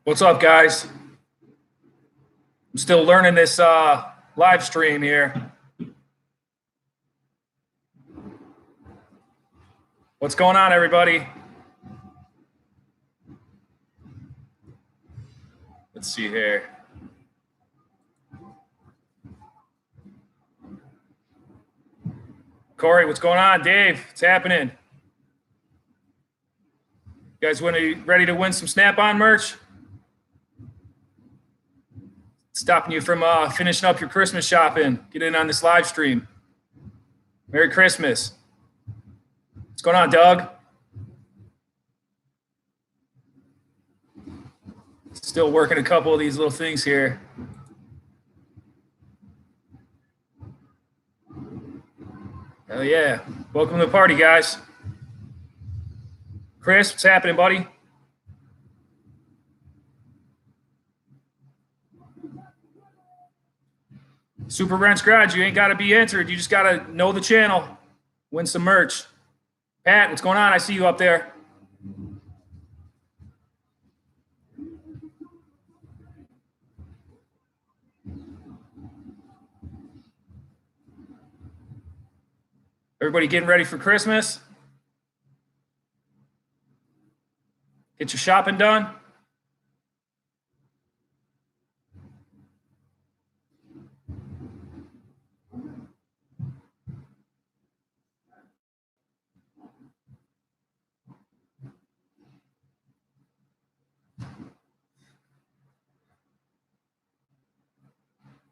What's up, guys? I'm still learning this live stream here. What's going on, everybody? Let's see here. Corey, what's going on? Dave, what's happening? You guys ready to win some Snap-on merch? Stopping you from finishing up your Christmas shopping. Get in on this live stream. Merry Christmas. What's going on, Doug? Still working a couple of these little things here. Hell yeah. Welcome to the party, guys. Chris, what's happening, buddy? Super Rents Garage, you ain't got to be entered. You just got to know the channel. Win some merch. Pat, what's going on? I see you up there. Everybody getting ready for Christmas? Get your shopping done?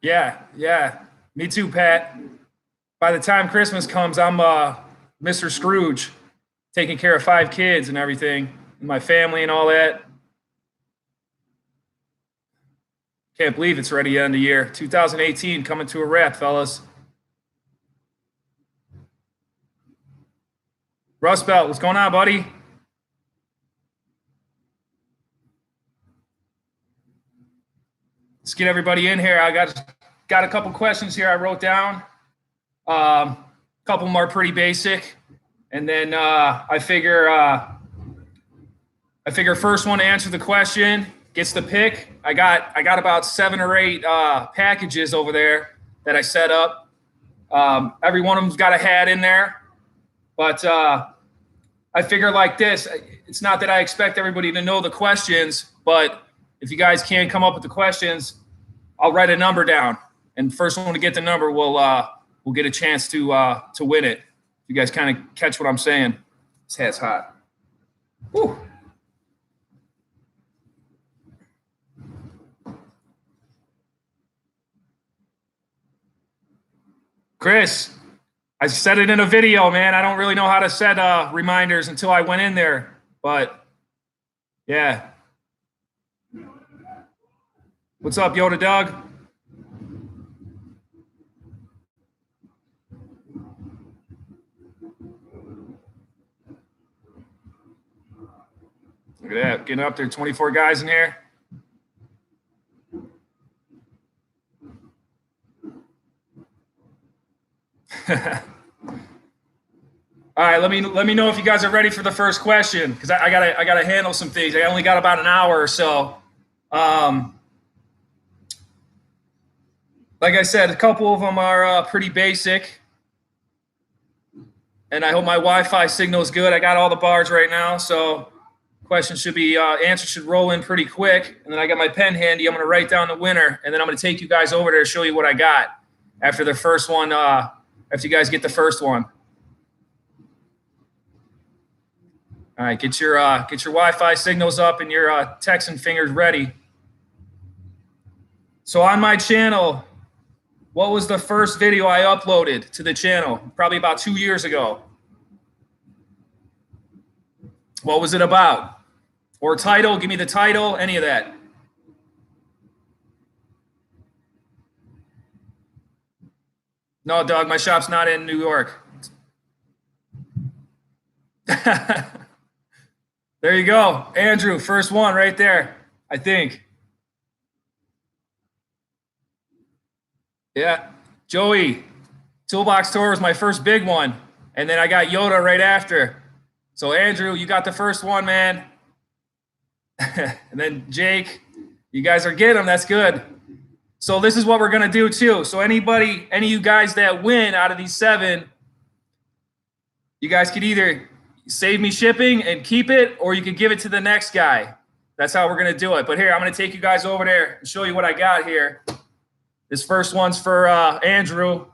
Yeah. Me too, Pat. By the time Christmas comes, I'm Mr. Scrooge, taking care of 5 kids and everything, and my family and all that. Can't believe it's already end of year. 2018 coming to a wrap, fellas. Rust Belt, what's going on, buddy? Let's get everybody in here. I got a couple questions here I wrote down. A couple more pretty basic, and then I figure first one to answer the question gets the pick. I got about 7 or 8 packages over there that I set up. Every one of them's got a hat in there, but I figure like this. It's not that I expect everybody to know the questions, but if you guys can't come up with the questions, I'll write a number down, and first one to get the number will get a chance to win it. You guys kind of catch what I'm saying. This hat's hot. Whew. Chris, I said it in a video, man. I don't really know how to set reminders until I went in there, but yeah. What's up, Yoda Doug? Look at that, getting up there, 24 guys in here. All right, let me know if you guys are ready for the first question, because I gotta handle some things. I only got about an hour or so. Like I said, a couple of them are pretty basic, and I hope my Wi-Fi signal is good. I got all the bars right now, so questions should be answers should roll in pretty quick. And then I got my pen handy. I'm going to write down the winner, and then I'm going to take you guys over there to show you what I got after the first one. After you guys get the first one. All right, get your Wi-Fi signals up and your texting fingers ready. So on my channel, what was the first video I uploaded to the channel? Probably about 2 years ago. What was it about? Or title, give me the title, any of that. No, Doug, my shop's not in New York. There you go. Andrew, first one right there, I think. Yeah. Joey, Toolbox Tour was my first big one. And then I got Yoda right after. So, Andrew, you got the first one, man. And then Jake, You guys are getting them. That's good. So this is what we're going to do too. So any of you guys that win out of these 7, you guys could either save me shipping and keep it, or you could give it to the next guy. That's how we're going to do it. But here, I'm going to take you guys over there and show you what I got here. This first one's for Andrew.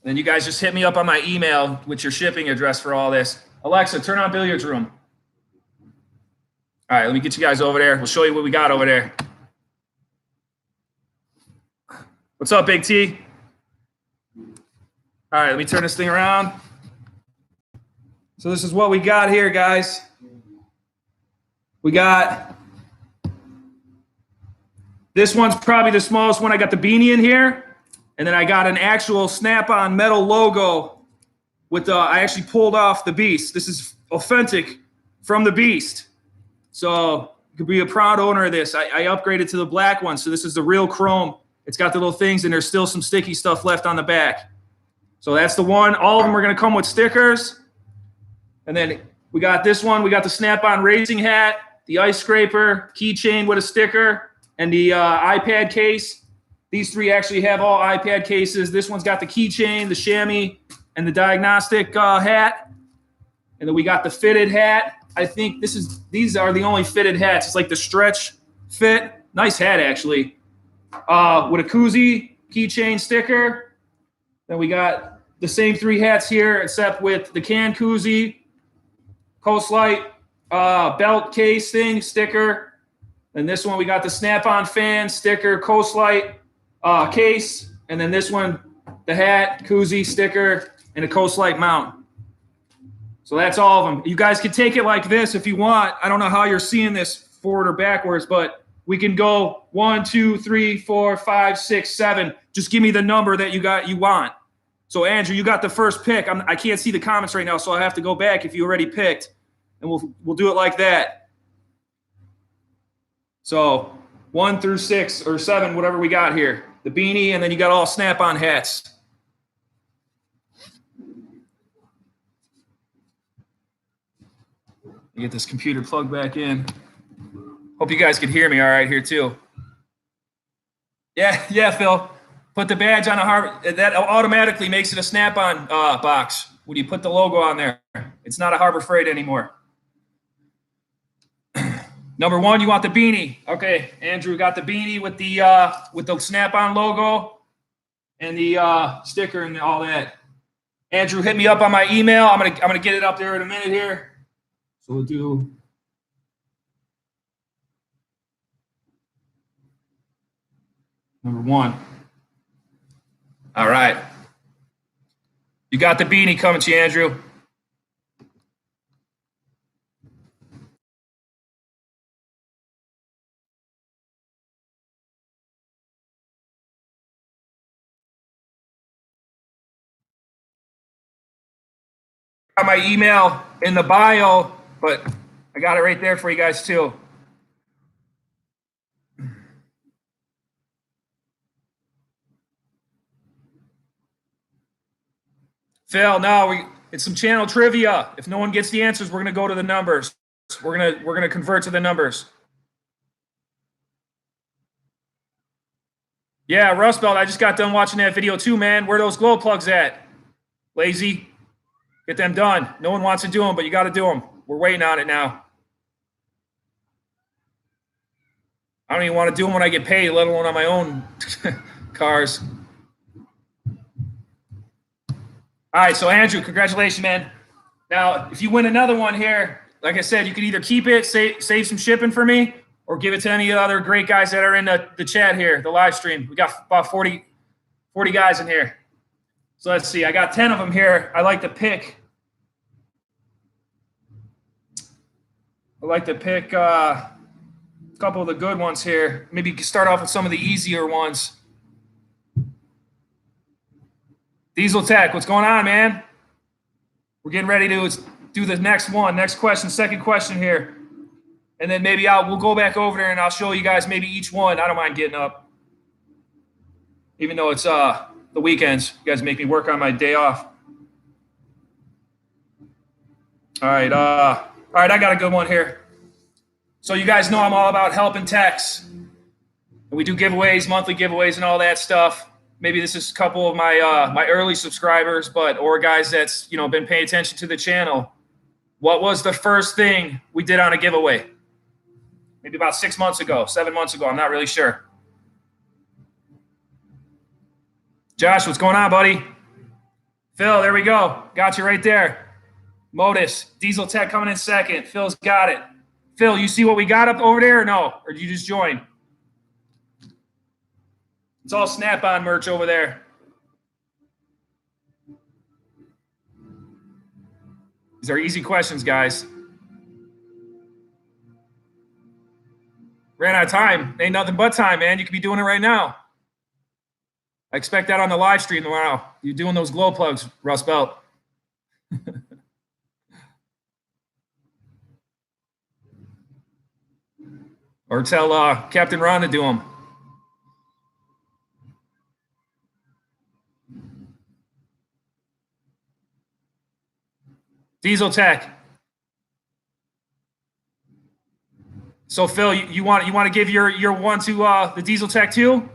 Then you guys just hit me up on my email with your shipping address for all this. Alexa, turn on billiards room. All right, let me get you guys over there. We'll show you what we got over there. What's up, Big T? All right, let me turn this thing around. So this is what we got here, guys. We got, this one's probably the smallest one. I got the beanie in here. And then I got an actual Snap-on metal logo with the, I actually pulled off the Beast. This is authentic from the Beast. So you could be a proud owner of this. I upgraded to the black one. So this is the real chrome. It's got the little things, and there's still some sticky stuff left on the back. So that's the one. All of them are going to come with stickers. And then we got this one. We got the Snap-on racing hat, the ice scraper, keychain with a sticker, and the iPad case. These 3 actually have all iPad cases. This one's got the keychain, the chamois, and the diagnostic hat. And then we got the fitted hat. I think these are the only fitted hats. It's like the stretch fit. Nice hat, actually. With a koozie, keychain sticker. Then we got the same 3 hats here, except with the can koozie, Coast Light, belt case thing, sticker. And this one, we got the Snap-on fan, sticker, Coast Light, case, and then this one, the hat, koozie, sticker, and a Coast Light mount. So that's all of them. You guys can take it like this if you want. I don't know how you're seeing this forward or backwards, but we can go 1, 2, 3, 4, 5, 6, 7. Just give me the number that you want. So Andrew, you got the first pick. I can't see the comments right now, so I have to go back if you already picked, and we'll do it like that. So 1 through 6 or 7, whatever we got here. The beanie, and then you got all Snap-on hats. Get this computer plugged back in. Hope you guys can hear me all right here too. Yeah, Phil. Put the badge on a Harbor. That automatically makes it a Snap-on box when you put the logo on there. It's not a Harbor Freight anymore. Number 1, you want the beanie. Okay, Andrew got the beanie with the Snap-on logo and the sticker and all that. Andrew, hit me up on my email. I'm gonna get it up there in a minute here. So we'll do number 1. All right. You got the beanie coming to you, Andrew. Got my email in the bio, but I got it right there for you guys too. Phil, no, it's some channel trivia. If no one gets the answers, we're gonna go to the numbers. We're gonna convert to the numbers. Yeah, Rust Belt, I just got done watching that video too, man. Where are those glow plugs at? Lazy. Get them done. No one wants to do them, but you got to do them. We're waiting on it now. I don't even want to do them when I get paid, let alone on my own cars. All right, so Andrew, congratulations, man. Now, if you win another one here, like I said, you can either keep it, save some shipping for me, or give it to any of the other great guys that are in the chat here, the live stream. We got about 40 guys in here. So let's see. I got 10 of them here. I like to pick a couple of the good ones here. Maybe start off with some of the easier ones. Diesel Tech, what's going on, man? We're getting ready to do the next one. Next question, second question here. And then maybe we'll go back over there and I'll show you guys maybe each one. I don't mind getting up. Even though it's the the weekends. You guys make me work on my day off. All right. I got a good one here. So you guys know I'm all about helping techs. We do giveaways, monthly giveaways, and all that stuff. Maybe this is a couple of my my early subscribers, or guys that's been paying attention to the channel. What was the first thing we did on a giveaway? Maybe about 6 months ago, 7 months ago. I'm not really sure. Josh, what's going on, buddy? Phil, there we go. Got you right there. Modus, Diesel Tech coming in second. Phil's got it. Phil, you see what we got up over there or no? Or did you just join? It's all Snap-on merch over there. These are easy questions, guys. Ran out of time. Ain't nothing but time, man. You could be doing it right now. I expect that on the live stream tomorrow. You're doing those glow plugs, Rust Belt. Or tell Captain Ron to do them. Diesel Tech. So Phil, you want to give your one to the Diesel Tech too?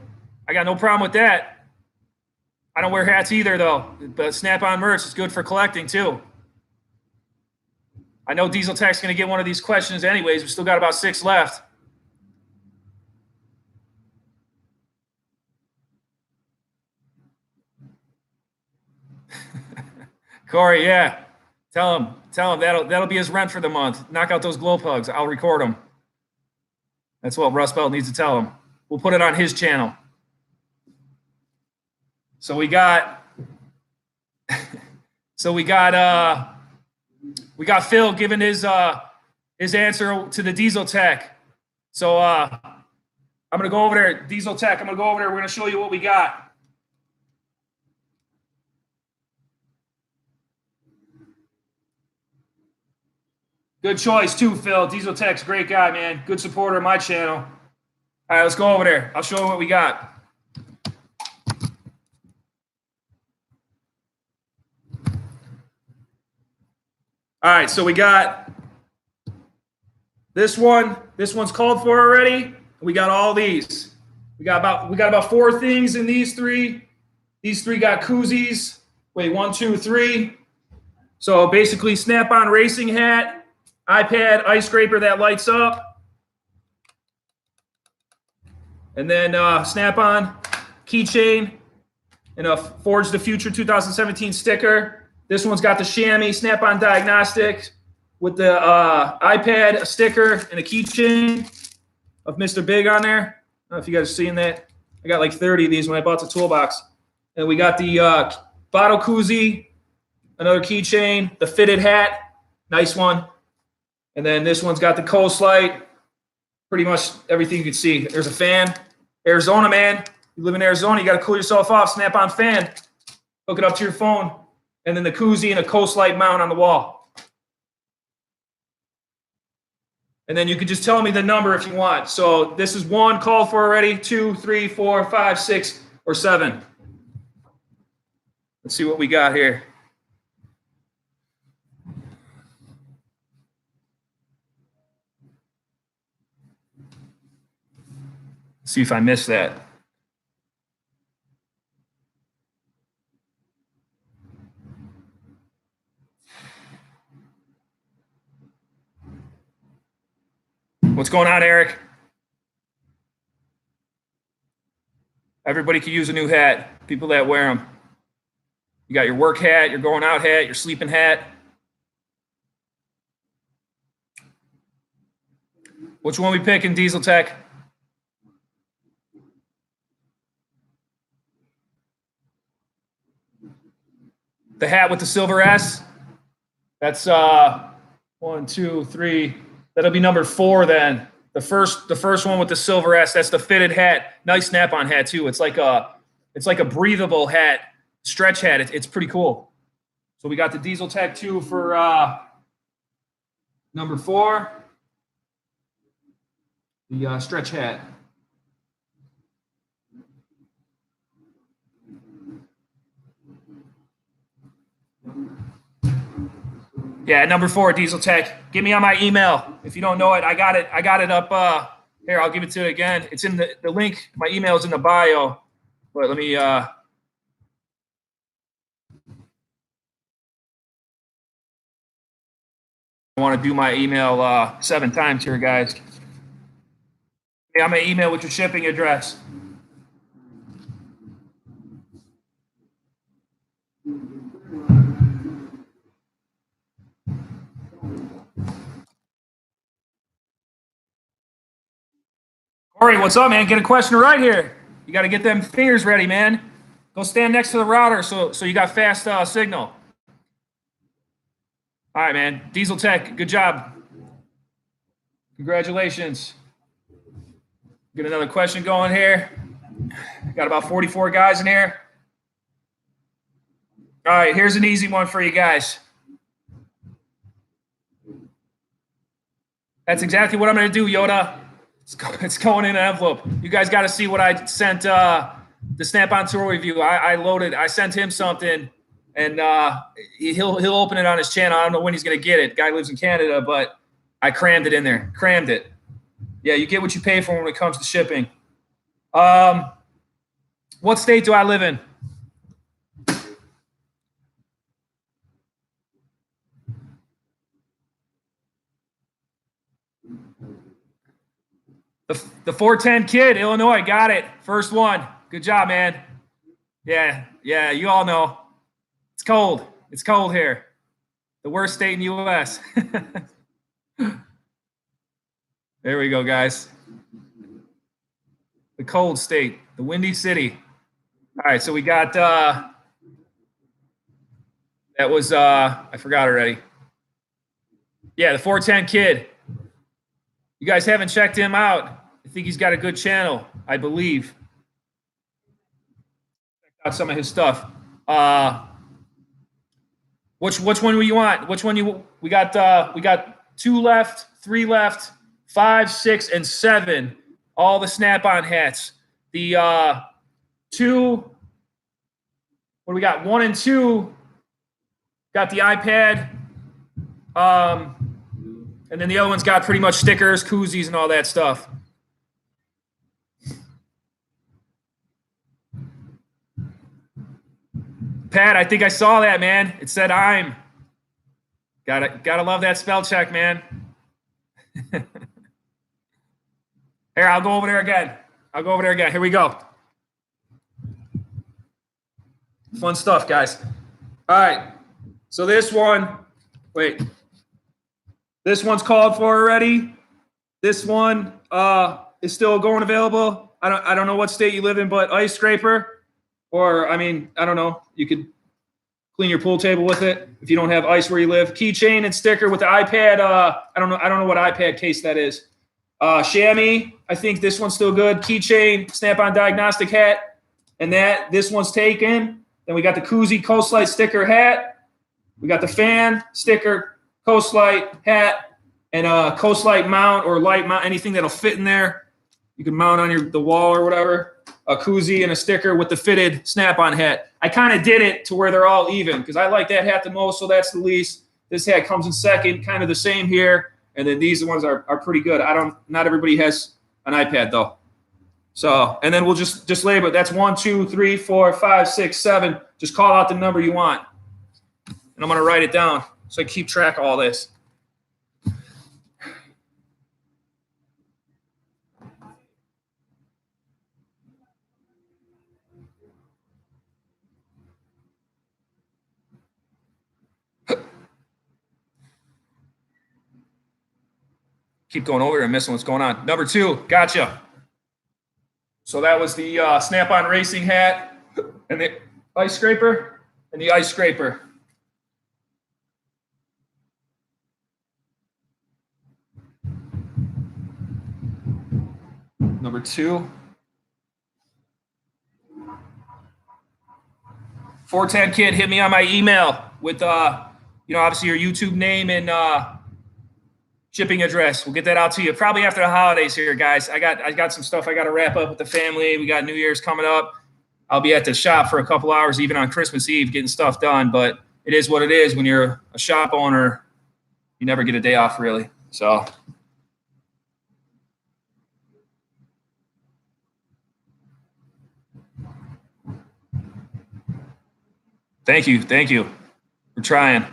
I got no problem with that. I don't wear hats either though, but Snap-on merch is good for collecting too. I know Diesel Tech's going to get one of these questions anyways. We still got about 6 left. Corey, yeah. Tell him that'll be his rent for the month. Knock out those glow plugs. I'll record them. That's what Rust Belt needs to tell him. We'll put it on his channel. So we got Phil giving his answer to the Diesel Tech. So I'm gonna go over there, Diesel Tech. I'm gonna go over there. We're gonna show you what we got. Good choice too, Phil. Diesel Tech's great guy, man. Good supporter of my channel. All right, let's go over there. I'll show you what we got. All right, so we got this one. This one's called for already. We got all these. We got about 4 things in these 3. These 3 got koozies. Wait, 1, 2, 3. So basically, Snap-on racing hat. iPad ice scraper that lights up, and then Snap-on keychain and a Forge the Future 2017 sticker. This one's got the chamois Snap-on diagnostic with the iPad, a sticker, and a keychain of Mr. Big on there. I don't know if you guys are seeing that. I got like 30 of these when I bought the toolbox. And we got the bottle koozie, another keychain, the fitted hat, nice one. And then this one's got the coast light, pretty much everything you can see. There's a fan. Arizona, man. You live in Arizona, you got to cool yourself off. Snap-on fan. Hook it up to your phone. And then the koozie and a coast light mount on the wall. And then you can just tell me the number if you want. So this is 1 called for already, 2, 3, 4, 5, 6, or 7. Let's see what we got here. See if I missed that. What's going on, Eric? Everybody could use a new hat. People that wear them. You got your work hat, your going out hat, your sleeping hat. Which one we picking, Diesel Tech? The hat with the silver S. That's 1, 2, 3. That'll be number 4 then. The first one with the silver S. That's the fitted hat. Nice Snap-on hat too. It's like a breathable hat, stretch hat. It's pretty cool. So we got the Diesel Tech 2 for number 4. The stretch hat. Yeah, number 4, Diesel Tech. Get me on my email. If you don't know it, I got it. I got it up. Here, I'll give it to you again. It's in the link. My email is in the bio. But let me. I want to do my email 7 times here, guys. Yeah, I'm gonna email with your shipping address. Corey, what's up, man? Get a question right here. You got to get them fingers ready, man. Go stand next to the router so you got fast signal. All right, man. Diesel Tech, good job. Congratulations. Get another question going here. Got about 44 guys in here. All right, here's an easy one for you guys. That's exactly what I'm going to do, Yoda. It's going in an envelope. You guys got to see what I sent the Snap-on Tour review. I loaded. I sent him something, and he'll open it on his channel. I don't know when he's going to get it. Guy lives in Canada, but I crammed it in there. Crammed it. Yeah, you get what you pay for when it comes to shipping. What state do I live in? The 410 kid, Illinois, got it. First one. Good job, man. Yeah, you all know. It's cold. It's cold here. The worst state in the U.S. There we go, guys. The cold state, the windy city. All right, so we got, that was, I forgot already. Yeah, the 410 kid. You guys haven't checked him out. I think he's got a good channel, I believe. Check out some of his stuff. Which one do you want? Which one we got 2 left, 3 left, 5, 6, and 7. All the Snap-on hats. The 2, what do we got? 1 and 2 got the iPad. And then the other one's got pretty much stickers, koozies, and all that stuff. Pat, I think I saw that, man. It said I'm. Gotta love that spell check, man. Here, I'll go over there again. Here we go. Fun stuff, guys. All right. So this one, wait. This one's called for already. This one is still going available. I don't know what state you live in, but ice scraper, or I mean, I don't know. You could clean your pool table with it if you don't have ice where you live. Keychain and sticker with the iPad. I don't know what iPad case that is. Chamois, I think this one's still good. Keychain, Snap-on diagnostic hat, and this one's taken. Then we got the koozie Coast Light sticker hat. We got the fan sticker, Coast Light hat, and a Coast Light mount or light mount, anything that'll fit in there. You can mount on the wall or whatever. A koozie and a sticker with the fitted Snap-on hat. I kind of did it to where they're all even because I like that hat the most, so that's the least. This hat comes in second, kind of the same here. And then these ones are pretty good. Not everybody has an iPad though. So, and then we'll just label it. That's 1, 2, 3, 4, 5, 6, 7. Just call out the number you want. And I'm going to write it down so I keep track of all this. Keep going over here and missing what's going on. Number 2, gotcha. So that was the Snap-on racing hat and the ice scraper and the ice scraper. Number 2. 410 kid, hit me on my email with obviously your YouTube name and shipping address. We'll get that out to you probably after the holidays here, guys. I got some stuff I got to wrap up with the family. We got New Year's coming up. I'll be at the shop for a couple hours, even on Christmas Eve, getting stuff done. But it is what it is when you're a shop owner. You never get a day off, really. So thank you. Thank you. We're trying.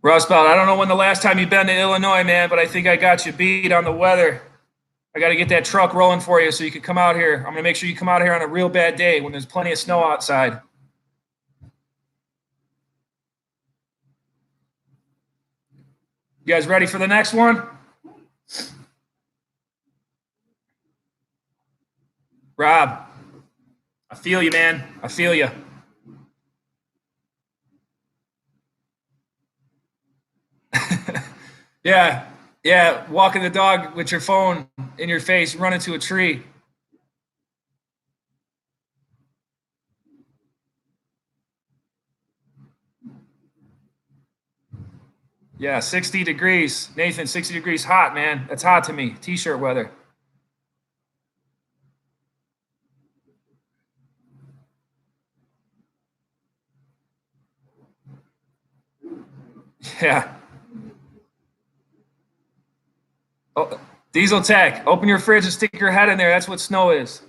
Rust Belt, I don't know when the last time you've been to Illinois, man, but I think I got you beat on the weather. I got to get that truck rolling for you so you can come out here. I'm going to make sure you come out here on a real bad day when there's plenty of snow outside. You guys ready for the next one? Rob, I feel you, man. I feel you. Yeah, yeah. Walking the dog with your phone in your face, run into a tree. Yeah, 60 degrees. Nathan, 60 degrees hot, man. That's hot to me. T-shirt weather. Yeah. Oh, Diesel Tech, open your fridge and stick your head in there. That's what snow is,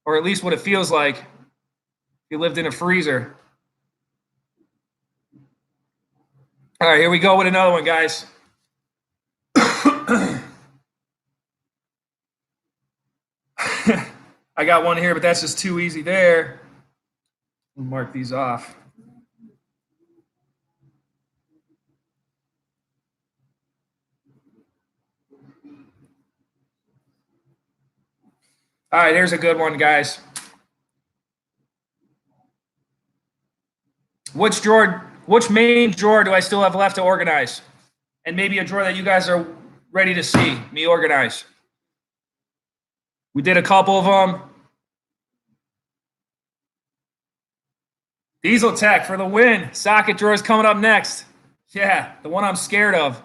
or at least what it feels like if you lived in a freezer. All right, here we go with another one, guys. I got one here, but that's just too easy there. We'll mark these off. All right, here's a good one, guys. Which main drawer do I still have left to organize? And maybe a drawer that you guys are ready to see me organize. We did a couple of them. Diesel Tech for the win. Socket drawer is coming up next. Yeah, the one I'm scared of.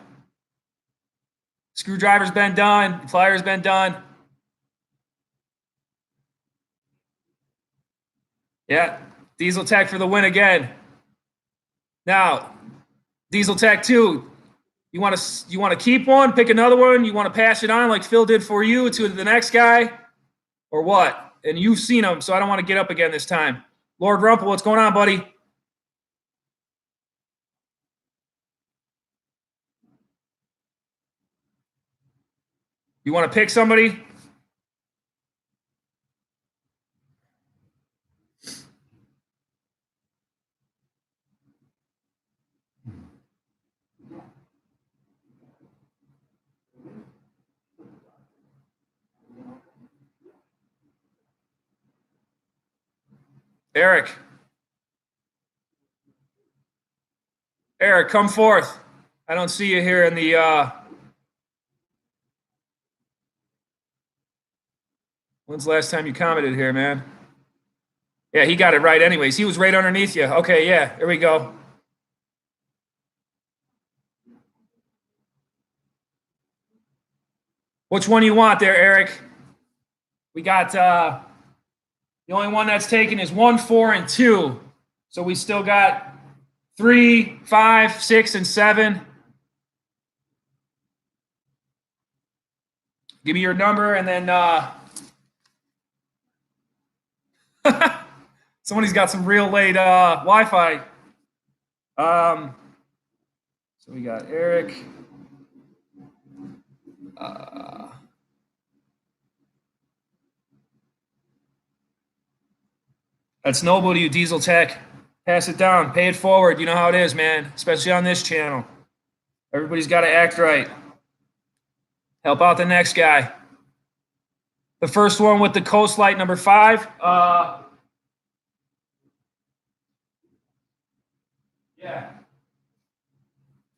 Screwdriver's been done. Pliers been done. Yeah, Diesel Tech for the win again. Now, Diesel Tech 2. You want to keep one, pick another one. You want to pass it on like Phil did for you to the next guy, or what? And you've seen them, so I don't want to get up again this time. Lord Rumpel, what's going on, buddy? You want to pick somebody? Eric. Eric, come forth. I don't see you here in the. When's the last time you commented here, man? Yeah, he got it right anyways. He was right underneath you. Okay, yeah, here we go. Which one you want there, Eric? We got the only one that's taken is 1, 4, and 2. So we still got 3, 5, 6, and 7. Give me your number and then somebody's got some real late Wi-Fi. So we got Eric. That's noble to you, Diesel Tech. Pass it down. Pay it forward. You know how it is, man, especially on this channel. Everybody's got to act right. Help out the next guy. The first one with the Coast Light number 5. Yeah.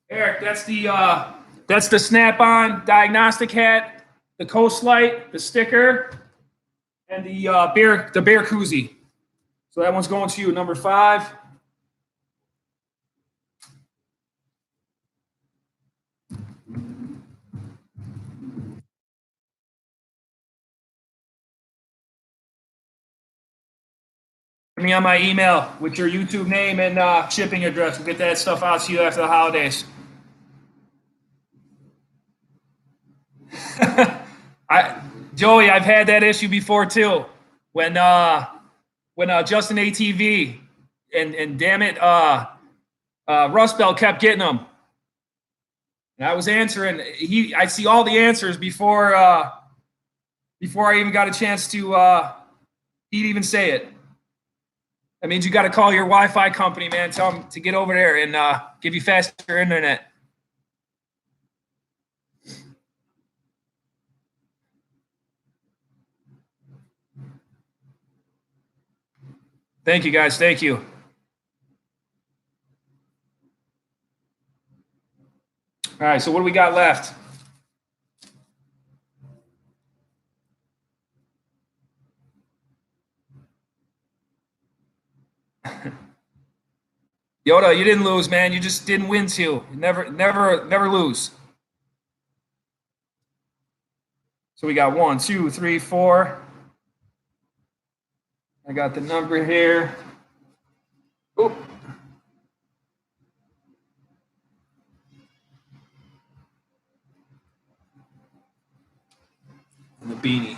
Eric, that's the Snap-on diagnostic hat, the Coast Light, the sticker, and the bear koozie. So that one's going to you, number 5. Put me on my email with your YouTube name and shipping address. We'll get that stuff out to you after the holidays. Joey, I've had that issue before too. When Justin ATV and damn it, Rust Belt kept getting them. And I was answering. I see all the answers before I even got a chance to he'd even say it. That means you got to call your Wi-Fi company, man. Tell them to get over there and give you faster internet. Thank you, guys. Thank you. All right, so what do we got left? Yoda, you didn't lose, man. You just didn't win too. Never lose. So we got 1, 2, 3, 4. I got the number here. Oop. And the beanie.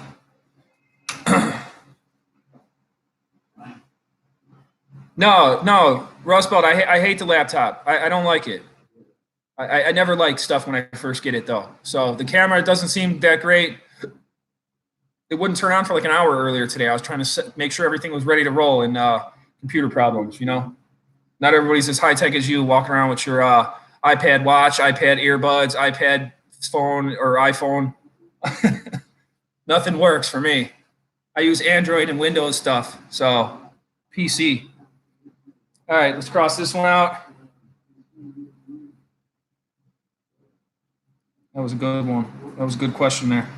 No, Rust Belt, I hate the laptop. I don't like it. I never like stuff when I first get it, though. So the camera doesn't seem that great. It wouldn't turn on for like an hour earlier today. I was trying to make sure everything was ready to roll, and computer problems, you know? Not everybody's as high-tech as you, walking around with your iPad watch, iPad earbuds, iPad phone, or iPhone. Nothing works for me. I use Android and Windows stuff, so PC. All right, let's cross this one out. That was a good one. That was a good question there.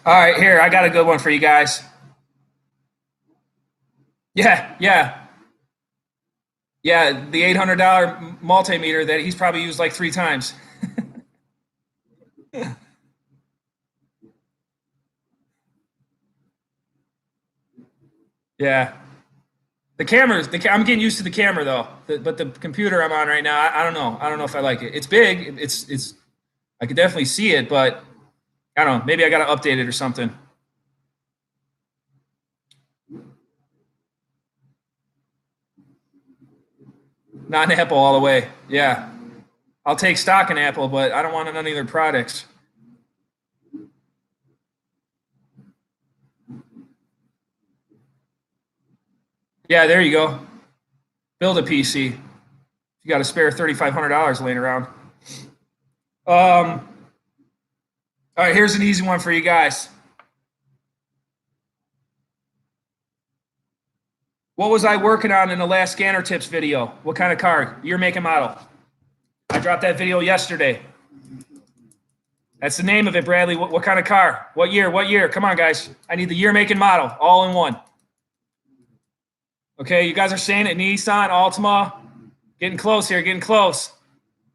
All right, here, I got a good one for you guys. Yeah, the $800 multimeter that he's probably used like 3 times. Yeah. I'm getting used to the camera though, but the computer I'm on right now, I don't know. I don't know if I like it. It's big. I could definitely see it, but I don't know. Maybe I got to update it or something. Not an Apple all the way. Yeah. I'll take stock in Apple, but I don't want none of their products. Yeah, there you go. Build a PC. You got to spare $3,500 laying around. All right, here's an easy one for you guys. What was I working on in the last scanner tips video? What kind of car? Year, make, and model. I dropped that video yesterday. That's the name of it, Bradley. What kind of car? What year? What year? Come on, guys. I need the year, make, and model all in one. Okay, you guys are saying it. Nissan, Altima. Getting close here, getting close.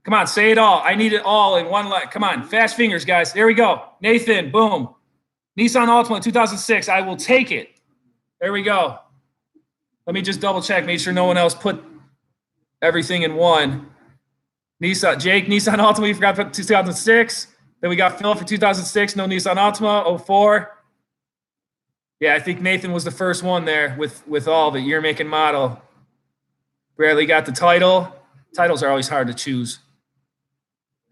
Come on, say it all. I need it all in one leg. Come on, fast fingers, guys. There we go. Nathan, boom. Nissan Altima 2006. I will take it. There we go. Let me just double check, make sure no one else put everything in one. Jake, Nissan Altima, we forgot to put 2006. Then we got Phil for 2006, no Nissan Altima, 04. Yeah, I think Nathan was the first one there with all the year, make, and model. Bradley got the title. Titles are always hard to choose.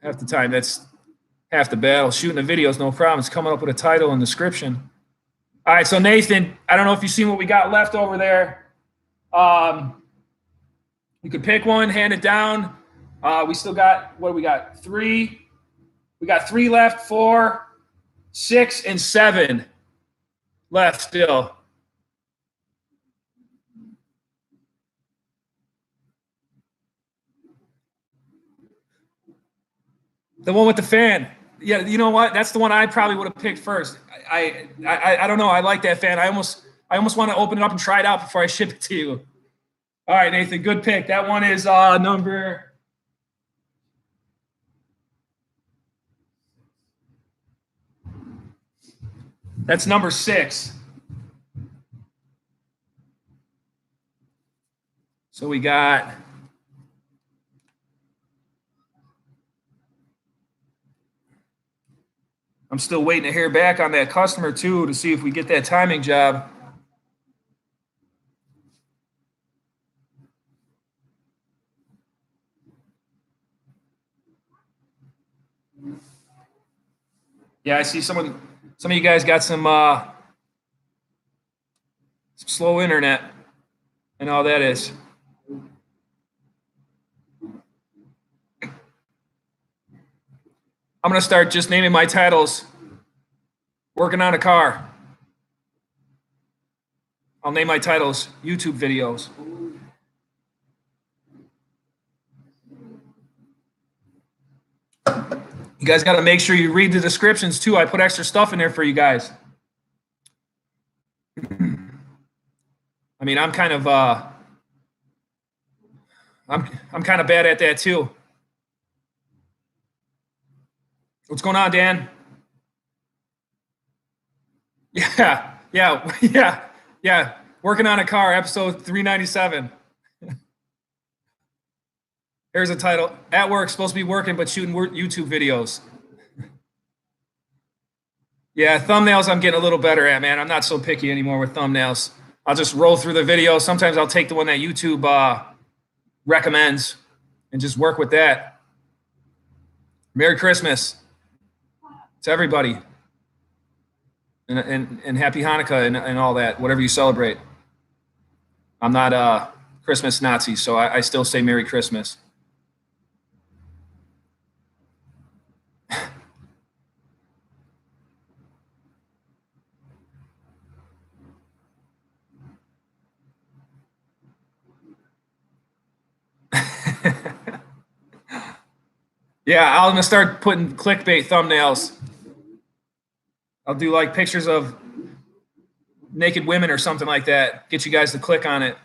Half the time, that's half the battle. Shooting a video is no problem. It's coming up with a title and description. All right, so Nathan, I don't know if you've seen what we got left over there. You could pick one, hand it down. We still got, what do we got? 3. We got 3 left, 4, 6, and 7 left still. The one with the fan. Yeah, you know what? That's the one I probably would have picked first. I don't know. I like that fan. I almost want to open it up and try it out before I ship it to you. All right, Nathan, good pick. That one is number That's number 6. So we got I'm still waiting to hear back on that customer too to see if we get that timing job. Yeah, I see some of you guys got some slow internet and all that is. I'm going to start just naming my titles. Working on a car. I'll name my titles YouTube videos. You guys got to make sure you read the descriptions too. I put extra stuff in there for you guys. I mean, I'm kind of I'm kind of bad at that too. What's going on, Dan? Yeah. Working on a car, episode 397. Here's a title. At work, supposed to be working, but shooting YouTube videos. Yeah, thumbnails I'm getting a little better at, man. I'm not so picky anymore with thumbnails. I'll just roll through the video. Sometimes I'll take the one that YouTube recommends and just work with that. Merry Christmas to everybody. And happy Hanukkah and all that, whatever you celebrate. I'm not a Christmas Nazi, so I still say Merry Christmas. Yeah, I'm gonna start putting clickbait thumbnails. I'll do like pictures of naked women or something like that. Get you guys to click on it.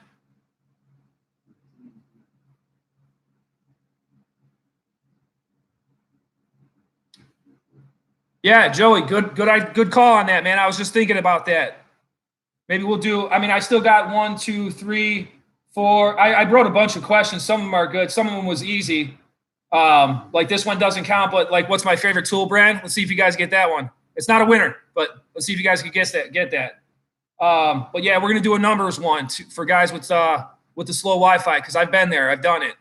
Yeah, Joey, good call on that, man. I was just thinking about that. Maybe we'll do. I mean, I still got 1, 2, 3, 4. I wrote a bunch of questions. Some of them are good. Some of them was easy. Like this one doesn't count, but like, what's my favorite tool brand? Let's see if you guys get that one. It's not a winner, but let's see if you guys can guess that. Get that. But yeah, we're gonna do a numbers one for guys with the slow Wi-Fi because I've been there. I've done it.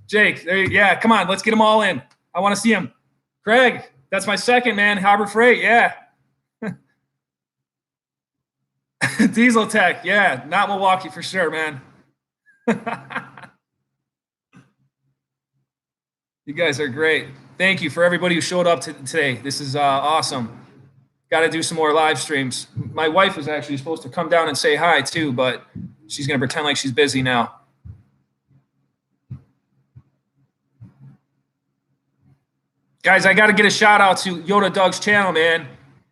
Jake, yeah, come on, let's get them all in. I want to see them. Craig, that's my second, man. Harbor Freight, yeah. Diesel Tech, yeah, not Milwaukee for sure, man. You guys are great. Thank you for everybody who showed up today. This is awesome. Got to do some more live streams. My wife was actually supposed to come down and say hi too, but she's going to pretend like she's busy now. Guys, I got to get a shout out to Yoda Doug's channel, man.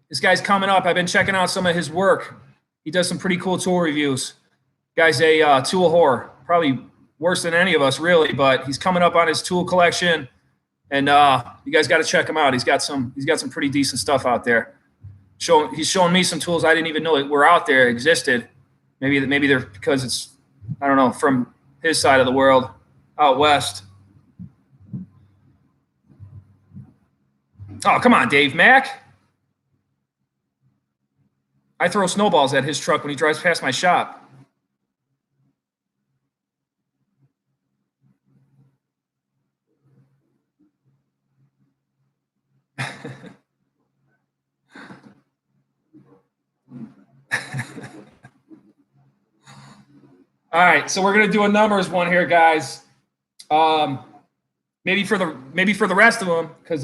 This guy's coming up. I've been checking out some of his work. He does some pretty cool tool reviews. Guy's a tool whore, probably worse than any of us, really. But he's coming up on his tool collection, and you guys got to check him out. He's got some pretty decent stuff out there. He's showing me some tools I didn't even know were out there, existed. Maybe they're because it's, I don't know, from his side of the world, out west. Oh, come on, Dave Mack. I throw snowballs at his truck when he drives past my shop. All right, so we're gonna do a numbers one here, guys. Maybe for the rest of them, because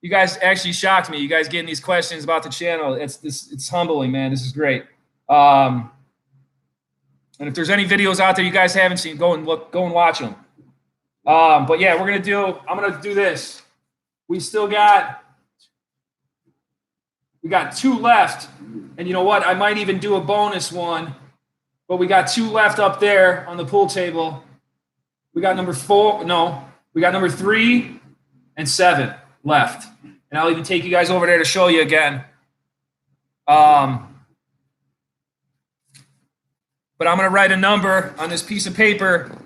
you guys actually shocked me. You guys getting these questions about the channel. It's humbling, man. This is great. And if there's any videos out there you guys haven't seen, go and watch them. But yeah, I'm gonna do this. We got 2 left, and you know what? I might even do a bonus one. But we got 2 left up there on the pool table. We got number 3 and 7 left. And I'll even take you guys over there to show you again. But I'm going to write a number on this piece of paper.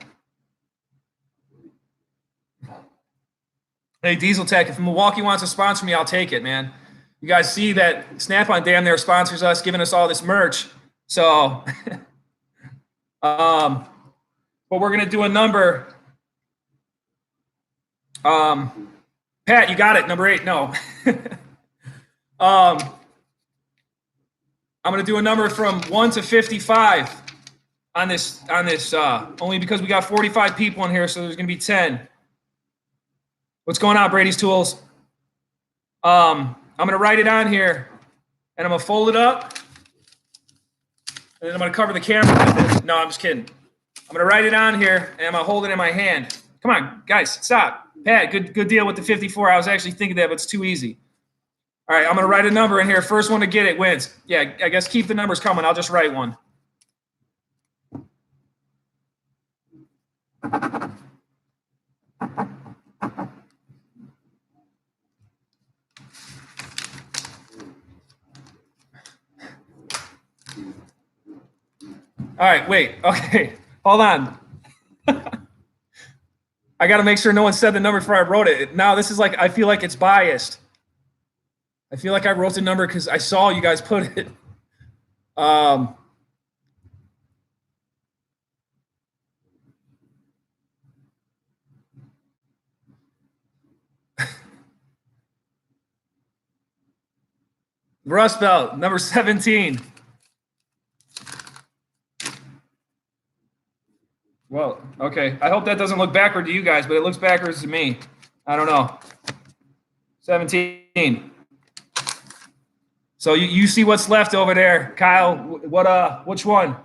Hey, Diesel Tech, if Milwaukee wants to sponsor me, I'll take it, man. You guys see that Snap-on damn near sponsors us, giving us all this merch. So, but we're going to do a number. Pat, you got it, number 8. No. I'm going to do a number from 1 to 55 on this, only because we got 45 people in here, so there's going to be 10. What's going on, Brady's Tools? I'm going to write it on here, and I'm going to fold it up, and then I'm going to cover the camera with it. No, I'm just kidding. I'm going to write it on here, and I'm going to hold it in my hand. Come on, guys, stop. Pat, good deal with the 54. I was actually thinking that, but it's too easy. All right, I'm going to write a number in here. First one to get it wins. Yeah, I guess keep the numbers coming. I'll just write one. All right, wait. Okay, hold on. I got to make sure no one said the number before I wrote it. Now, this is like, I feel like it's biased. I feel like I wrote the number because I saw you guys put it. Rust Belt, number 17. Well, okay. I hope that doesn't look backward to you guys, but it looks backwards to me. I don't know. 17. So you see what's left over there, Kyle. Which one?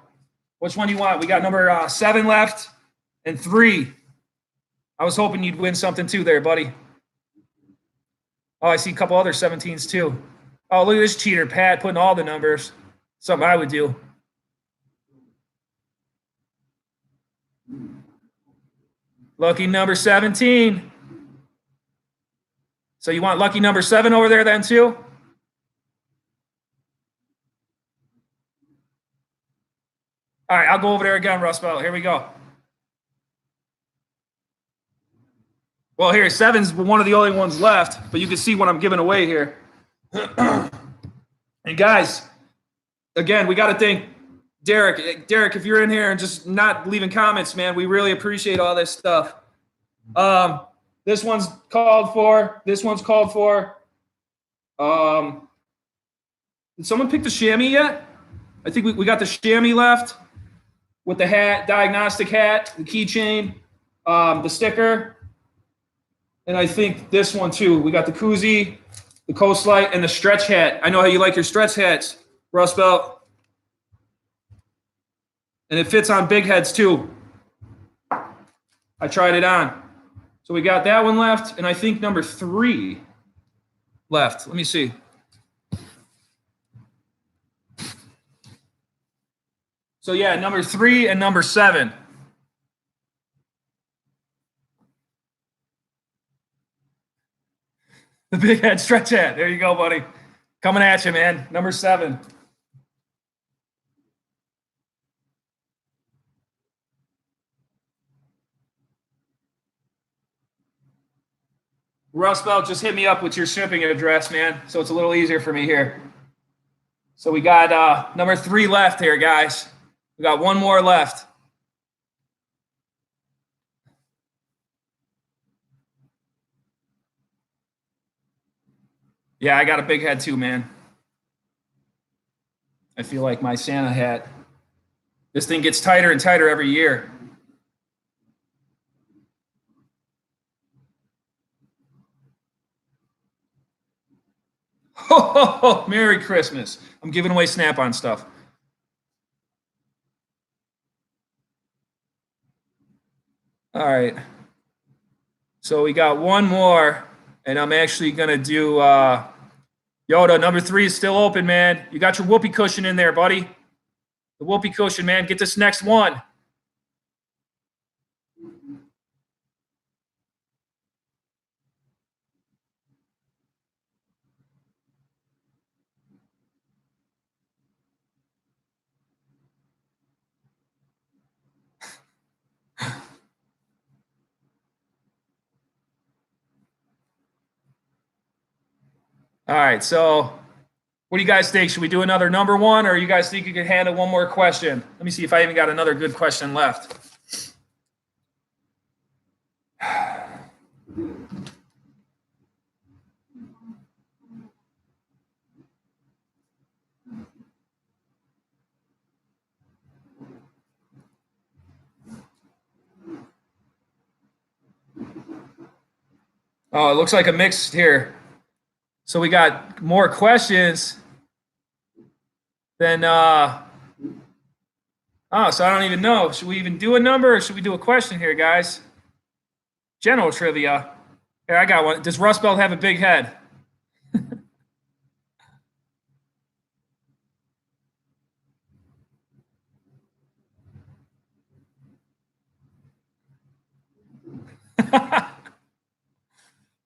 Which one do you want? We got number 7 left and 3. I was hoping you'd win something too there, buddy. Oh, I see a couple other 17s too. Oh, look at this cheater, Pat, putting all the numbers. Something I would do. Lucky number 17. So you want lucky number 7 over there then too? All right, I'll go over there again, Rust Belt. Here we go. Well, here, 7's one of the only ones left, but you can see what I'm giving away here. And guys, again, we got to thank Derek. Derek, if you're in here and just not leaving comments, man, we really appreciate all this stuff. This one's called for. This one's called for. Did someone pick the chamois yet? I think we got the chamois left with the hat, diagnostic hat, the keychain, the sticker. And I think this one too. We got the koozie, the Coast Light, and the stretch hat. I know how you like your stretch hats, Rust Belt. And it fits on big heads too. I tried it on. So we got that one left, and I think number 3 left. Let me see. So yeah, number 3 and number 7. The big head stretch hat. There you go, buddy. Coming at you, man. Number 7. Rust Belt, just hit me up with your shipping address, man, so it's a little easier for me here. So we got number 3 left here, guys. We got one more left. Yeah, I got a big head too, man. I feel like my Santa hat. This thing gets tighter and tighter every year. Ho, ho, ho, Merry Christmas. I'm giving away Snap-on stuff. All right. So we got one more, and I'm actually going to do Yoda. Number 3 is still open, man. You got your whoopee cushion in there, buddy. The whoopee cushion, man. Get this next one. All right, so what do you guys think? Should we do another number one, or you guys think you can handle one more question? Let me see if I even got another good question left. Oh, it looks like a mix here. So we got more questions than, so I don't even know. Should we even do a number, or should we do a question here, guys? General trivia. Here, I got one. Does Rust Belt have a big head?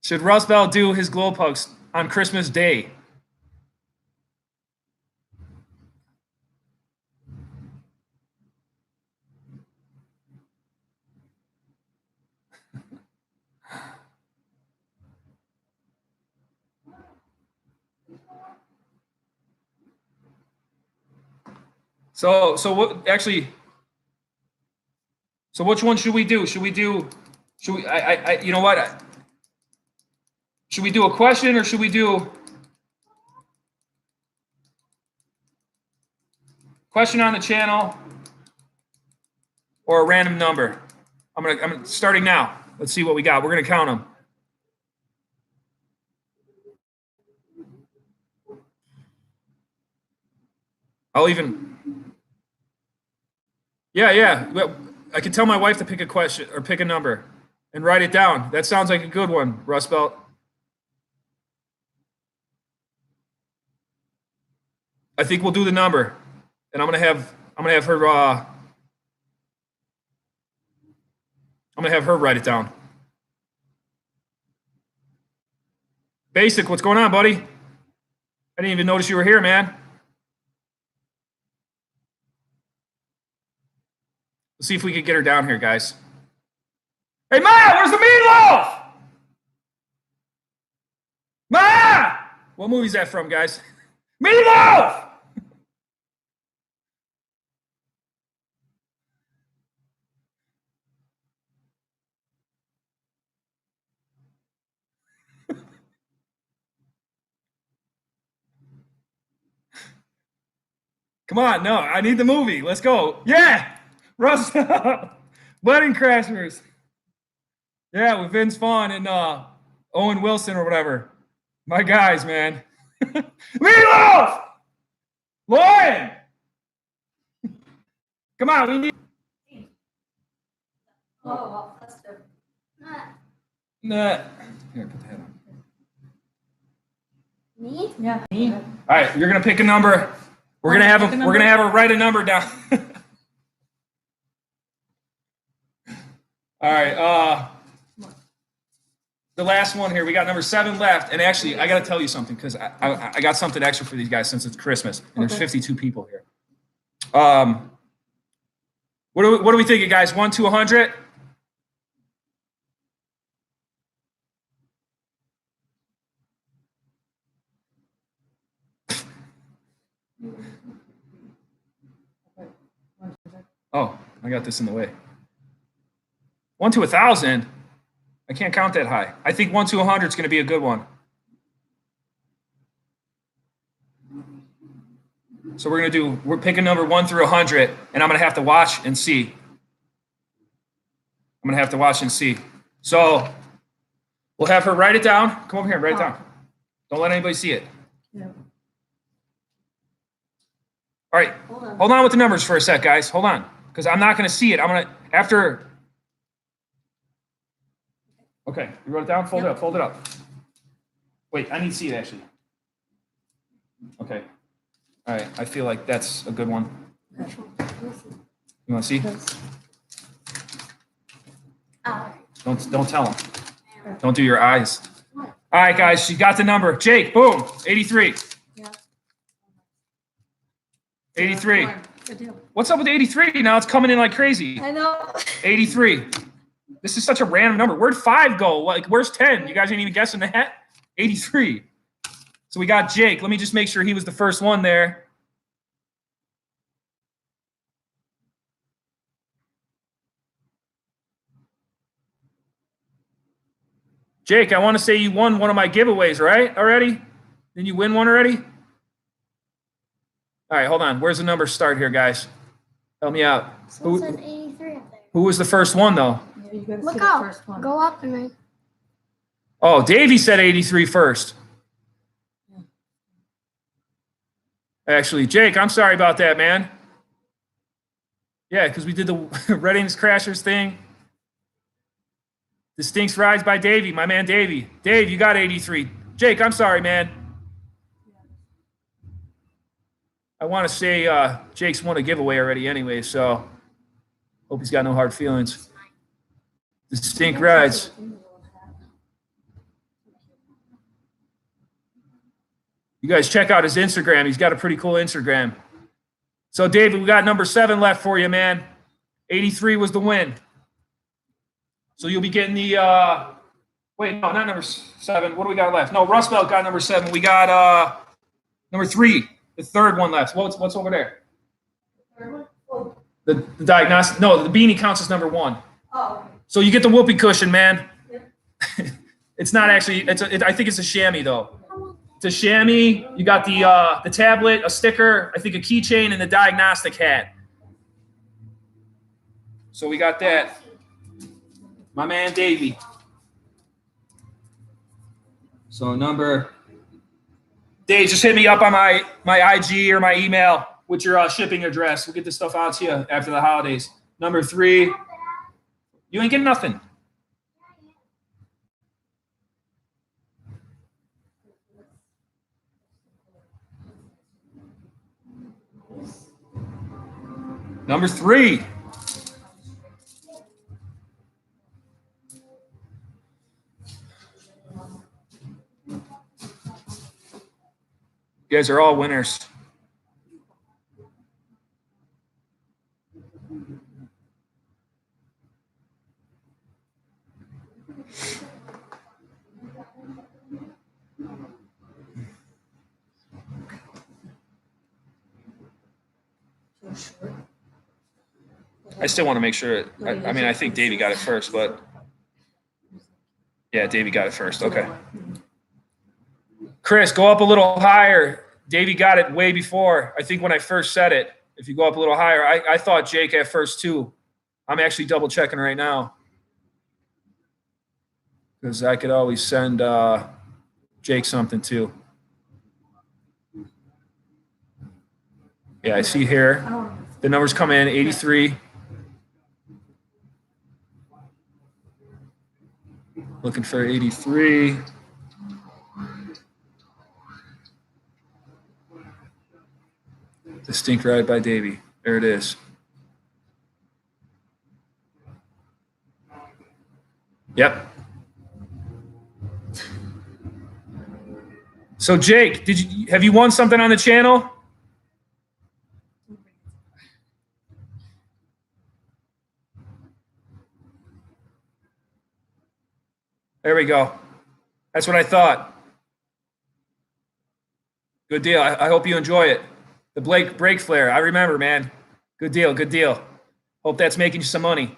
Should Rust Belt do his glow pucks on Christmas Day? So what actually? So which one should we do? Should we you know what? Should we do a question, or should we do question on the channel, or a random number? I'm starting now. Let's see what we got. We're gonna count them. I'll even. Yeah. I can tell my wife to pick a question or pick a number and write it down. That sounds like a good one, Rust Belt. I think we'll do the number, and I'm gonna have her. I'm gonna have her write it down. Basic, what's going on, buddy? I didn't even notice you were here, man. Let's see if we can get her down here, guys. Hey, Ma, where's the meatloaf? Ma! What movie is that from, guys? Meatloaf! Come on, no, I need the movie. Let's go. Yeah! Russ, Wedding Crashers. Yeah, with Vince Vaughn and Owen Wilson or whatever. My guys, man. Meatloaf! Lauren! Come on, we need. Oh, that's good. Nah. Here, put the head on. Me? Yeah. Me? All right, you're gonna pick a number. We're gonna have her write a number down. All right. The last one here. We got number 7 left, and actually, I got to tell you something because I got something extra for these guys since it's Christmas, and there's 52 people here. What are we thinking, guys? 1 to 100? Oh, I got this in the way. 1 to 1,000? I can't count that high. I think 1 to 100 is going to be a good one. So we're picking number 1 through 100, and I'm going to have to watch and see. So we'll have her write it down. Come over here and write it down. Don't let anybody see it. Yeah. All right. Hold on with the numbers for a sec, guys. Hold on. Because I'm not going to see it. I'm going to, after. Okay. You wrote it down? Fold it up. Wait, I need to see it, actually. Okay. All right. I feel like that's a good one. You want to see? Don't tell them. Don't do your eyes. All right, guys. She got the number. Jake, boom. 83. Yeah. 83. Good deal. What's up with 83? Now it's coming in like crazy. I know. 83. This is such a random number. Where'd 5 go? Like, where's 10? You guys ain't even guessing that? 83. So we got Jake. Let me just make sure he was the first one there. Jake, I want to say you won one of my giveaways, right? Already? Didn't you win one already? All right, hold on. Where's the number start here, guys? Help me out. Someone said 83 up there. Who was the first one, though? Yeah, look out. Go up and then. Oh, Davey said 83 first. Actually, Jake, I'm sorry about that, man. Yeah, because we did the Reddings Crashers thing. Distinct Rides by Davey, my man Davey. Dave, you got 83. Jake, I'm sorry, man. I want to say Jake's won a giveaway already anyway, so hope he's got no hard feelings. Distinct Rides. You guys check out his Instagram. He's got a pretty cool Instagram. So, David, we got number 7 left for you, man. 83 was the win. So you'll be getting the wait, no, not number 7. What do we got left? No, Rust Belt got number 7. We got number 3, the third one left. What's over there? The diagnostic. No, the beanie counts as number 1. Oh, okay. So you get the whoopee cushion, man. Yep. It's not actually. I think it's a chamois though. It's a chamois. You got the tablet, a sticker, I think a keychain, and the diagnostic hat. So we got that. My man Davey. So Dave, just hit me up on my IG or my email with your shipping address. We'll get this stuff out to you after the holidays. Number 3. You ain't getting nothing. Number 3. You guys are all winners. I still want to make sure. I mean, I think Davey got it first, but yeah, Davey got it first. Okay. Chris, go up a little higher. Davey got it way before. I think when I first said it, if you go up a little higher, I thought Jake at first too. I'm actually double checking right now because I could always send Jake something too. Yeah, I see here. The numbers come in, 83. Looking for 83. Distinct Ride by Davey. There it is. Yep. So Jake, have you won something on the channel? There we go. That's what I thought. Good deal. I hope you enjoy it. The Blake brake flare. I remember, man. Good deal. Good deal. Hope that's making you some money.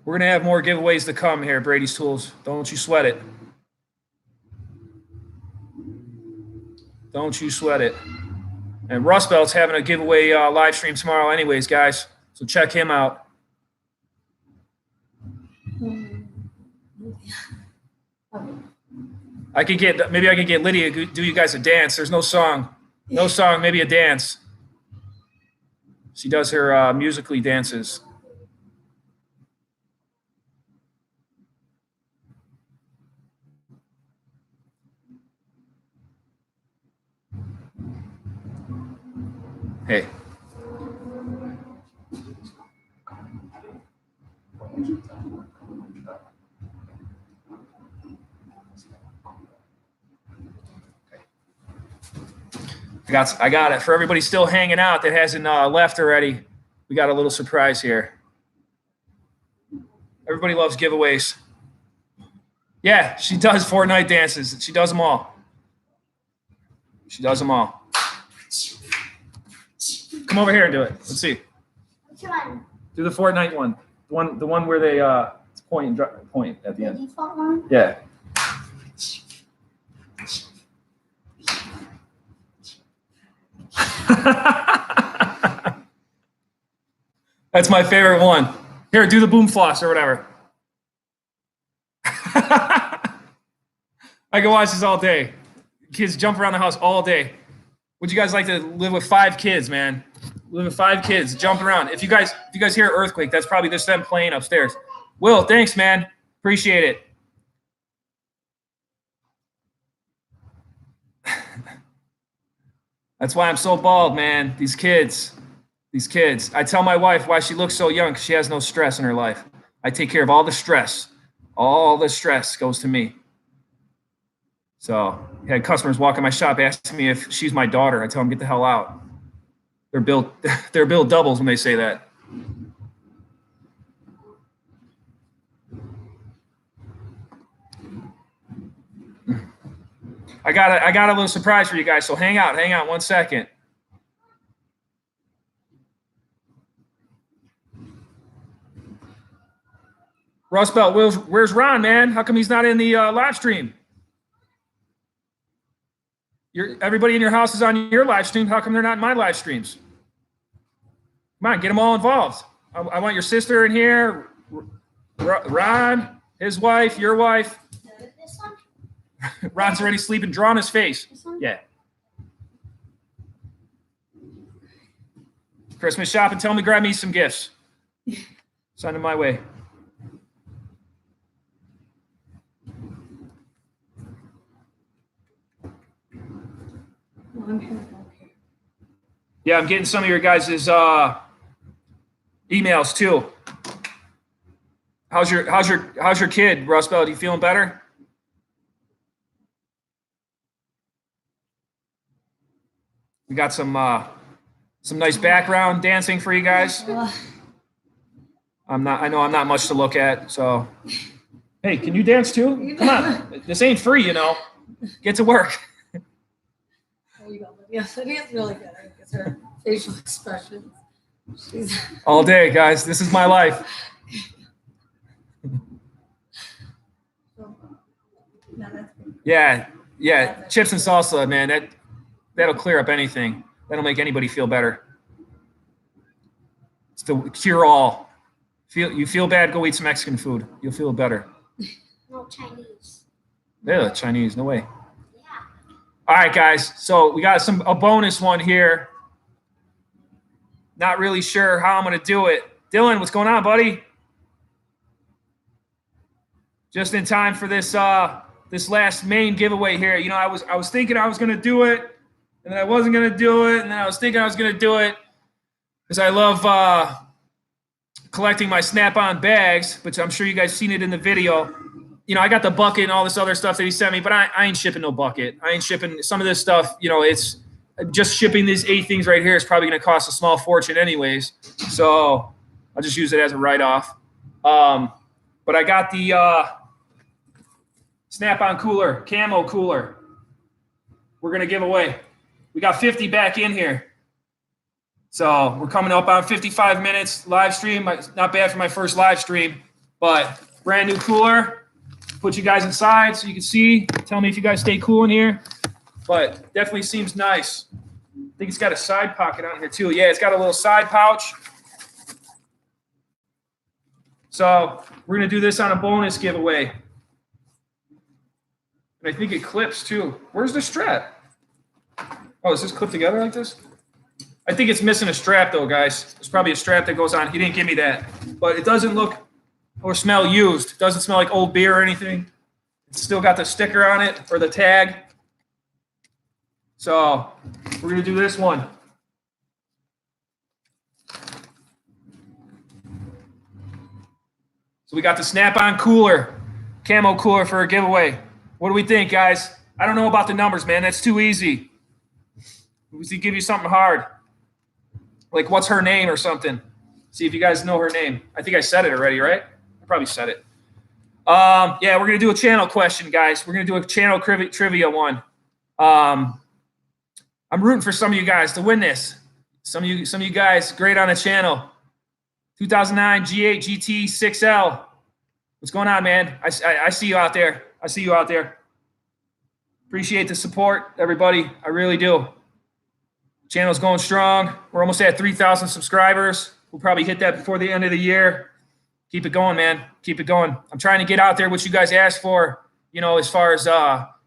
We're going to have more giveaways to come here, Brady's Tools. Don't you sweat it. Don't you sweat it. And Rust Belt's having a giveaway live stream tomorrow anyways, guys. So check him out. Maybe I could get Lydia to do you guys a dance. There's no song. No song, maybe a dance. She does her musically dances. Hey. I got it. For everybody still hanging out that hasn't left already, we got a little surprise here. Everybody loves giveaways. Yeah, she does Fortnite dances. She does them all. She does them all. Come over here and do it. Let's see. Which one? Do the Fortnite one. The one where they point at the end. The default one? Yeah. That's my favorite one. Here, do the boom floss or whatever. I can watch this all day. Kids jump around the house all day. Would you guys like to live with 5 kids, man? Live with 5 kids, jump around. If you guys hear an earthquake, that's probably just them playing upstairs. Will, thanks, man. Appreciate it. That's why I'm so bald, man. These kids. I tell my wife why she looks so young because she has no stress in her life. I take care of all the stress. All the stress goes to me. So I had customers walk in my shop asking me if she's my daughter. I tell them, get the hell out. They're billed doubles when they say that. I got a little surprise for you guys, so hang out 1 second. Rust Belt, where's Ron, man? How come he's not in the live stream? Everybody in your house is on your live stream. How come they're not in my live streams? Come on, get them all involved. I want your sister in here, Ron, his wife, your wife. This one? Ron's already sleeping. Draw on his face. This one? Yeah. Christmas shopping. Tell me, grab me some gifts. Send them my way. Yeah, I'm getting some of your guys' emails too. How's your kid, Rust Belt? You feeling better? We got some nice background dancing for you guys. I know I'm not much to look at, so hey, can you dance too? Come on, this ain't free, you know. Get to work. There you go. Yes, it is really good. It's her facial expressions. She's all day, guys. This is my life. Yeah. Chips and salsa, man. That'll clear up anything. That'll make anybody feel better. It's the cure all. You feel bad? Go eat some Mexican food. You'll feel better. No, Chinese. Yeah, Chinese. No way. All right, guys. So we got a bonus one here. Not really sure how I'm going to do it. Dylan, what's going on, buddy? Just in time for this last main giveaway here. You know, I was thinking I was going to do it, and then I wasn't going to do it, and then I was thinking I was going to do it because I love collecting my Snap-on bags, which I'm sure you guys seen it in the video. You know, I got the bucket and all this other stuff that he sent me, but I ain't shipping no bucket. I ain't shipping some of this stuff. You know, it's just shipping these 8 things right here is probably going to cost a small fortune anyways. So I'll just use it as a write-off. But I got the Snap-on cooler, camo cooler. We're going to give away. We got 50 back in here. So we're coming up on 55 minutes live stream. Not bad for my first live stream, but brand new cooler. Put you guys inside so you can see. Tell me if you guys stay cool in here. But definitely seems nice. I think it's got a side pocket on here too. Yeah, it's got a little side pouch. So we're going to do this on a bonus giveaway. And I think it clips too. Where's the strap? Oh, is this clipped together like this? I think it's missing a strap though, guys. There's probably a strap that goes on. He didn't give me that. But it doesn't look or smell used. It doesn't smell like old beer or anything. It's still got the sticker on it or the tag. So we're going to do this one. So we got the Snap-on cooler, camo cooler for a giveaway. What do we think, guys? I don't know about the numbers, man. That's too easy. We should give you something hard. Like what's her name or something. See if you guys know her name. I think I said it already, right? I probably said it. Yeah, we're gonna do a channel question, guys. We're gonna do a channel trivia one. I'm rooting for some of you guys to win this. Some of you guys great on the channel. 2009 G8 GT 6L. What's going on, man? I see you out there. I see you out there. Appreciate the support, everybody. I really do. Channel's going strong. We're almost at 3,000 subscribers. We'll probably hit that before the end of the year. Keep it going, man. Keep it going. I'm trying to get out there what you guys asked for, you know, as far as,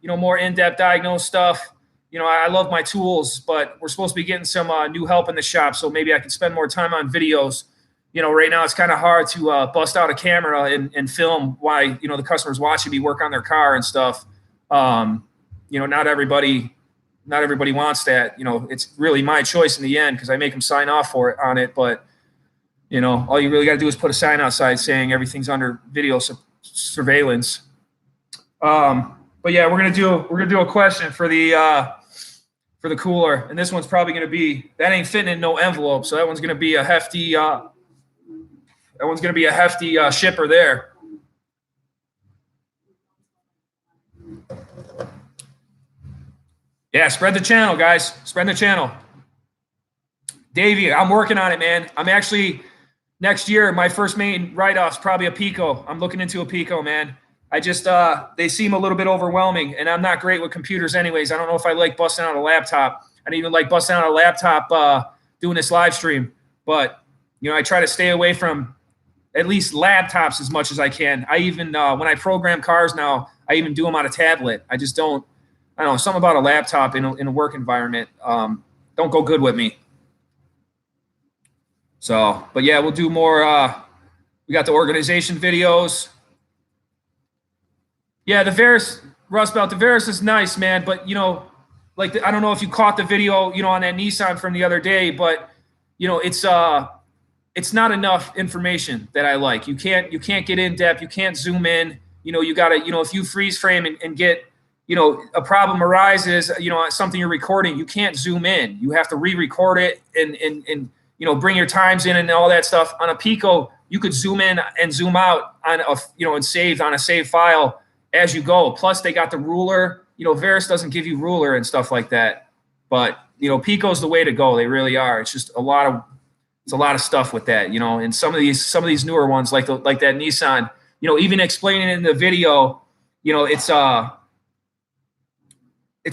you know, more in-depth diagnose stuff. You know, I love my tools, but we're supposed to be getting some new help in the shop, so maybe I can spend more time on videos. You know, right now it's kind of hard to bust out a camera and film why, you know, the customer's watching me work on their car and stuff. You know, not everybody wants that. You know, it's really my choice in the end because I make them sign off for it on it. But, you know, all you really got to do is put a sign outside saying everything's under video surveillance. But yeah, we're gonna do a question for the cooler, and this one's probably gonna be, that ain't fitting in no envelope, so that one's gonna be a hefty shipper there. Yeah, spread the channel, guys. Spread the channel. Davey, I'm working on it, man. I'm actually, next year, my first main write-off's probably a Pico. I'm looking into a Pico, man. I just, they seem a little bit overwhelming, and I'm not great with computers anyways. I don't know if I like busting out a laptop. I didn't even like busting out a laptop doing this live stream. But, you know, I try to stay away from at least laptops as much as I can. I even, when I program cars now, I even do them on a tablet. I just don't, I don't know, something about a laptop in a work environment don't go good with me. So, but yeah, we'll do more. We got the organization videos. Yeah, the Veris, Rust Belt, the Veris is nice, man. But, you know, like, I don't know if you caught the video, you know, on that Nissan from the other day, but, you know, it's not enough information that I like. You can't get in depth. You can't zoom in. You know, you got to, you know, if you freeze frame and get, you know, a problem arises, you know, something you're recording, you can't zoom in. You have to re-record it and you know, bring your times in and all that stuff. On a Pico, you could zoom in and zoom out on a, you know, and save on a save file as you go. Plus, they got the ruler. You know, Veris doesn't give you ruler and stuff like that. But, you know, Pico's the way to go. They really are. It's just a lot of stuff with that, you know. And some of these newer ones, like that Nissan, you know, even explaining it in the video, you know, it's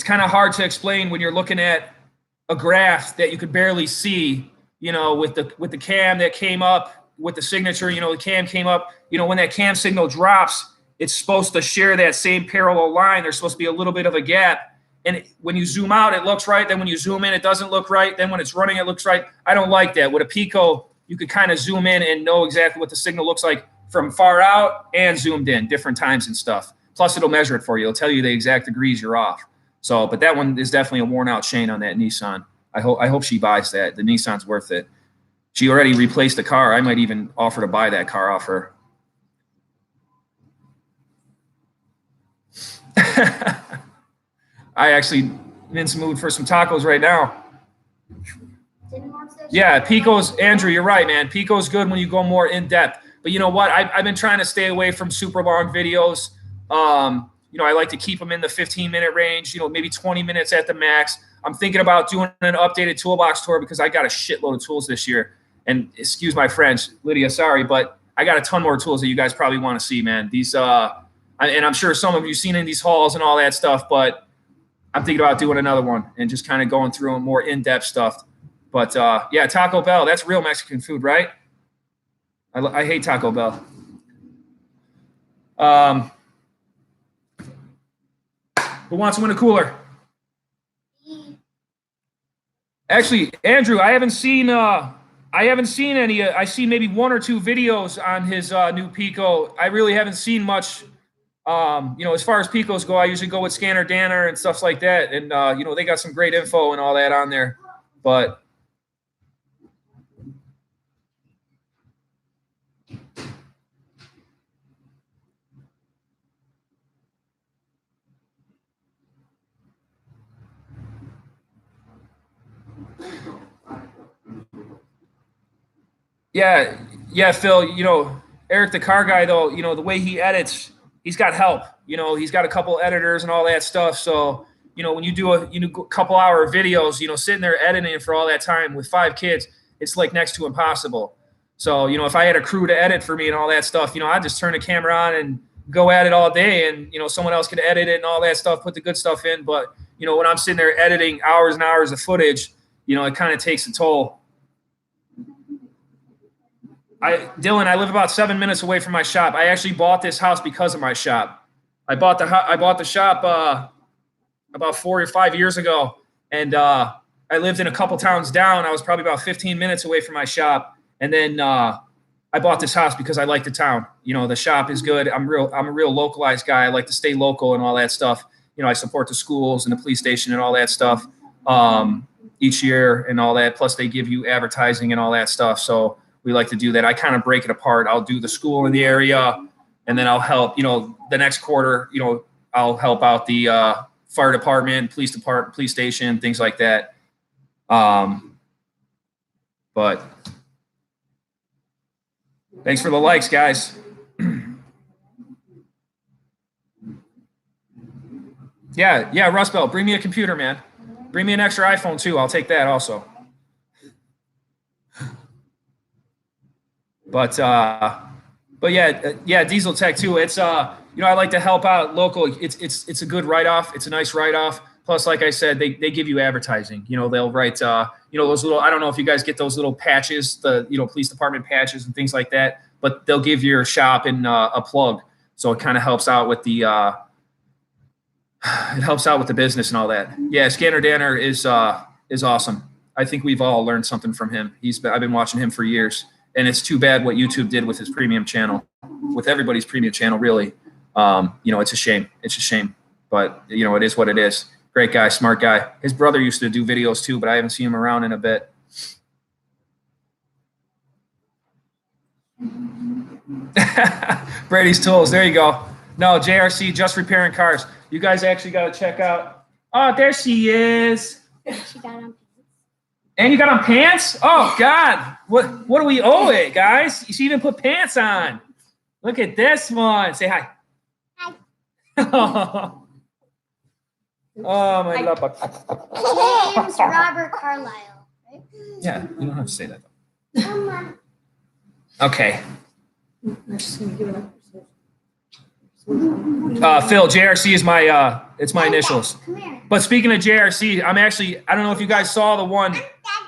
kind of hard to explain when you're looking at a graph that you could barely see, you know, with the cam that came up with the signature, you know, the cam came up, you know, when that cam signal drops, it's supposed to share that same parallel line. There's supposed to be a little bit of a gap. And when you zoom out, it looks right. Then when you zoom in, it doesn't look right. Then when it's running, it looks right. I don't like that. With a Pico, you could kind of zoom in and know exactly what the signal looks like from far out and zoomed in, different times and stuff. Plus, it'll measure it for you. It'll tell you the exact degrees you're off. So, but that one is definitely a worn out chain on that Nissan. I hope she buys that. The Nissan's worth it. She already replaced the car. I might even offer to buy that car off her. I actually am in some mood for some tacos right now. Yeah, Pico's, Andrew, you're right, man. Pico's good when you go more in depth. But you know what? I've been trying to stay away from super long videos. You know, I like to keep them in the 15-minute range, you know, maybe 20 minutes at the max. I'm thinking about doing an updated toolbox tour because I got a shitload of tools this year. And excuse my French, Lydia, sorry, but I got a ton more tools that you guys probably want to see, man. These, and I'm sure some of you seen in these hauls and all that stuff, but I'm thinking about doing another one and just kind of going through more in-depth stuff. But yeah, Taco Bell, that's real Mexican food, right? I hate Taco Bell. Who wants to win a cooler? Actually, Andrew, I haven't seen any. I see maybe one or two videos on his new Pico. I really haven't seen much. You know, as far as Picos go, I usually go with Scanner Danner and stuff like that. And you know, they got some great info and all that on there. But yeah, Phil, you know, Eric, the car guy, though, you know, the way he edits, he's got help. You know, he's got a couple editors and all that stuff. So, you know, when you do a couple hour videos, you know, sitting there editing for all that time with 5 kids, it's like next to impossible. So, you know, if I had a crew to edit for me and all that stuff, you know, I'd just turn the camera on and go at it all day, and, you know, someone else could edit it and all that stuff, put the good stuff in. But, you know, when I'm sitting there editing hours and hours of footage, you know, it kind of takes a toll. Dylan, I live about 7 minutes away from my shop. I actually bought this house because of my shop. I bought the shop about 4 or 5 years ago, and I lived in a couple towns down. I was probably about 15 minutes away from my shop, and then I bought this house because I like the town. You know, the shop is good. I'm a real localized guy. I like to stay local and all that stuff. You know, I support the schools and the police station and all that stuff each year and all that. Plus, they give you advertising and all that stuff. So we like to do that. I kind of break it apart. I'll do the school in the area, and then I'll help, you know, the next quarter, you know, I'll help out the fire department, police station, things like that. But thanks for the likes, guys. Yeah, Rust Belt, bring me a computer, man. Bring me an extra iPhone too. I'll take that also. But yeah, Diesel Tech too. It's you know, I like to help out local. It's a good write-off. It's a nice write-off. Plus, like I said, they give you advertising. You know, they'll write you know, those little, I don't know if you guys get those little patches, the, you know, police department patches and things like that, but they'll give your shop in a plug. So it kind of helps out with the business and all that. Yeah, Scanner Danner is awesome. I think we've all learned something from him. I've been watching him for years. And it's too bad what YouTube did with his premium channel, with everybody's premium channel, really. You know, it's a shame. It's a shame. But, you know, it is what it is. Great guy, smart guy. His brother used to do videos too, but I haven't seen him around in a bit. Brady's Tools. There you go. No, JRC, just repairing cars. You guys actually got to check out. Oh, there she is. She got on. And you got on pants? Oh, God. What do we owe it, guys? She even put pants on. Look at this one. Say hi. Hi. Oh, my love. James Robert Carlisle. Right? Yeah, you don't have to say that, though. Come on. Okay. I'm just gonna give it up. Phil, JRC is my it's my initials. Come here. But speaking of JRC, I don't know if you guys saw the one.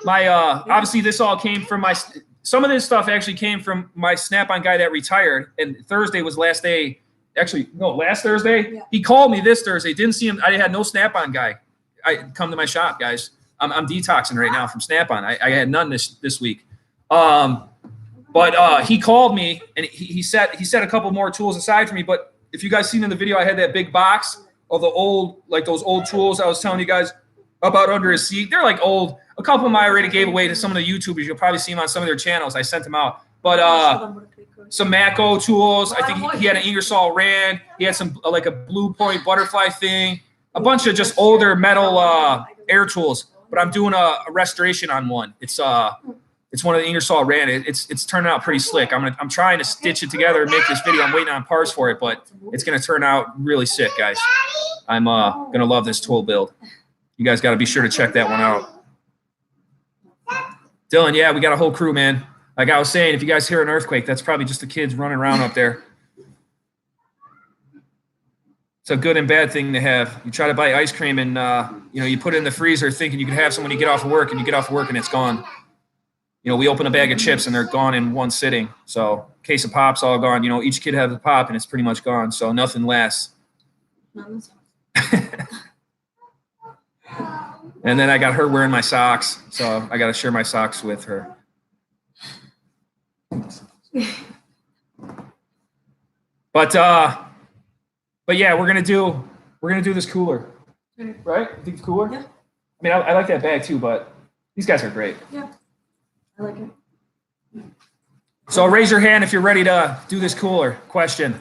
My obviously this all came from some of this stuff actually came from my Snap-on guy that retired, and Thursday was last day. Actually, no, last Thursday. Yeah. He called me this Thursday. Didn't see him. I had no Snap-on guy. I come to my shop, guys. I'm detoxing right now from Snap-on. I had none this week. But he called me and he set a couple more tools aside for me. But if you guys seen in the video, I had that big box of the old, like those old tools I was telling you guys about under his seat. They're like old. A couple of them I already gave away to some of the YouTubers. You'll probably see them on some of their channels. I sent them out. But some Mako tools. I think he had an Ingersoll Rand. He had some like a Blue Point butterfly thing. A bunch of just older metal air tools. But I'm doing a restoration on one. It's one of the Ingersoll Rand. It's turning out pretty slick. I'm trying to stitch it together and make this video. I'm waiting on parts for it, but it's gonna turn out really sick, guys. I'm gonna love this tool build. You guys got to be sure to check that one out. Dylan, yeah, we got a whole crew, man. Like I was saying, if you guys hear an earthquake, that's probably just the kids running around up there. It's a good and bad thing to have. You try to buy ice cream and you put it in the freezer thinking you can have some when you get off of work, and you get off of work and it's gone. You know, we open a bag of chips and they're gone in one sitting. So case of pop's all gone. You know, each kid has a pop and it's pretty much gone. So nothing lasts. And then I got her wearing my socks. So I got to share my socks with her. But yeah, we're gonna do this cooler, right? You think it's cooler? Yeah. I mean, I like that bag too, but these guys are great. Yeah, I like it. So raise your hand if you're ready to do this cooler. Question.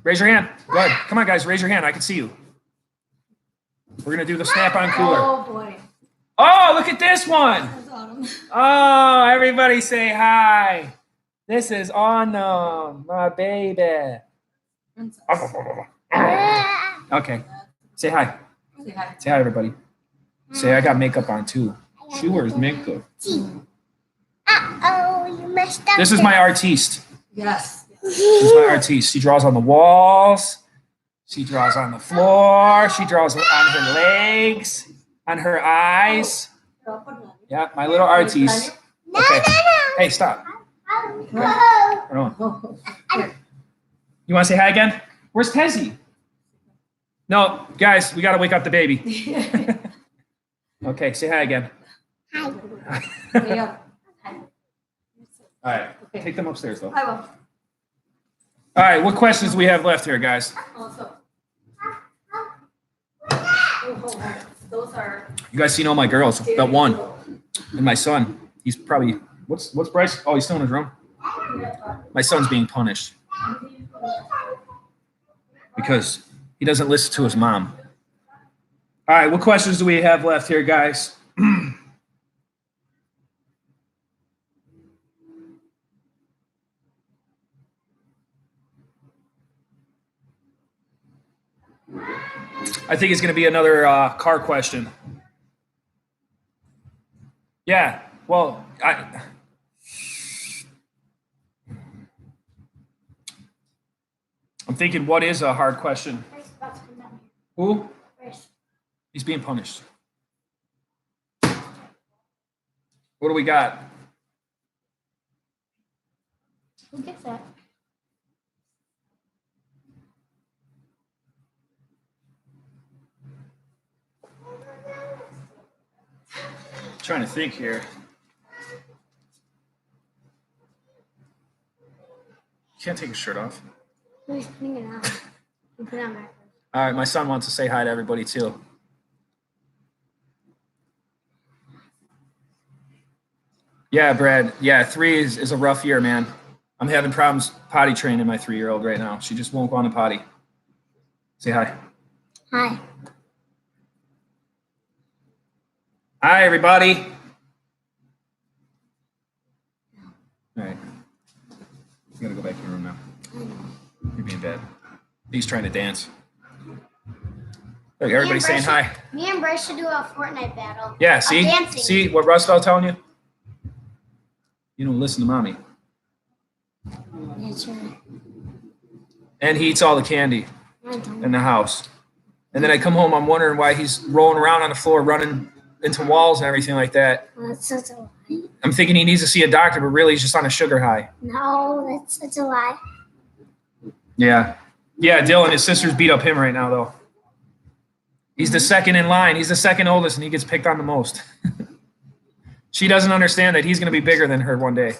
Raise your hand. Go ahead. Come on, guys. Raise your hand. I can see you. We're gonna do the Snap-on cooler. Oh boy. Oh, look at this one. That's autumn. Oh, everybody say hi. This is Autumn, my baby. Princess. Okay. Say hi. Say hi. Say hi, everybody. Say I got makeup on too. She wears makeup. Uh-oh, you messed up. This is my artiste. Yes. This is my artiste. She draws on the walls. She draws on the floor. She draws on her legs, on her eyes. Yeah, my little artiste. Okay. Hey, stop. Whoa. You want to say hi again? Where's Pezzy? No, guys, we got to wake up the baby. Okay, say hi again. Hi. Yeah. All right, Okay. take them upstairs, though. I will. All right, what questions do we have left here, guys? Also. Those are. You guys seen all my girls? That one. And my son. He's probably, what's Bryce? Oh, he's still in his room? My son's being punished because he doesn't listen to his mom. All right, what questions do we have left here, guys? I think it's going to be another car question. Yeah, well, I'm thinking, what is a hard question? Who? He's being punished. What do we got? Who gets that? Trying to think here. Can't take his shirt off. Who's putting it on? You put it on backwards. All right, my son wants to say hi to everybody too. Yeah, Brad. Yeah, 3 is a rough year, man. I'm having problems potty training my 3-year-old right now. She just won't go on the potty. Say hi. Hi. Hi, everybody. All right. You gotta go back to your room now. You're being bad. He's trying to dance. Look, everybody's saying hi. Me and Bryce should do a Fortnite battle. Yeah, of see? dancing. See what Russell telling you? You don't listen to mommy. That's right. And he eats all the candy I don't. in the house. And then I come home, I'm wondering why he's rolling around on the floor, running into walls and everything like that. Well, that's such a lie. I'm thinking he needs to see a doctor, but really he's just on a sugar high. No, that's such a lie. Yeah. Yeah, Dylan, his sisters beat up him right now, though. He's the second in line. He's the second oldest, and he gets picked on the most. She doesn't understand that he's going to be bigger than her one day.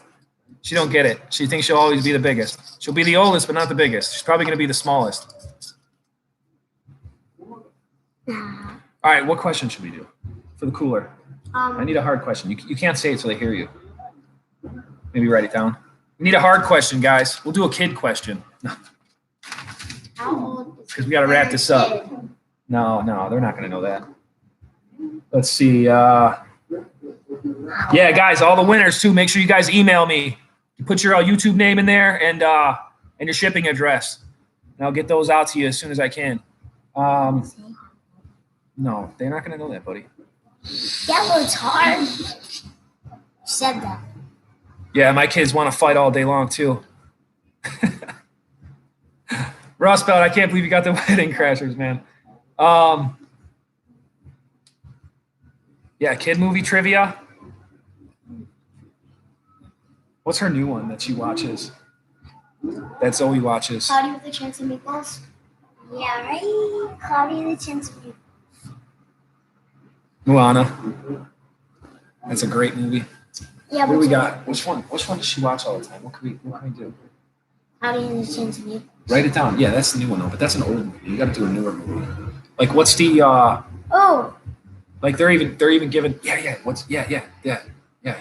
She don't get it. She thinks she'll always be the biggest. She'll be the oldest, but not the biggest. She's probably going to be the smallest. All right, what question should we do for the cooler? I need a hard question. You can't say it till they hear you. Maybe write it down. We need a hard question, guys. We'll do a kid question. How old is Because we got to wrap this up. No, they're not going to know that. Let's see. Yeah, guys, all the winners, too. Make sure you guys email me. You put your YouTube name in there and your shipping address. And I'll get those out to you as soon as I can. No, they're not going to know that, buddy. That was hard. Said that. Yeah, my kids want to fight all day long, too. Rust Belt, I can't believe you got the Wedding Crashers, man. Yeah, kid movie trivia. What's her new one that she watches? That Zoe watches. Cloudy with a Chance of Meatballs? Yeah, right? Cloudy with a Chance of Meatballs. Moana. That's a great movie. Yeah, What do we got? Which one does she watch all the time? What can we do? Cloudy with a Chance of Meatballs. Write it down. Yeah, that's the new one though, but that's an old movie. You got to do a newer movie. Like what's the Oh, like they're even giving yeah.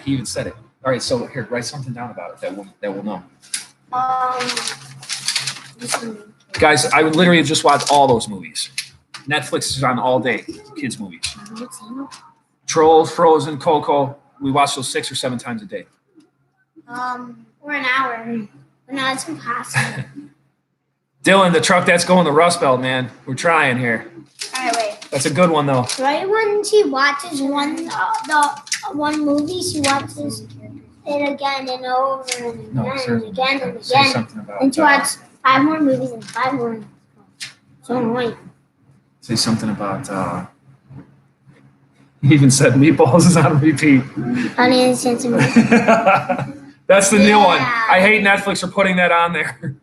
He even said it. All right, so here, write something down about it that we'll know. this one. Guys, I would literally just watch all those movies. Netflix is on all day. Kids movies. Have you seen it? Trolls, Frozen, Coco. We watch those 6 or 7 times a day. Or an hour. But no, it's impossible. Dylan, the truck that's going to Rust Belt, man. We're trying here. All right, wait. That's a good one, though. Right when she watches one movie, she watches it again and over and again and again and Say again. something about And she watches 5 more movies and 5 more. So annoying. Say something about. He even said meatballs is on repeat. Honey and Sensible. That's the new one. Yeah. I hate Netflix for putting that on there.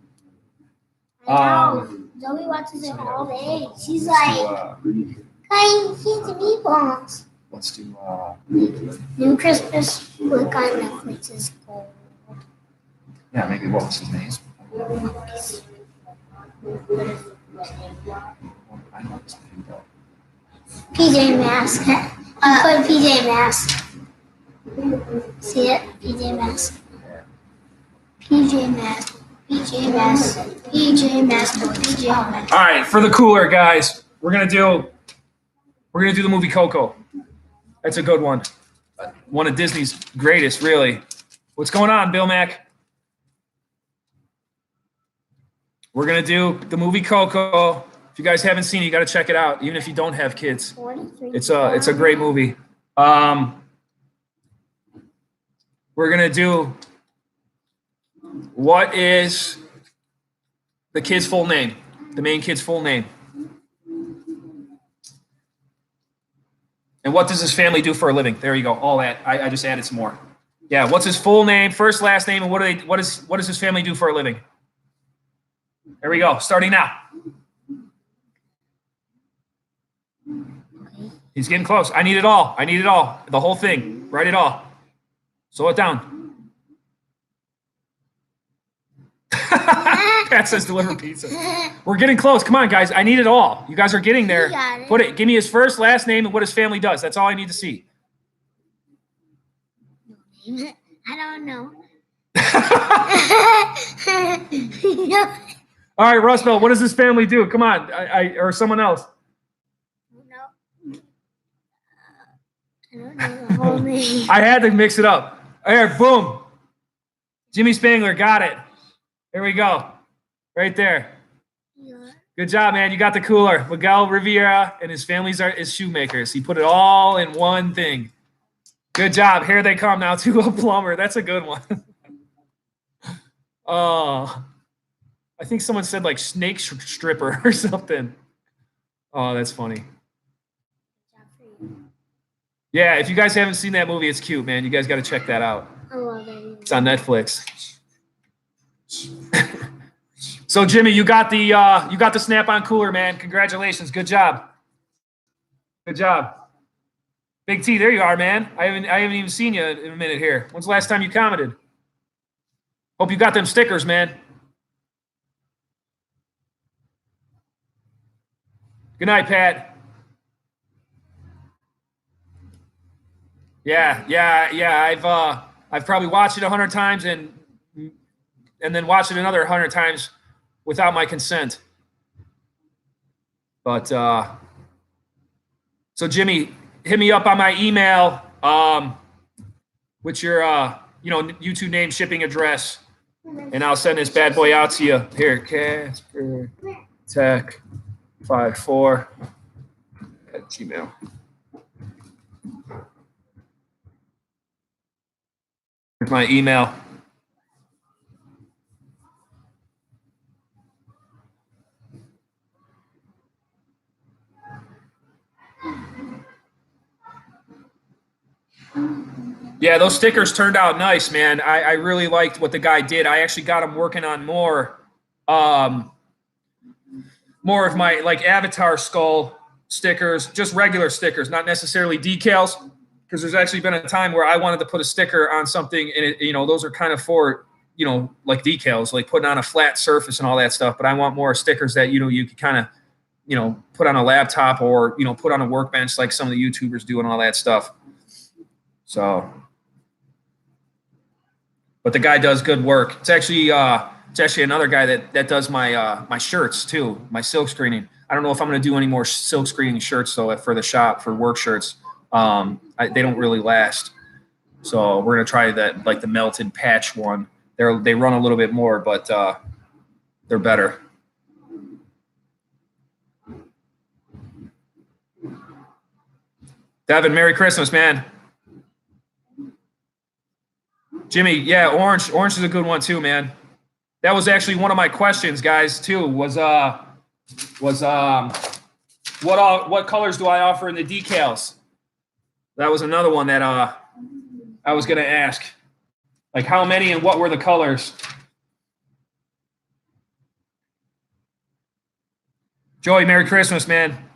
I know. Zoe watches it all day. She's like, I eat the meatballs. Let's do. New Christmas book on Netflix is called. Yeah, maybe what was his name? I know his name, though. PJ Masks. Put PJ Masks. See it? PJ Masks. PJ Masks. PJ Masks. PJ Masks. PJ Masks. All right, for the cooler, guys, we're gonna do the movie Coco. That's a good one. One of Disney's greatest, really. What's going on, Bill Mack? We're gonna do the movie Coco. If you guys haven't seen it, you got to check it out. Even if you don't have kids, it's a great movie. We're gonna do what is the kid's full name, the main kid's full name, and what does his family do for a living? There you go. All that I just added some more. Yeah, what's his full name, first, last name, and what does his family do for a living? There we go. Starting now. He's getting close. I need it all. I need it all. The whole thing. Write it all. Slow it down. Pat says deliver pizza. We're getting close. Come on, guys. I need it all. You guys are getting there. You got it. Put it. Give me his first, last name, and what his family does. That's all I need to see. I don't know. All right, Rustbelt, what does his family do? Come on. Or someone else. I don't know the whole name. I had to mix it up. There, boom. Jimmy Spangler, got it. There we go. Right there. Good job, man. You got the cooler. Miguel Rivera and his family is shoemakers. He put it all in one thing. Good job. Here they come now to a plumber. That's a good one. Oh, I think someone said like snake stripper or something. Oh, that's funny. Yeah, if you guys haven't seen that movie, it's cute, man. You guys got to check that out. I love it. It's on Netflix. So, Jimmy, you got the Snap-on cooler, man. Congratulations. Good job. Good job. Big T, there you are, man. I haven't even seen you in a minute here. When's the last time you commented? Hope you got them stickers, man. Good night, Pat. Yeah. I've probably watched it 100 times and then watched it another 100 times without my consent. But so Jimmy, hit me up on my email with your YouTube name, shipping address, and I'll send this bad boy out to you. Here, Casper Tech 54 at Gmail. Here's my email. Yeah, those stickers turned out nice, man. I really liked what the guy did. I actually got him working on more of my like avatar skull stickers, just regular stickers, not necessarily decals. Because there's actually been a time where I wanted to put a sticker on something, and those are kind of for, like decals, like putting on a flat surface and all that stuff. But I want more stickers that you could kind of, put on a laptop or put on a workbench like some of the YouTubers do and all that stuff. So, but the guy does good work. It's actually another guy that does my my shirts too, my silk screening. I don't know if I'm going to do any more silk screening shirts though for the shop for work shirts. They don't really last. So we're gonna try that, like the melted patch one. They run a little bit more, but they're better. Devin, Merry Christmas, man. Jimmy, yeah, orange. Orange is a good one too, man. That was actually one of my questions, guys, too, was what colors do I offer in the decals? That was another one that I was gonna ask. Like how many and what were the colors? Joey, Merry Christmas, man.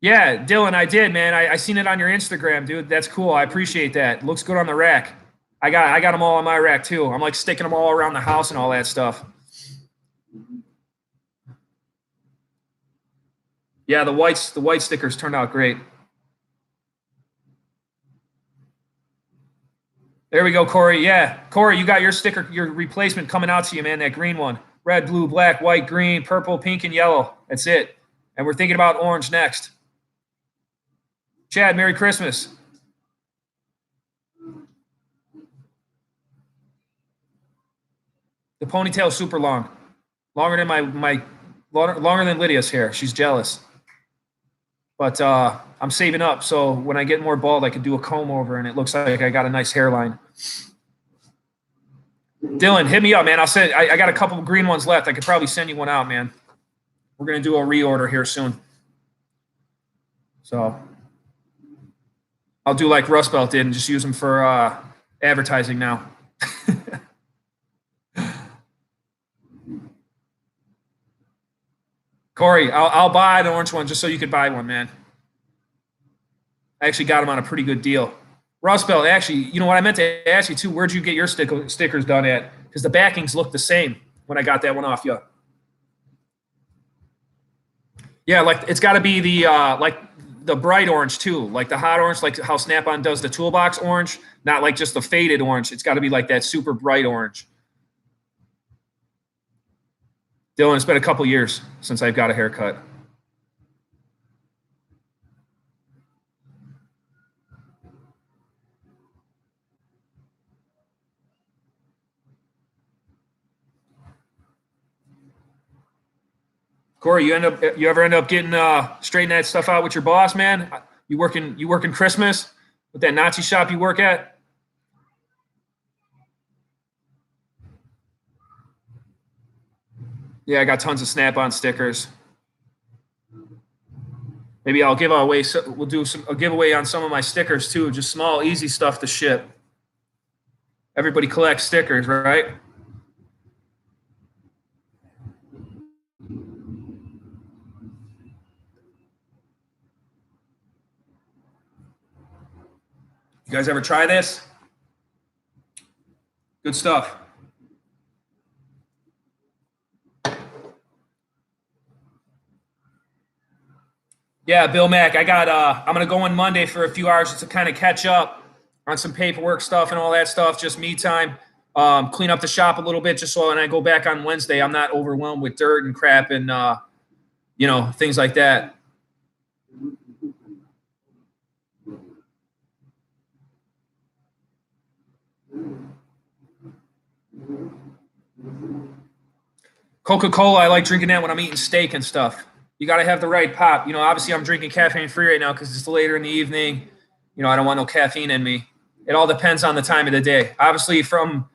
Yeah, Dylan, I did, man. I seen it on your Instagram, dude. That's cool. I appreciate that. Looks good on the rack. I got them all on my rack too. I'm like sticking them all around the house and all that stuff. Yeah, the white stickers turned out great. There we go, Corey. Yeah, Corey, you got your sticker, your replacement coming out to you, man. That green one. Red, blue, black, white, green, purple, pink, and yellow. That's it. And we're thinking about orange next. Chad, Merry Christmas. The ponytail's super long. Longer than longer than Lydia's hair. She's jealous. But I'm saving up, so when I get more bald, I could do a comb over, and it looks like I got a nice hairline. Dylan, hit me up, man. I got a couple of green ones left. I could probably send you one out, man. We're gonna do a reorder here soon. So I'll do like Rust Belt did and just use them for advertising now. Corey, I'll buy the orange one just so you could buy one, man. I actually got them on a pretty good deal. Rust Belt, actually, you know what I meant to ask you too, where'd you get your stickers done at? Because the backings look the same when I got that one off you. Yeah, like it's got to be the like the bright orange too, like the hot orange, like how Snap-on does the toolbox orange, not like just the faded orange. It's got to be like that super bright orange. Dylan, it's been a couple years since I've got a haircut. Corey, you ever end up getting straightening that stuff out with your boss, man? You working Christmas with that Nazi shop you work at? Yeah, I got tons of Snap-on stickers. Maybe I'll give away. We'll do a giveaway on some of my stickers too. Just small, easy stuff to ship. Everybody collects stickers, right? You guys ever try this? Good stuff. Yeah, Bill Mack, I'm gonna go in Monday for a few hours to kind of catch up on some paperwork stuff and all that stuff, just me time. Clean up the shop a little bit just so when I go back on Wednesday, I'm not overwhelmed with dirt and crap and things like that. Coca-Cola, I like drinking that when I'm eating steak and stuff. You got to have the right pop. Obviously I'm drinking caffeine free right now because it's later in the evening. I don't want no caffeine in me. It all depends on the time of the day. Obviously, from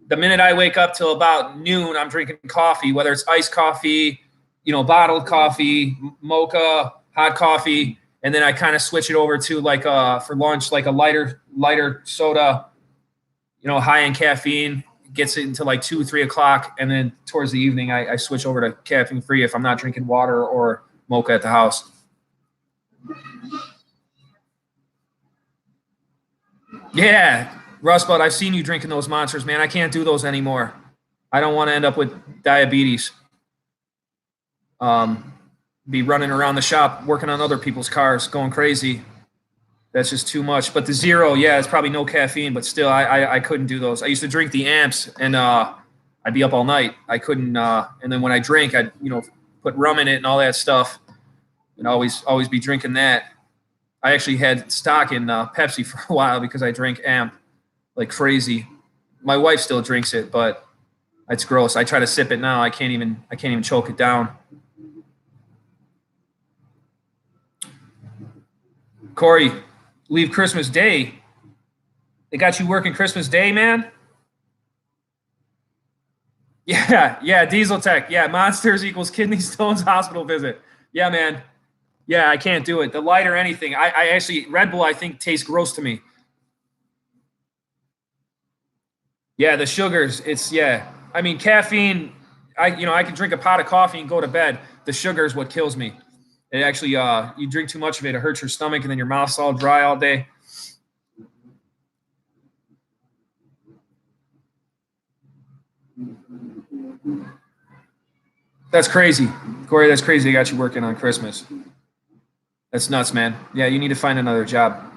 the minute I wake up till about noon, I'm drinking coffee, whether it's iced coffee, bottled coffee, mocha, hot coffee, and then I kind of switch it over to like for lunch, like a lighter soda, high in caffeine. Gets it into like 2, 3 o'clock, and then towards the evening, I switch over to caffeine free if I'm not drinking water or mocha at the house. Yeah, Rust Belt, I've seen you drinking those monsters, man. I can't do those anymore. I don't want to end up with diabetes. Be running around the shop working on other people's cars, going crazy. That's just too much. But the zero, yeah, it's probably no caffeine, but still, I couldn't do those. I used to drink the amps, and I'd be up all night. I couldn't. And then when I drink, I'd put rum in it and all that stuff, and always be drinking that. I actually had stock in Pepsi for a while because I drank Amp like crazy. My wife still drinks it, but it's gross. I try to sip it now. I can't even choke it down. Corey, leave Christmas Day. They got you working Christmas Day, man? Yeah, Diesel Tech. Yeah, monsters equals kidney stones hospital visit. Yeah, man. Yeah, I can't do it. The light or anything. I actually, Red Bull, I think, tastes gross to me. Yeah, the sugars, yeah. I mean, caffeine, I can drink a pot of coffee and go to bed. The sugar is what kills me. It actually, you drink too much of it, it hurts your stomach, and then your mouth's all dry all day. That's crazy. Corey, that's crazy. They got you working on Christmas. That's nuts, man. Yeah, you need to find another job.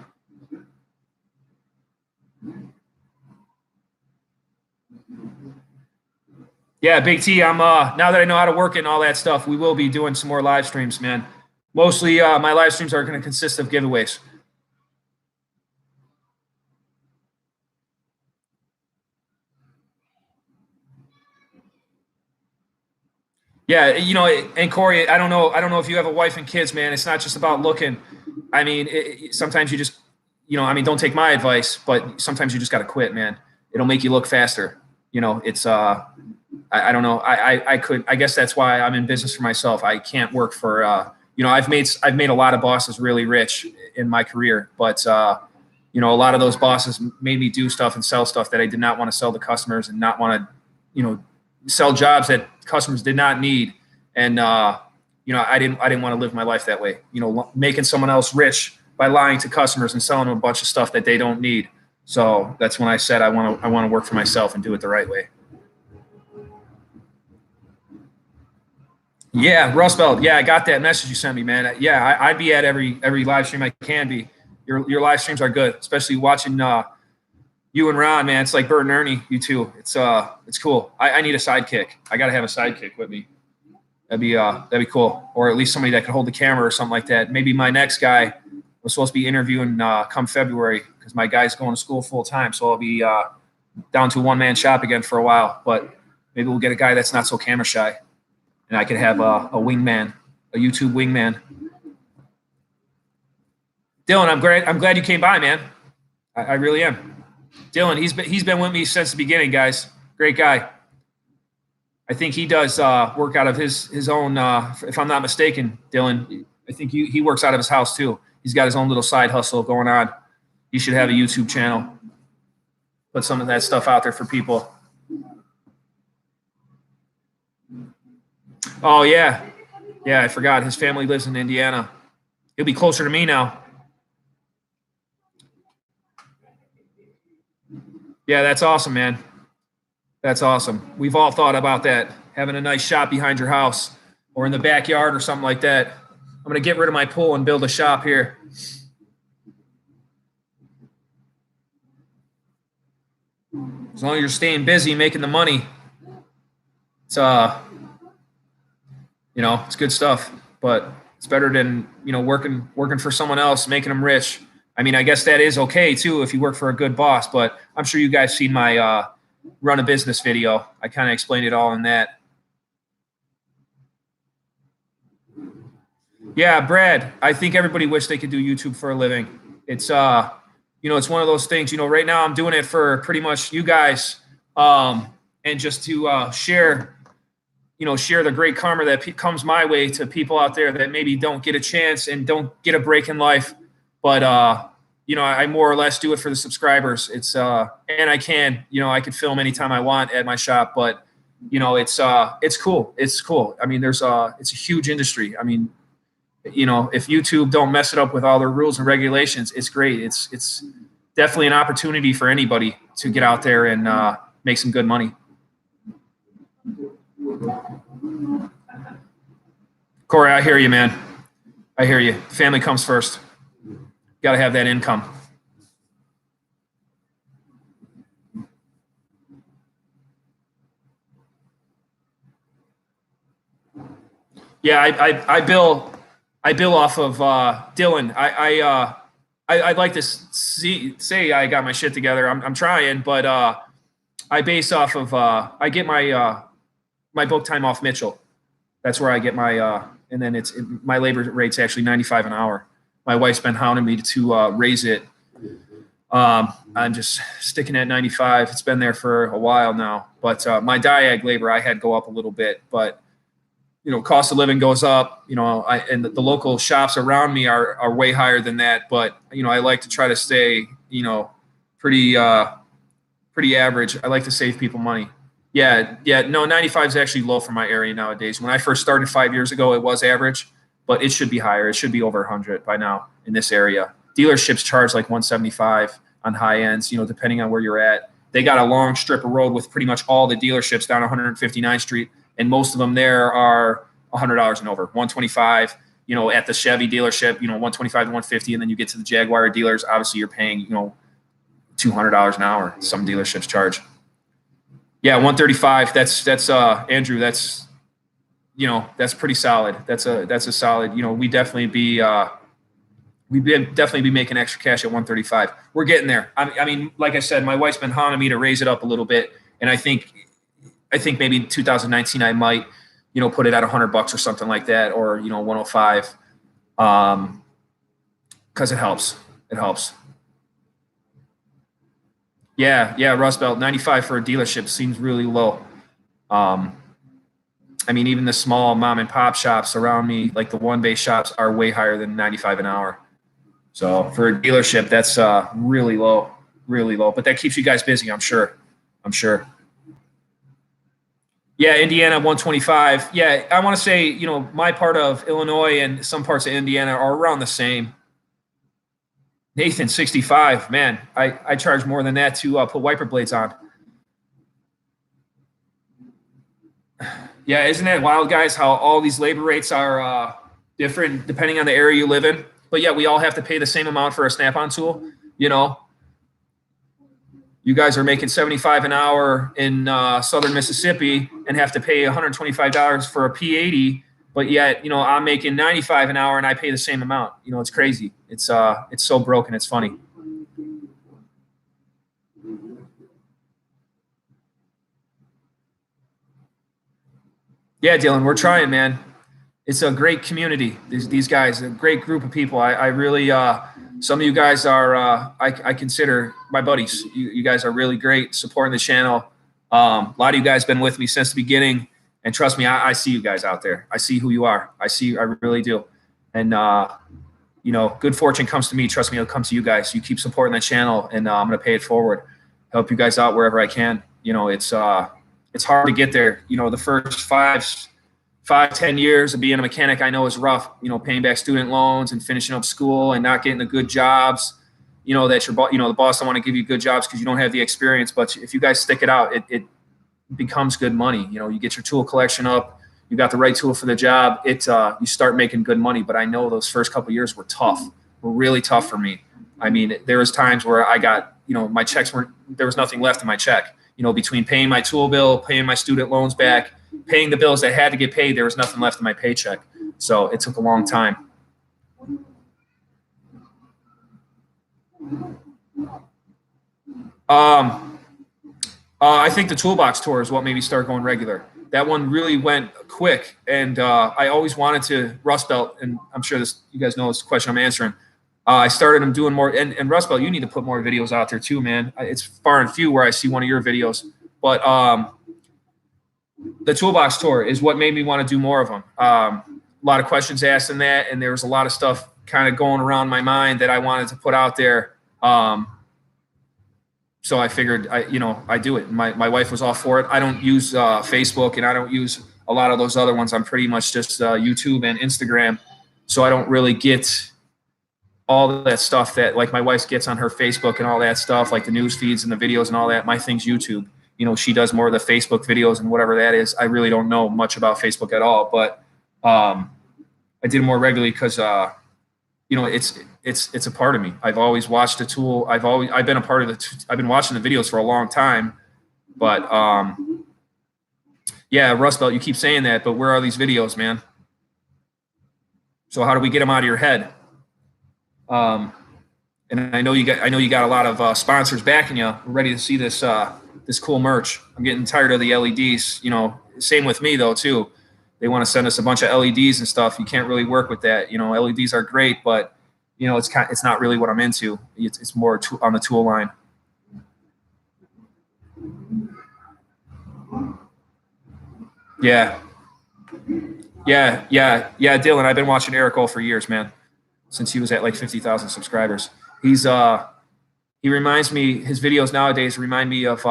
Yeah, Big T, I'm now that I know how to work it and all that stuff, we will be doing some more live streams, man. Mostly my live streams are going to consist of giveaways. Yeah, and Corey, I don't know if you have a wife and kids, man. It's not just about looking. I mean, sometimes you just, don't take my advice, but sometimes you just got to quit, man. It'll make you look faster. It's I don't know. I guess that's why I'm in business for myself. I can't work for I've made a lot of bosses really rich in my career, but a lot of those bosses made me do stuff and sell stuff that I did not want to sell to customers and not want to sell jobs that customers did not need. And I didn't want to live my life that way. Making someone else rich by lying to customers and selling them a bunch of stuff that they don't need. So that's when I said I want to work for myself and do it the right way. Yeah, Rust Belt. Yeah, I got that message you sent me, man. Yeah, I'd be at every live stream I can be. Your live streams are good, especially watching you and Ron, man. It's like Bert and Ernie, you two. It's cool. I need a sidekick. I gotta have a sidekick with me. That'd be cool. Or at least somebody that could hold the camera or something like that. Maybe my next guy was supposed to be interviewing come February because my guy's going to school full time, so I'll be down to a one-man shop again for a while. But maybe we'll get a guy that's not so camera shy. And I could have a wingman, a YouTube wingman. Dylan, I'm glad you came by, man. I really am. Dylan, he's been with me since the beginning, guys. Great guy. I think he does work out of his own. If I'm not mistaken, Dylan, I think he works out of his house too. He's got his own little side hustle going on. He should have a YouTube channel. Put some of that stuff out there for people. Oh, yeah. Yeah, I forgot. His family lives in Indiana. He'll be closer to me now. Yeah, that's awesome, man. That's awesome. We've all thought about that, having a nice shop behind your house or in the backyard or something like that. I'm going to get rid of my pool and build a shop here. As long as you're staying busy, making the money, it's it's good stuff, but it's better than, working for someone else, making them rich. I mean, I guess that is okay too if you work for a good boss, but I'm sure you guys seen my run a business video. I kind of explained it all in that. Yeah, Brad, I think everybody wished they could do YouTube for a living. It's it's one of those things, right now I'm doing it for pretty much you guys, and just to share the great karma that comes my way to people out there that maybe don't get a chance and don't get a break in life. But, I more or less do it for the subscribers. It's, and I can film anytime I want at my shop, but, it's cool. It's cool. I mean, it's a huge industry. I mean, if YouTube don't mess it up with all their rules and regulations, it's great. It's definitely an opportunity for anybody to get out there and make some good money. Corey, I hear you, man. I hear you. Family comes first. Got to have that income. Yeah, I bill off of Dylan. I'd like to say I got my shit together. I'm trying, but I base off of I get my my book time off Mitchell. That's where I get my and then my labor rate's actually 95 an hour. My wife's been hounding me to raise it. I'm just sticking at 95. It's been there for a while now, but my diag labor I had go up a little bit, but you know, cost of living goes up, you know, and the local shops around me are way higher than that. But, you know, I like to try to stay, you know, pretty average. I like to save people money. Yeah. No, 95 is actually low for my area nowadays. When I first started 5 years ago, it was average, but it should be higher. It should be over 100 by now in this area. Dealerships charge like 175 on high ends, you know, depending on where you're at. They got a long strip of road with pretty much all the dealerships down 159th Street. And most of them there are $100 and over, 125, you know, at the Chevy dealership, you know, 125 to 150. And then you get to the Jaguar dealers. Obviously you're paying, you know, $200 an hour. Some dealerships charge. Yeah. 135. That's Andrew, that's, you know, that's pretty solid. That's a solid, you know, we'd definitely be making extra cash at 135. We're getting there. I mean, like I said, my wife's been hounding me to raise it up a little bit. And I think maybe in 2019 I might, you know, put it at $100 or something like that, or, you know, 105, because it helps. It helps. Yeah, Rust Belt 95 for a dealership seems really low. I mean, even the small mom and pop shops around me, like the one bay shops, are way higher than 95 an hour. So for a dealership, that's really low, But that keeps you guys busy, I'm sure. Yeah, Indiana 125. Yeah, I want to say, you know, my part of Illinois and some parts of Indiana are around the same. Nathan 65. Man, I charge more than that to put wiper blades on. Yeah, isn't that wild, guys? How all these labor rates are different depending on the area you live in. But yeah, we all have to pay the same amount for a snap-on tool. You know, you guys are making 75 an hour in southern Mississippi and have to pay $125 for a P80, but yet, you know, I'm making 95 an hour and I pay the same amount. You know, it's crazy. It's so broken. It's funny. Yeah, Dylan, we're trying, man. It's a great community. These guys, a great group of people. I really, some of you guys are, I consider my buddies. You guys are really great supporting the channel. A lot of you guys been with me since the beginning, and trust me, I see you guys out there. I see who you are. I really do. And, you know, good fortune comes to me. Trust me, it'll come to you guys. You keep supporting the channel, and I'm going to pay it forward. Help you guys out wherever I can. You know, it's hard to get there. You know, the first 5-10 years of being a mechanic, I know is rough, you know, paying back student loans and finishing up school and not getting the good jobs, you know, that the boss don't want to give you good jobs because you don't have the experience. But if you guys stick it out, it becomes good money. You know, you get your tool collection up, you got the right tool for the job, you start making good money. But I know those first couple of years were really tough for me. I mean, there was times where I got, you know, my checks there was nothing left in my check, you know, between paying my tool bill, paying my student loans back, paying the bills that had to get paid, there was nothing left in my paycheck. So it took a long time. I think the toolbox tour is what made me start going regular. That one really went quick, and I always wanted to Rust Belt, and I'm sure you guys know this question I'm answering. I started them doing more, and Rust Belt, you need to put more videos out there too, man. It's far and few where I see one of your videos, but the toolbox tour is what made me want to do more of them. A lot of questions asked in that, and there was a lot of stuff kind of going around my mind that I wanted to put out there. So I figured, I do it. My wife was all for it. I don't use Facebook, and I don't use a lot of those other ones. I'm pretty much just YouTube and Instagram. So I don't really get all that stuff that like my wife gets on her Facebook and all that stuff, like the news feeds and the videos and all that. My thing's YouTube. You know, she does more of the Facebook videos and whatever that is. I really don't know much about Facebook at all, but I did it more regularly because, you know, it's a part of me. I've always watched the tool. I've been a part of I've been watching the videos for a long time, but yeah, Rust Belt, you keep saying that, but where are these videos, man? So how do we get them out of your head? And I know you got a lot of sponsors backing you. We're ready to see this this cool merch. I'm getting tired of the LEDs. You know, same with me though too. They want to send us a bunch of LEDs and stuff. You can't really work with that. You know, LEDs are great, but you know, it's not really what I'm into. It's more on the tool line. Yeah, Dylan. I've been watching Eric O for years, man, since he was at like 50,000 subscribers. He's he reminds me. His videos nowadays remind me of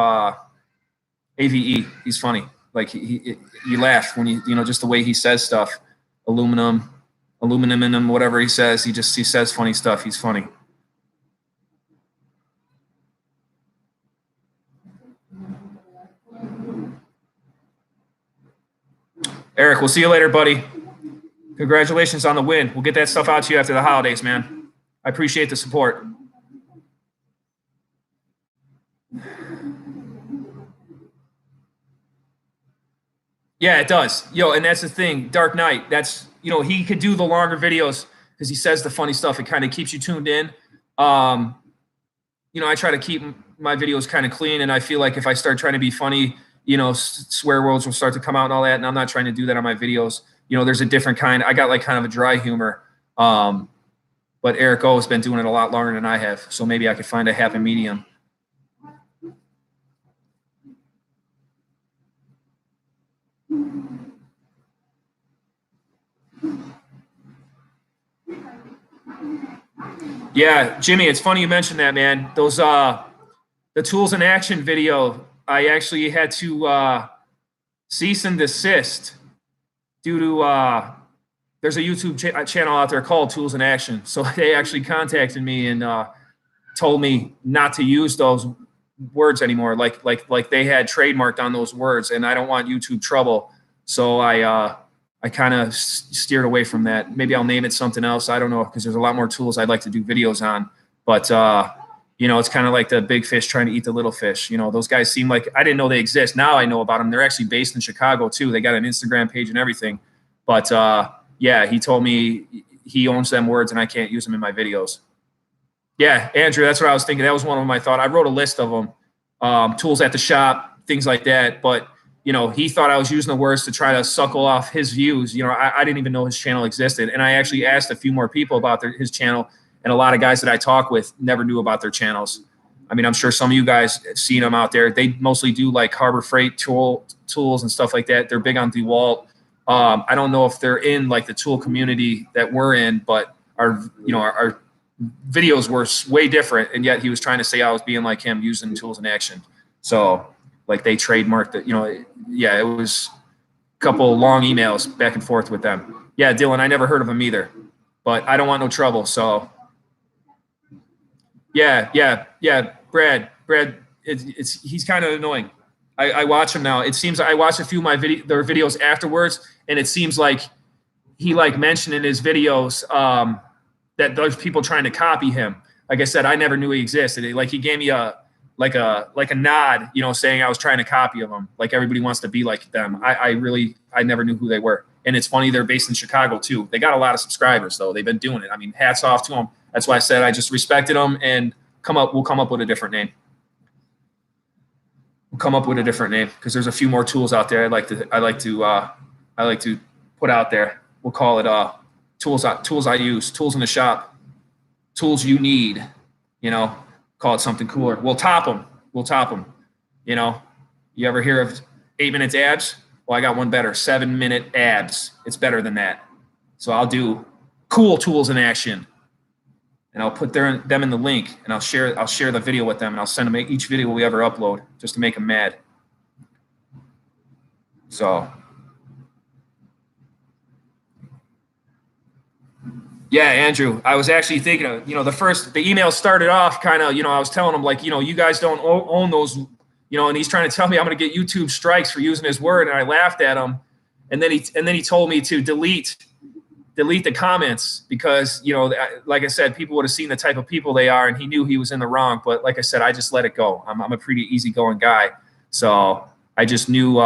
AVE. He's funny. Like you laugh when you know just the way he says stuff. Aluminum, whatever he says. He says funny stuff. He's funny. Eric, we'll see you later, buddy. Congratulations on the win. We'll get that stuff out to you after the holidays, man. I appreciate the support. Yeah, it does. Yo, and that's the thing. Dark Knight, that's, you know, he could do the longer videos because he says the funny stuff. It kind of keeps you tuned in. You know, I try to keep my videos kind of clean, and I feel like if I start trying to be funny, you know, swear words will start to come out and all that, and I'm not trying to do that on my videos. You know, there's a different kind. I got like kind of a dry humor. But Eric O has been doing it a lot longer than I have, so maybe I could find a happy medium. Yeah, Jimmy, it's funny you mentioned that, man. Those the tools in action video, I actually had to cease and desist due to there's a YouTube channel out there called Tools in Action. So they actually contacted me and told me not to use those words anymore. Like they had trademarked on those words, and I don't want YouTube trouble. So I kind of steered away from that. Maybe I'll name it something else. I don't know, because there's a lot more tools I'd like to do videos on. But, you know, it's kind of like the big fish trying to eat the little fish. You know, those guys seem like, I didn't know they exist. Now I know about them. They're actually based in Chicago, too. They got an Instagram page and everything. But, yeah, he told me he owns them words and I can't use them in my videos. Yeah, Andrew, that's what I was thinking. That was one of them I thought. I wrote a list of them, tools at the shop, things like that. But, you know, he thought I was using the words to try to suckle off his views. You know, I didn't even know his channel existed. And I actually asked a few more people about his channel, and a lot of guys that I talk with never knew about their channels. I mean, I'm sure some of you guys have seen them out there. They mostly do like Harbor Freight tools and stuff like that. They're big on DeWalt. I don't know if they're in like the tool community that we're in, but our videos were way different. And yet he was trying to say I was being like him using tools in action. So like they trademarked it, you know. Yeah, it was a couple long emails back and forth with them. Yeah, Dylan, I never heard of him either, but I don't want no trouble. So yeah, Brad, he's kind of annoying. I watch him now. It seems I watched a few of their videos afterwards, and it seems like he like mentioned in his videos that there's people trying to copy him. Like I said, I never knew he existed. Like he gave me a nod, you know, saying I was trying to copy of them. Like everybody wants to be like them. I never knew who they were. And it's funny, they're based in Chicago too. They got a lot of subscribers though. They've been doing it. I mean, hats off to them. That's why I said I just respected them, and we'll come up with a different name. We'll come up with a different name because there's a few more tools out there I like to put out there. We'll call it tools I use, tools in the shop, tools you need, you know. Call it something cooler. We'll top them. You know, you ever hear of 8 minutes abs? Well, I got one better, 7-minute abs. It's better than that. So I'll do cool tools in action, and I'll put them in the link, and I'll share the video with them, and I'll send them each video we ever upload just to make them mad. So yeah, Andrew, I was actually thinking of, you know, the email started off kind of, you know, I was telling him like, you know, you guys don't own those, you know, and he's trying to tell me I'm going to get YouTube strikes for using his word. And I laughed at him. And then he told me to delete the comments because, you know, like I said, people would have seen the type of people they are, and he knew he was in the wrong. But like I said, I just let it go. I'm a pretty easygoing guy. So I just knew,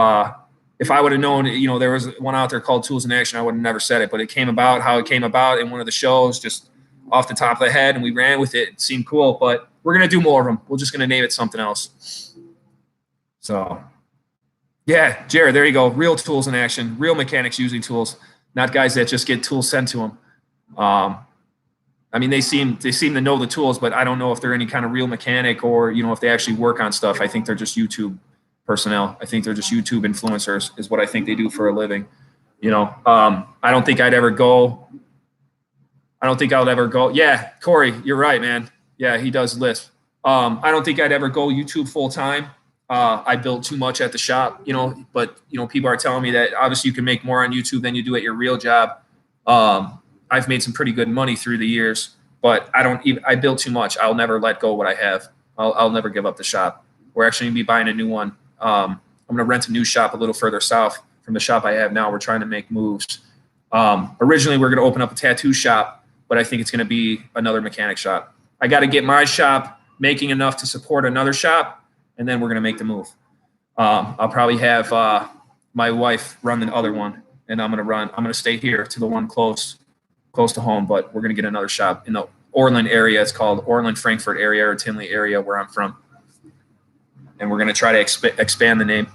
if I would have known, you know, there was one out there called Tools in Action, I would have never said it. But it came about how it came about in one of the shows. Just off the top of the head, and we ran with it. It seemed cool, but we're going to do more of them. We're just going to name it something else. So, yeah, Jared, there you go. Real tools in action. Real mechanics using tools, not guys that just get tools sent to them. I mean, they seem to know the tools, but I don't know if they're any kind of real mechanic or, you know, if they actually work on stuff. I think they're just YouTube personnel. I think they're just YouTube influencers is what I think they do for a living. You know, I don't think I'd ever go. I don't think I would ever go. Yeah, Corey, you're right, man. Yeah, he does Lisp. I don't think I'd ever go YouTube full time. I built too much at the shop, you know, but, you know, people are telling me that obviously you can make more on YouTube than you do at your real job. I've made some pretty good money through the years, but I built too much. I'll never let go what I have. I'll never give up the shop. We're actually going to be buying a new one. I'm going to rent a new shop a little further south from the shop I have now. We're trying to make moves. Originally, we're going to open up a tattoo shop, but I think it's going to be another mechanic shop. I got to get my shop making enough to support another shop, and then we're going to make the move. I'll probably have my wife run the other one, and I'm going to stay here to the one close to home, but we're going to get another shop in the Orland area. It's called Orland, Frankfurt area, or Tinley area where I'm from. And we're going to try to expand the name.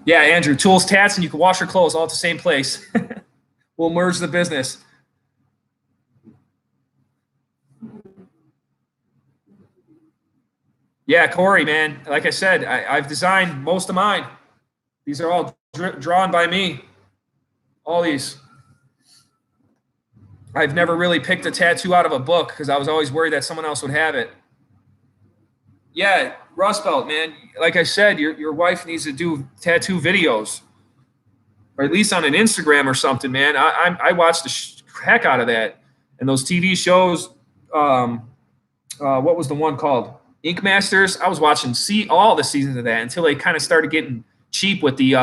Yeah, Andrew, tools, tats, and you can wash your clothes all at the same place. We'll merge the business. Yeah, Corey, man. Like I said, I've designed most of mine. These are all drawn by me. All these. I've never really picked a tattoo out of a book because I was always worried that someone else would have it. Yeah, Rust Belt, man. Like I said, your wife needs to do tattoo videos, or at least on an Instagram or something, man. I watched the heck out of that. And those TV shows, what was the one called? Ink Masters. I was watching all the seasons of that until they kind of started getting cheap with the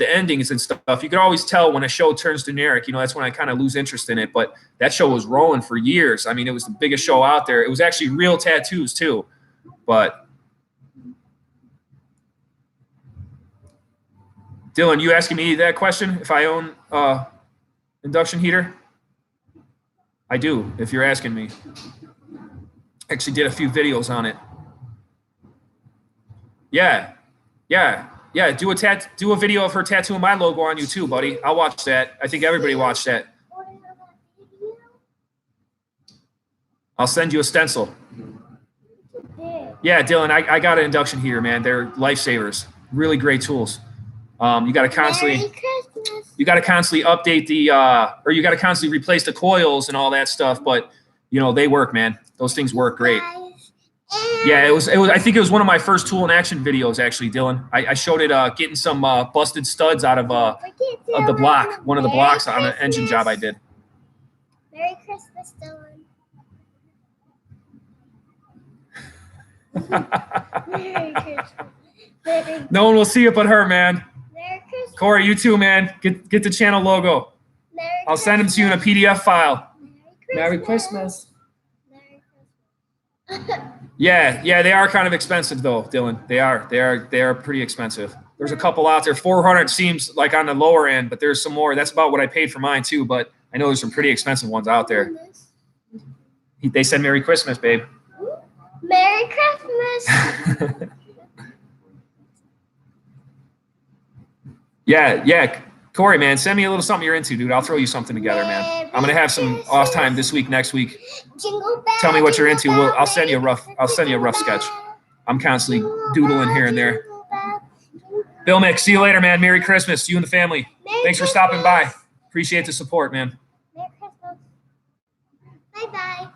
endings and stuff. You can always tell when a show turns generic. You know, that's when I kind of lose interest in it. But that show was rolling for years. I mean, it was the biggest show out there. It was actually real tattoos too. But Dylan, you asking me that question? If I own induction heater? I do, if you're asking me. Actually did a few videos on it. Yeah. Do a video of her tattooing my logo on you too, buddy. I'll watch that. I think everybody watched that. I'll send you a stencil. Yeah, Dylan, I got an induction heater, man. They're lifesavers. Really great tools. You got to constantly update or you got to constantly replace the coils and all that stuff. But you know, they work, man. Those things work great. Yeah, it was. I think it was one of my first tool in action videos, actually, Dylan. I showed it getting some busted studs out of the block, one of the blocks on an engine job I did. Merry Christmas, Dylan. Merry Christmas. No one will see it but her, man. Merry Christmas. Corey, you too, man. Get the channel logo. I'll send them to you in a PDF file. Merry Christmas. Merry Christmas. Yeah, they are kind of expensive though, Dylan. They are pretty expensive. There's a couple out there. 400 seems like on the lower end, but there's some more. That's about what I paid for mine too, but I know there's some pretty expensive ones out there. They said Merry Christmas, babe. Merry Christmas. Yeah. Corey, man, send me a little something you're into, dude. I'll throw you something together, man. I'm gonna have some off time this week, next week. Tell me what you're into. I'll send you a rough sketch. I'm constantly doodling here and there. Bill Mick, see you later, man. Merry Christmas to you and the family. Thanks for stopping by. Appreciate the support, man. Merry Christmas. Bye-bye.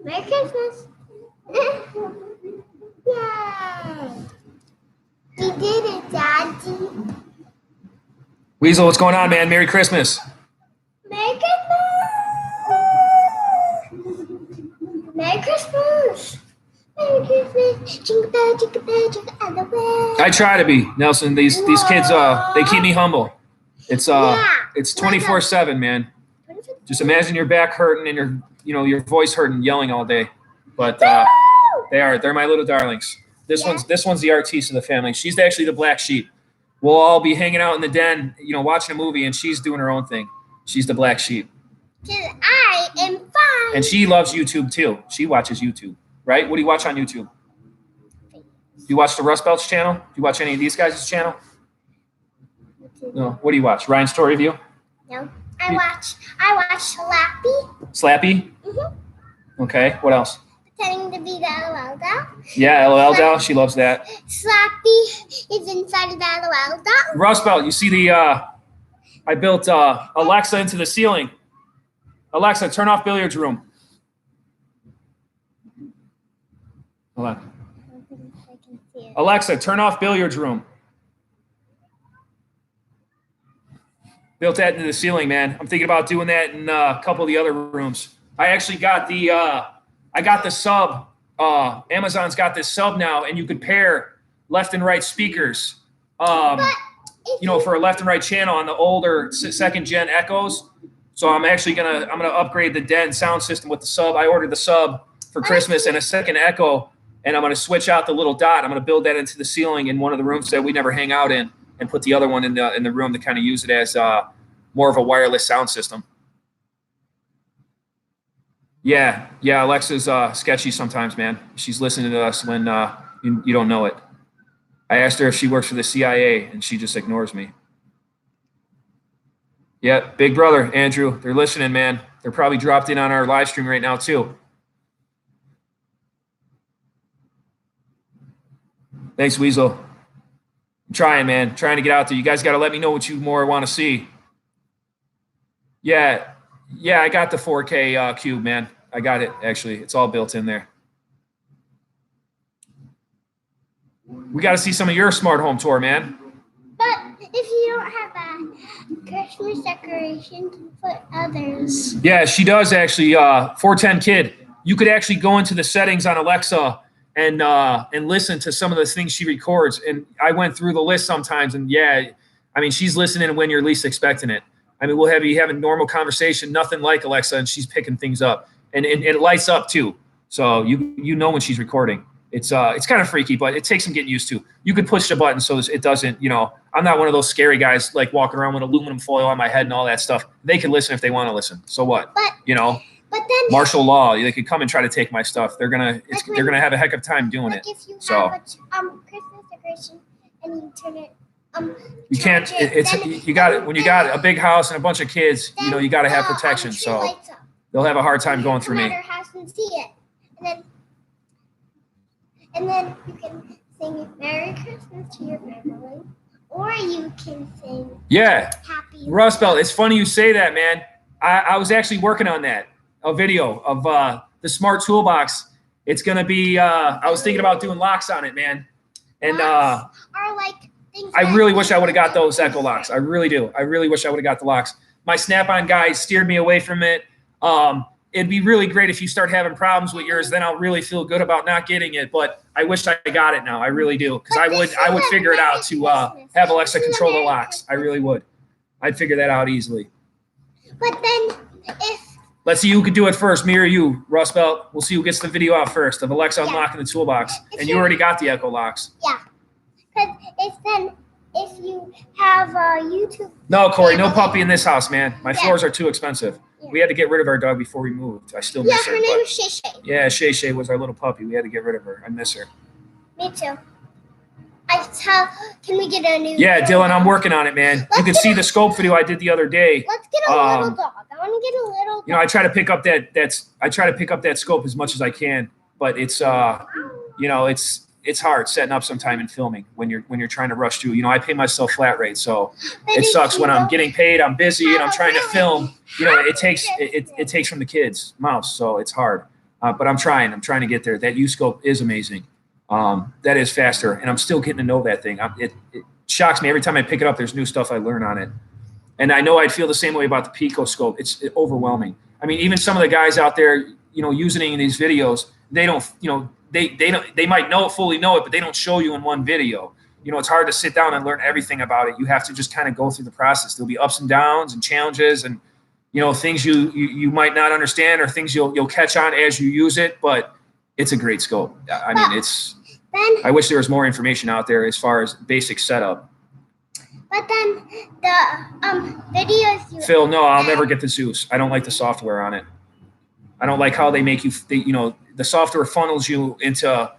Merry Christmas. Yay. We did it, Daddy. Weasel, what's going on, man? Merry Christmas. Merry Christmas. Merry Christmas. Merry Christmas. Jingle bell, jingle bell, jingle all the way. I try to be, Nelson. These kids, they keep me humble. It's 24/7, man. Just imagine your back hurting and your voice hurting, yelling all day. But They are. They're my little darlings. This Yeah. one's the artiste of the family. She's actually the black sheep. We'll all be hanging out in the den, you know, watching a movie, and she's doing her own thing. She's the black sheep. 'Cause I am fine. And she loves YouTube too. She watches YouTube, right? What do you watch on YouTube? Do you watch the Rust Belts channel? Do you watch any of these guys' channel? No. What do you watch? Ryan's Story View? No. I watch Slappy. Slappy? Mm-hmm. Okay. What else? Pretending to be the LOL doll. Yeah, LOL doll. She loves that. Slappy is inside of the LOL doll. Rust Belt, you see the I built Alexa into the ceiling. Alexa, turn off billiards room. Alexa. I can see it. Alexa, turn off billiards room. Built that into the ceiling, man. I'm thinking about doing that in a couple of the other rooms. I actually got the sub. Amazon's got this sub now, and you could pair left and right speakers. You know, for a left and right channel on the older second gen Echoes. So I'm actually gonna upgrade the den sound system with the sub. I ordered the sub for Christmas and a second Echo, and I'm gonna switch out the little dot. I'm gonna build that into the ceiling in one of the rooms that we never hang out in, and put the other one in the room to kind of use it as more of a wireless sound system. Yeah, Alexa's sketchy sometimes, man. She's listening to us when you don't know it. I asked her if she works for the CIA, and she just ignores me. Yeah, big brother, Andrew. They're listening, man. They're probably dropped in on our live stream right now, too. Thanks, Weasel. I'm trying, man. Trying to get out there. You guys got to let me know what you more want to see. Yeah, I got the 4K cube, man. I got it, actually. It's all built in there. We got to see some of your smart home tour, man. But if you don't have a Christmas decoration to put others. Yeah, she does actually. 410 Kid. You could actually go into the settings on Alexa and listen to some of the things she records. And I went through the list sometimes, and yeah, I mean, she's listening when you're least expecting it. I mean, we'll have you having normal conversation, nothing like Alexa, and she's picking things up, and it lights up too. So you know when she's recording. It's kind of freaky, but it takes some getting used to. You could push the button so it doesn't, you know, I'm not one of those scary guys like walking around with aluminum foil on my head and all that stuff. They can listen if they want to listen. So what? But, you know, but then martial law, they could come and try to take my stuff. They're gonna have a heck of a time doing it. If you So have a Christmas decoration and you turn it you can't. You got it when you got a big house and a bunch of kids. You know, you got to have protection. So they'll have a hard time going through me. House and see it, and then you can sing Merry Christmas to your family, or you can sing Happy Rust Belt. It's funny you say that, man. I was actually working on that, a video of the smart toolbox. It's gonna be. I was thinking about doing locks on it, man. And are like things I really wish I would have got those Echo locks. I really do. I really wish I would have got the locks. My Snap-on guy steered me away from it. It'd be really great if you start having problems with yours. Then I'll really feel good about not getting it. But I wish I got it now. I really do, because I would figure it out to have Alexa control the locks. I really would. I'd figure that out easily. But then let's see who could do it first, me or you, Rust Belt. We'll see who gets the video out first of Alexa unlocking the toolbox. And you already got the Echo locks. Yeah. Because if you have YouTube. No, Corey, no puppy in this house, man. My floors are too expensive. Yeah. We had to get rid of our dog before we moved. I still miss her. Her name is Shay Shay. Yeah, Shay Shay was our little puppy. We had to get rid of her. I miss her. Me too. Can we get a new? Yeah, Dylan, I'm working on it, man. You can see the scope video I did the other day. Let's get a little dog. I want to get a little dog. You know, I try to pick up that scope as much as I can, but it's you know, it's hard setting up sometime and filming when you're trying to rush through. You know, I pay myself flat rate, so it sucks when I'm getting paid, I'm busy, and I'm trying to film. You know, it takes from the kids' mouths, so it's hard. But I'm trying to get there. That U-scope is amazing. That is faster, and I'm still getting to know that thing. It shocks me every time I pick it up. There's new stuff I learn on it, and I know I'd feel the same way about the Pico scope. It's overwhelming. I mean, even some of the guys out there, you know, using it in these videos, they don't, you know, they might fully know it, but they don't show you in one video. You know, it's hard to sit down and learn everything about it. You have to just kind of go through the process. There'll be ups and downs and challenges, and you know, things you might not understand or things you'll catch on as you use it. But it's a great scope. I mean, it's. Then, I wish there was more information out there as far as basic setup. but then the videos you Phil, no, I'll never get the Zeus. I don't like the software on it. I don't like how they make you. The software funnels you into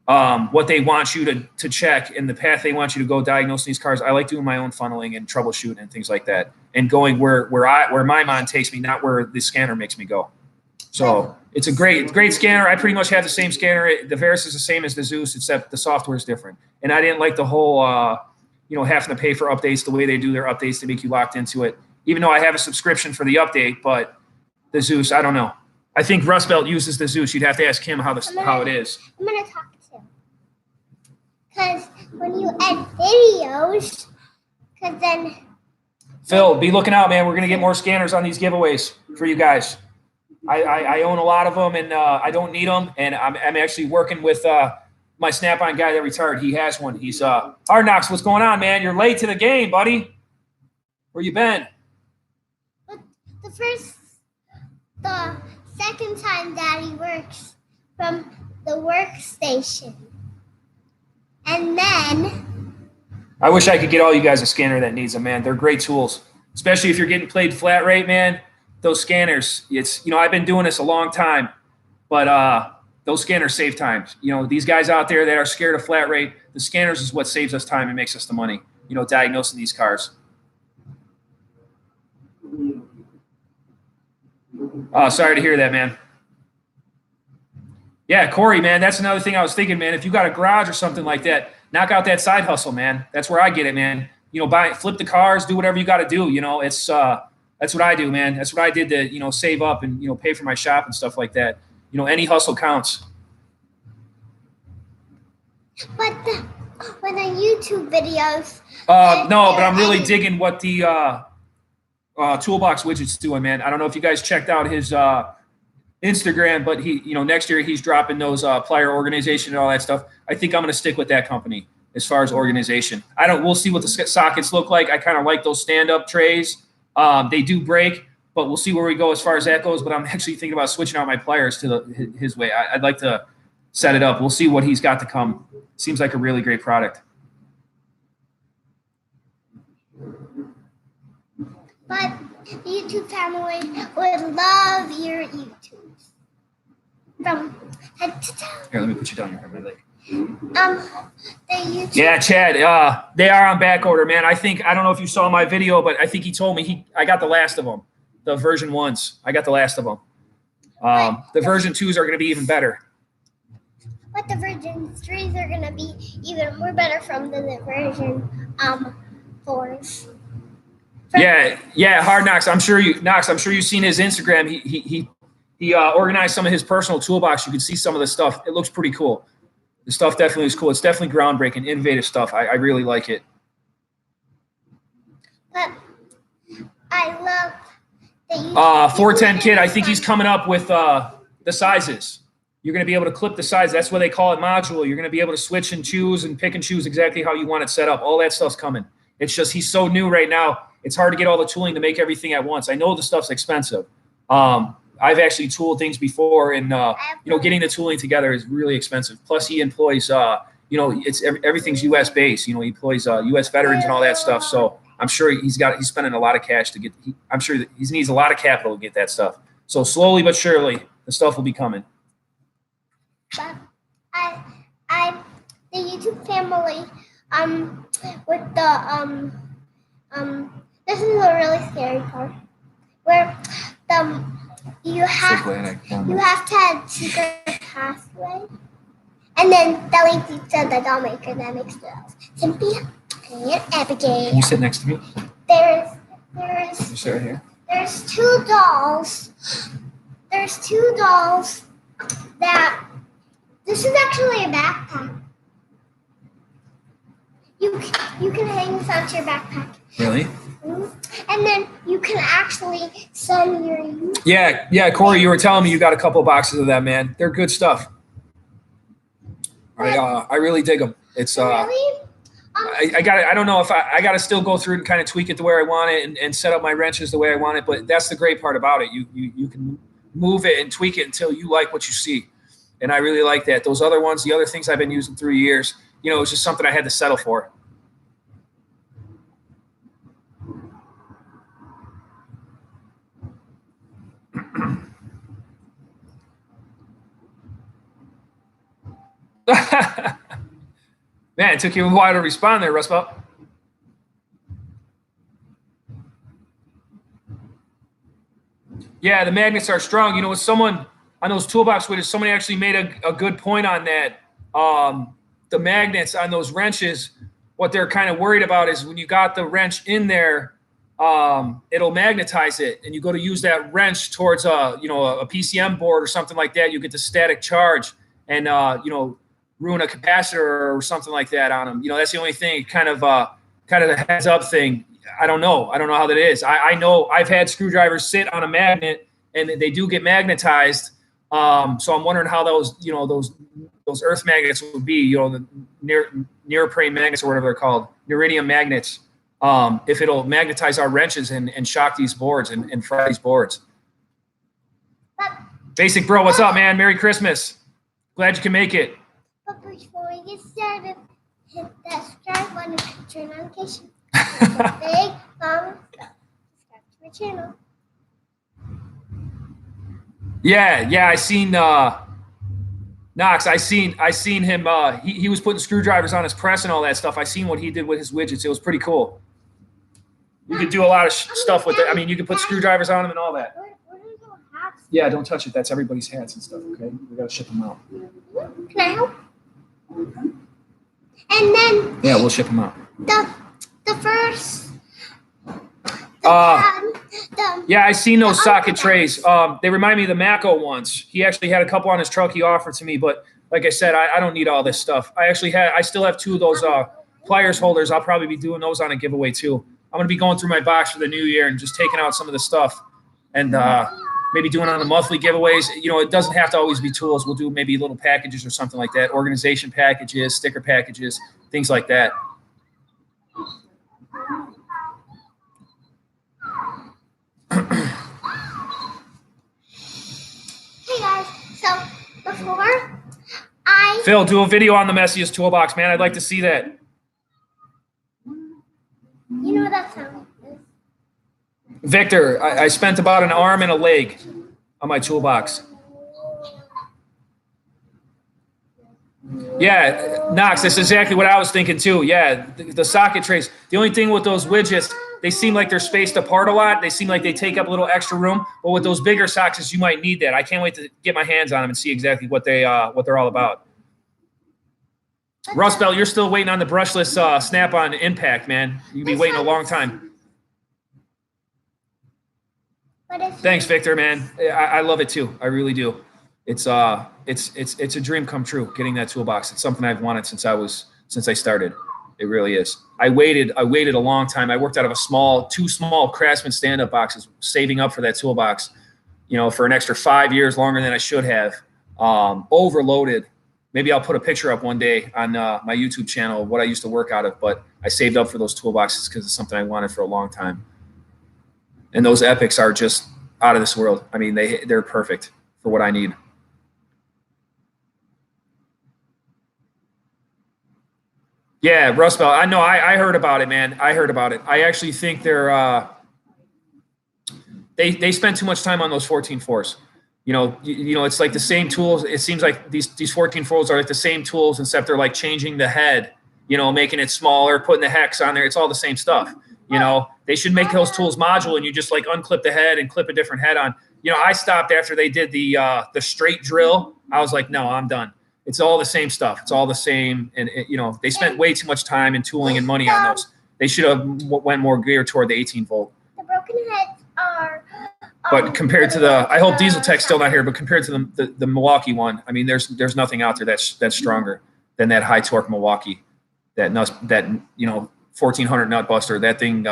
what they want you to check and the path they want you to go diagnosing these cars. I like doing my own funneling and troubleshooting and things like that, and going where my mind takes me, not where the scanner makes me go. So it's a great scanner. I pretty much have the same scanner. The Veris is the same as the Zeus, except the software is different. And I didn't like the whole, having to pay for updates, the way they do their updates to make you locked into it. Even though I have a subscription for the update, but the Zeus, I don't know. I think Rust Belt uses the Zeus. You'd have to ask him how it is. I'm gonna talk to him. Because when you add videos, because then Phil, be looking out, man. We're gonna get more scanners on these giveaways for you guys. I own a lot of them, and I don't need them. And I'm actually working with my Snap-on guy that retired. He has one. He's Hard Knocks. What's going on, man? You're late to the game, buddy. Where you been? the second time Daddy works from the workstation, and then I wish I could get all you guys a scanner that needs them, man. They're great tools, especially if you're getting played flat rate, man. Those scanners, I've been doing this a long time, but those scanners save time. These guys out there that are scared of flat rate, the scanners is what saves us time and makes us the money, diagnosing these cars. Sorry to hear that, man. Yeah, Corey, man, that's another thing I was thinking, man. If you got a garage or something like that, knock out that side hustle, man. That's where I get it, man. Flip the cars, do whatever you got to do. That's what I do, man. That's what I did to, save up and, pay for my shop and stuff like that. Any hustle counts. but when the YouTube videos. No, but I'm really digging what the Toolbox widget's doing, man. I don't know if you guys checked out his Instagram, but he, next year he's dropping those plier organization and all that stuff. I think I'm going to stick with that company as far as organization. We'll see what the sockets look like. I kind of like those stand-up trays. They do break, but we'll see where we go as far as that goes. But I'm actually thinking about switching out my pliers to his way. I'd like to set it up. We'll see what he's got to come. Seems like a really great product. But the YouTube family would love your YouTubes. From head to toe. Here, let me put you down here, my leg. The YouTube. Yeah, Chad. They are on back order, man. I don't know if you saw my video, but I think he told me I got the last of them. The version 1s. I got the last of them. The version 2s are going to be even better. But the version 3s are going to be even more better from the version 4s. Yeah, Hard Knocks. I'm sure you've seen his Instagram. He organized some of his personal toolbox. You can see some of the stuff. It looks pretty cool. The stuff definitely is cool. It's definitely groundbreaking, innovative stuff. I really like it. But I love the YouTube. 410 Kid, I think he's coming up with the sizes. You're going to be able to clip the size. That's why they call it modular. You're going to be able to switch and choose and pick and choose exactly how you want it set up. All that stuff's coming. It's just he's so new right now. It's hard to get all the tooling to make everything at once. I know the stuff's expensive. I've actually tooled things before, and getting the tooling together is really expensive. Plus, he employs, everything's U.S. based. He employs U.S. veterans and all that stuff. So I'm sure he's spending a lot of cash to get. I'm sure that he needs a lot of capital to get that stuff. So slowly but surely, the stuff will be coming. But the YouTube family, with the this is a really scary part where you have to add secret password, and then that leads you to the doll maker that makes the dolls. Cynthia and Abigail. Can you sit next to me? There's You sit right here. There's two dolls. There's two dolls that this is actually a backpack. You can hang this onto your backpack. Really? And then you can actually send your. Yeah, Corey, you were telling me you got a couple of boxes of that, man. They're good stuff. I really dig them. It's Really? I got. I don't know if I got to still go through and kind of tweak it the way I want it and set up my wrenches the way I want it. But that's the great part about it. You can move it and tweak it until you like what you see. And I really like that. Those other ones, the other things I've been using through years, you know, it was just something I had to settle for. Man, it took you a while to respond there, Rustbelt. Yeah, the magnets are strong. You know, with someone on those toolbox widgets, somebody actually made a good point on that. The magnets on those wrenches, what they're kind of worried about is when you got the wrench in there, it'll magnetize it, and you go to use that wrench towards a PCM board or something like that, you get the static charge and ruin a capacitor or something like that on them. You know, that's the only thing, kind of the heads up thing. I don't know how that is. I know I've had screwdrivers sit on a magnet and they do get magnetized. So I'm wondering how those earth magnets would be, the neoprene magnets or whatever they're called, neodymium magnets. If it'll magnetize our wrenches and shock these boards and fry these boards. Basic Bro, what's up, man? Merry Christmas. Glad you can make it. But before we get started, hit that subscribe button and turn on notifications. Big thumbs up. Subscribe to my channel. Yeah, I seen Knox. I seen him. He was putting screwdrivers on his press and all that stuff. I seen what he did with his widgets. It was pretty cool. You could do a lot of stuff with it. I mean, you could put screwdrivers on them and all that. Yeah, don't touch it. That's everybody's hats and stuff. Okay, we gotta ship them out. Can I help? And then yeah, we'll ship them out. The first. Yeah, I seen those socket trays. They remind me of the Mako ones. He actually had a couple on his truck he offered to me, but like I said, I don't need all this stuff. I still have 2 of those pliers holders. I'll probably be doing those on a giveaway too. I'm gonna be going through my box for the new year and just taking out some of the stuff and maybe doing on the monthly giveaways. You know, it doesn't have to always be tools. We'll do maybe little packages or something like that. Organization packages, sticker packages, things like that. Hey guys, so before Phil, do a video on the messiest toolbox, man. I'd like to see that. You know what that sound is? Victor, I spent about an arm and a leg on my toolbox. Yeah, Knox, that's exactly what I was thinking too. Yeah, the socket trays. The only thing with those widgets, they seem like they're spaced apart a lot. They seem like they take up a little extra room. But with those bigger sockets, you might need that. I can't wait to get my hands on them and see exactly what they're all about. Rust Belt, you're still waiting on the brushless snap-on impact, man. You'll be waiting a long time. Thanks, Victor, man. I love it too. I really do. It's a dream come true getting that toolbox. It's something I've wanted since I started. It really is. I waited a long time. I worked out of two small Craftsman stand-up boxes, saving up for that toolbox, for an extra 5 years longer than I should have. Overloaded. Maybe I'll put a picture up one day on my YouTube channel of what I used to work out of, but I saved up for those toolboxes because it's something I wanted for a long time. And those Epics are just out of this world. I mean, they're perfect for what I need. Yeah, Rust Belt. I know. I heard about it, man. I heard about it. I actually think they spend too much time on those 14.4s. It's like the same tools. It seems like these 14.4s are like the same tools, except they're like changing the head, making it smaller, putting the hex on there. It's all the same stuff. They should make those tools modular, and you just like unclip the head and clip a different head on. I stopped after they did the straight drill. I was like, no, I'm done. It's all the same stuff. It's all the same. And, they spent way too much time and tooling and money on those. They should have went more geared toward the 18 volt. The broken heads are. But compared to I hope Diesel Tech's still not here, but compared to the Milwaukee one, I mean, there's nothing out there that's stronger than that high torque Milwaukee, that 1400 nut buster. That thing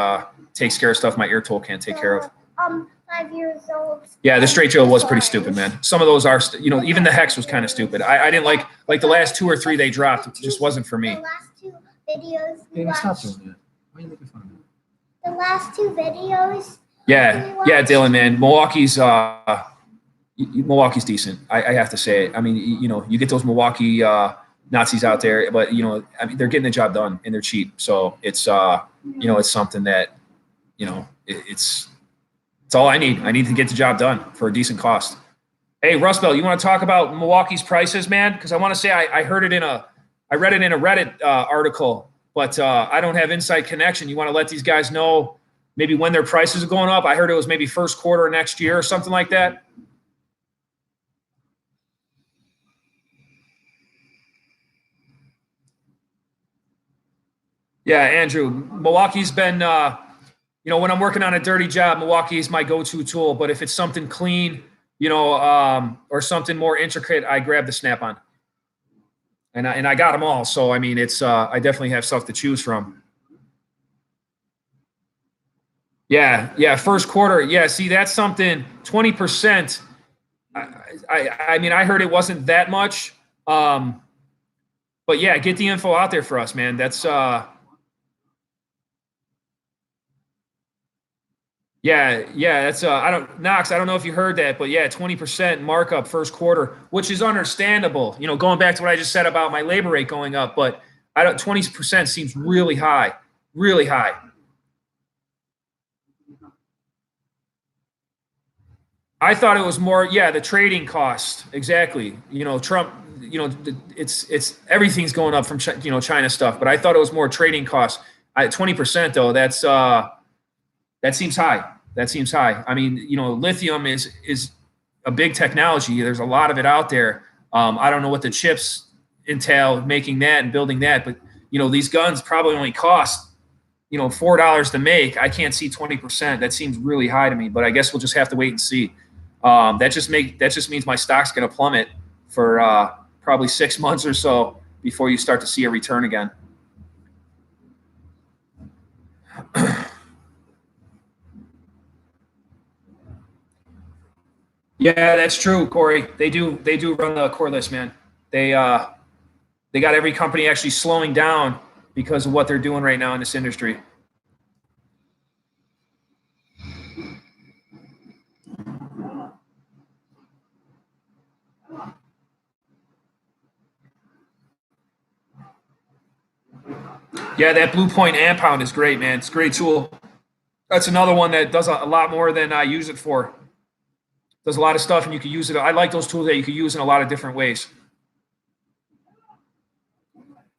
takes care of stuff my ear tool can't take care of. 5 years old. Yeah, the straight drill was pretty stupid, man. Some of those are, even the hex was kind of stupid. I didn't like the last 2 or 3 they dropped. It just wasn't for me. The last 2 videos. Hey, stop doing that. Why are you making fun of me? The last 2 videos. Yeah, Dylan, man. Milwaukee's, Milwaukee's decent. I have to say it. I mean, you know, you get those Milwaukee Nazis out there, but you know, I mean, they're getting the job done and they're cheap. So it's you know, it's something that, you know, it's all I need. I need to get the job done for a decent cost. Hey, Rust Belt, you want to talk about Milwaukee's prices, man? Because I want to say I heard it I read it in a Reddit article, but I don't have inside connection. You want to let these guys know maybe when their prices are going up? I heard it was maybe first quarter next year or something like that. Yeah, Andrew, Milwaukee's been, you know, when I'm working on a dirty job, Milwaukee is my go-to tool. But if it's something clean, you know, or something more intricate, I grab the Snap-on. And I got them all. So, I mean, it's I definitely have stuff to choose from. Yeah, first quarter. Yeah, see, that's something, 20%. I mean, I heard it wasn't that much. But yeah, get the info out there for us, man. That's yeah, that's Knox, I don't know if you heard that, but yeah, 20% markup first quarter, which is understandable. You know, going back to what I just said about my labor rate going up, but 20% seems really high. Really high. I thought it was more, yeah, the trading cost. Exactly. You know, Trump, you know, it's everything's going up from you know, China stuff, but I thought it was more trading costs. 20% though, that seems high. That seems high. I mean, you know, lithium is a big technology. There's a lot of it out there. I don't know what the chips entail making that and building that, but you know, these guns probably only cost, you know, $4 to make. I can't see 20%. That seems really high to me, but I guess we'll just have to wait and see. That just means my stock's going to plummet for probably 6 months or so before you start to see a return again. Yeah, that's true, Corey. They do run the core list, man. They got every company actually slowing down because of what they're doing right now in this industry. Yeah, that Blue Point amp pound is great, man. It's a great tool. That's another one that does a lot more than I use it for. Does a lot of stuff, and you can use it. I like those tools that you can use in a lot of different ways.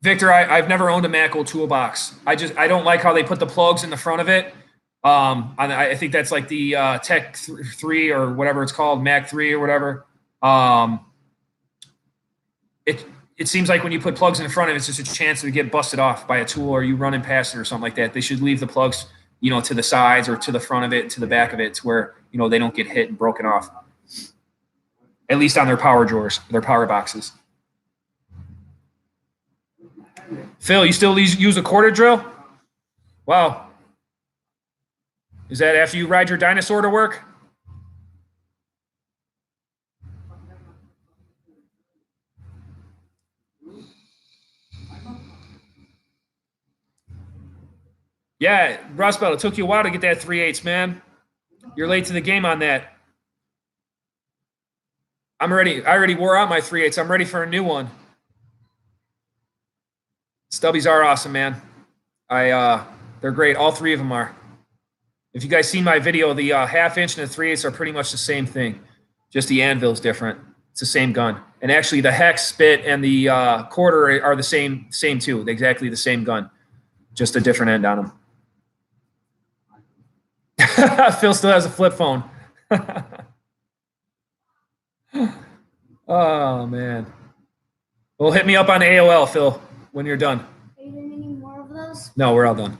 Victor, I've never owned a Macco toolbox. I don't like how they put the plugs in the front of it. I think that's like the Tech 3 or whatever it's called, Mac 3 or whatever. It seems like when you put plugs in the front of it, it's just a chance to get busted off by a tool or you running past it or something like that. They should leave the plugs, you know, to the sides or to the front of it, to the back of it, to where, you know, they don't get hit and broken off. At least on their power drawers, their power boxes. Phil, you still use a quarter drill? Wow. Is that after you ride your dinosaur to work? Yeah, Rust Belt, it took you a while to get that 3/8, man. You're late to the game on that. I'm ready. I already wore out my 3/8. I'm ready for a new one. Stubbies are awesome, man. They're great. All three of them are. If you guys seen my video, the 1/2 inch and the 3/8 are pretty much the same thing. Just the anvil's different. It's the same gun. And actually, the hex bit and the quarter are the same too. Exactly the same gun, just a different end on them. Phil still has a flip phone. Oh man. Well, hit me up on AOL, Phil, when you're done. Are you doing any more of those? No, we're all done.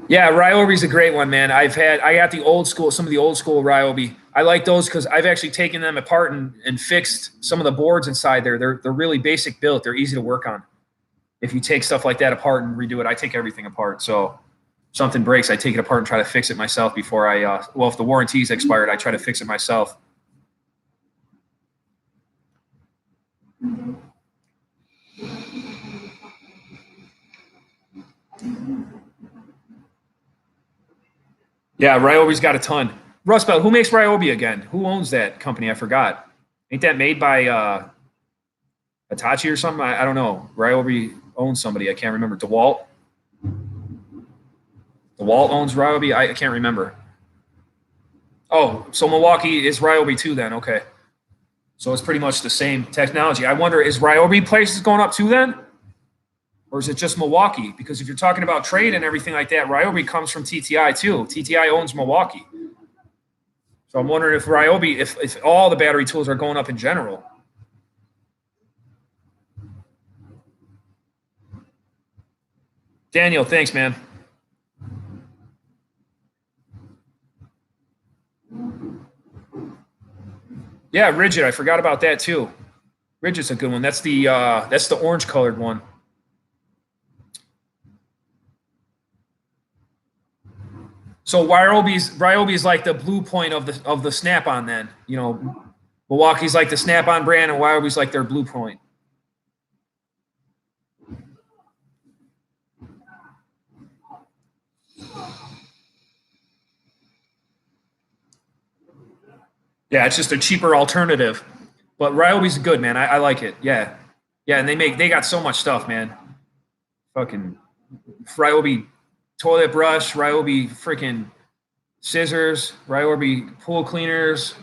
Yeah, Ryobi's a great one, man. I got some of the old school Ryobi. I like those because I've actually taken them apart and fixed some of the boards inside there. They're really basic built. They're easy to work on. If you take stuff like that apart and redo it, I take everything apart. So if something breaks, I take it apart and try to fix it myself before well, if the warranty's expired, I try to fix it myself. Yeah, Ryobi's got a ton. Rust Belt, who makes Ryobi again? Who owns that company? I forgot. Ain't that made by Hitachi or something? I don't know. Ryobi owns somebody. I can't remember. DeWalt? DeWalt owns Ryobi? I can't remember. Oh, so Milwaukee is Ryobi too then. Okay. So it's pretty much the same technology. I wonder, is Ryobi prices going up too then? Or is it just Milwaukee? Because if you're talking about trade and everything like that, Ryobi comes from TTI too. TTI owns Milwaukee. So I'm wondering if Ryobi, if all the battery tools are going up in general. Daniel, thanks, man. Yeah, Rigid. I forgot about that too. Rigid's a good one. That's the orange colored one. So Ryobi's like the blue point of the Snap-on then. You know, Milwaukee's like the Snap-on brand and Ryobi's like their blue point. Yeah, it's just a cheaper alternative. But Ryobi's good, man. I like it. Yeah. Yeah, and they got so much stuff, man. Fucking Ryobi toilet brush, Ryobi freaking scissors, Ryobi pool cleaners,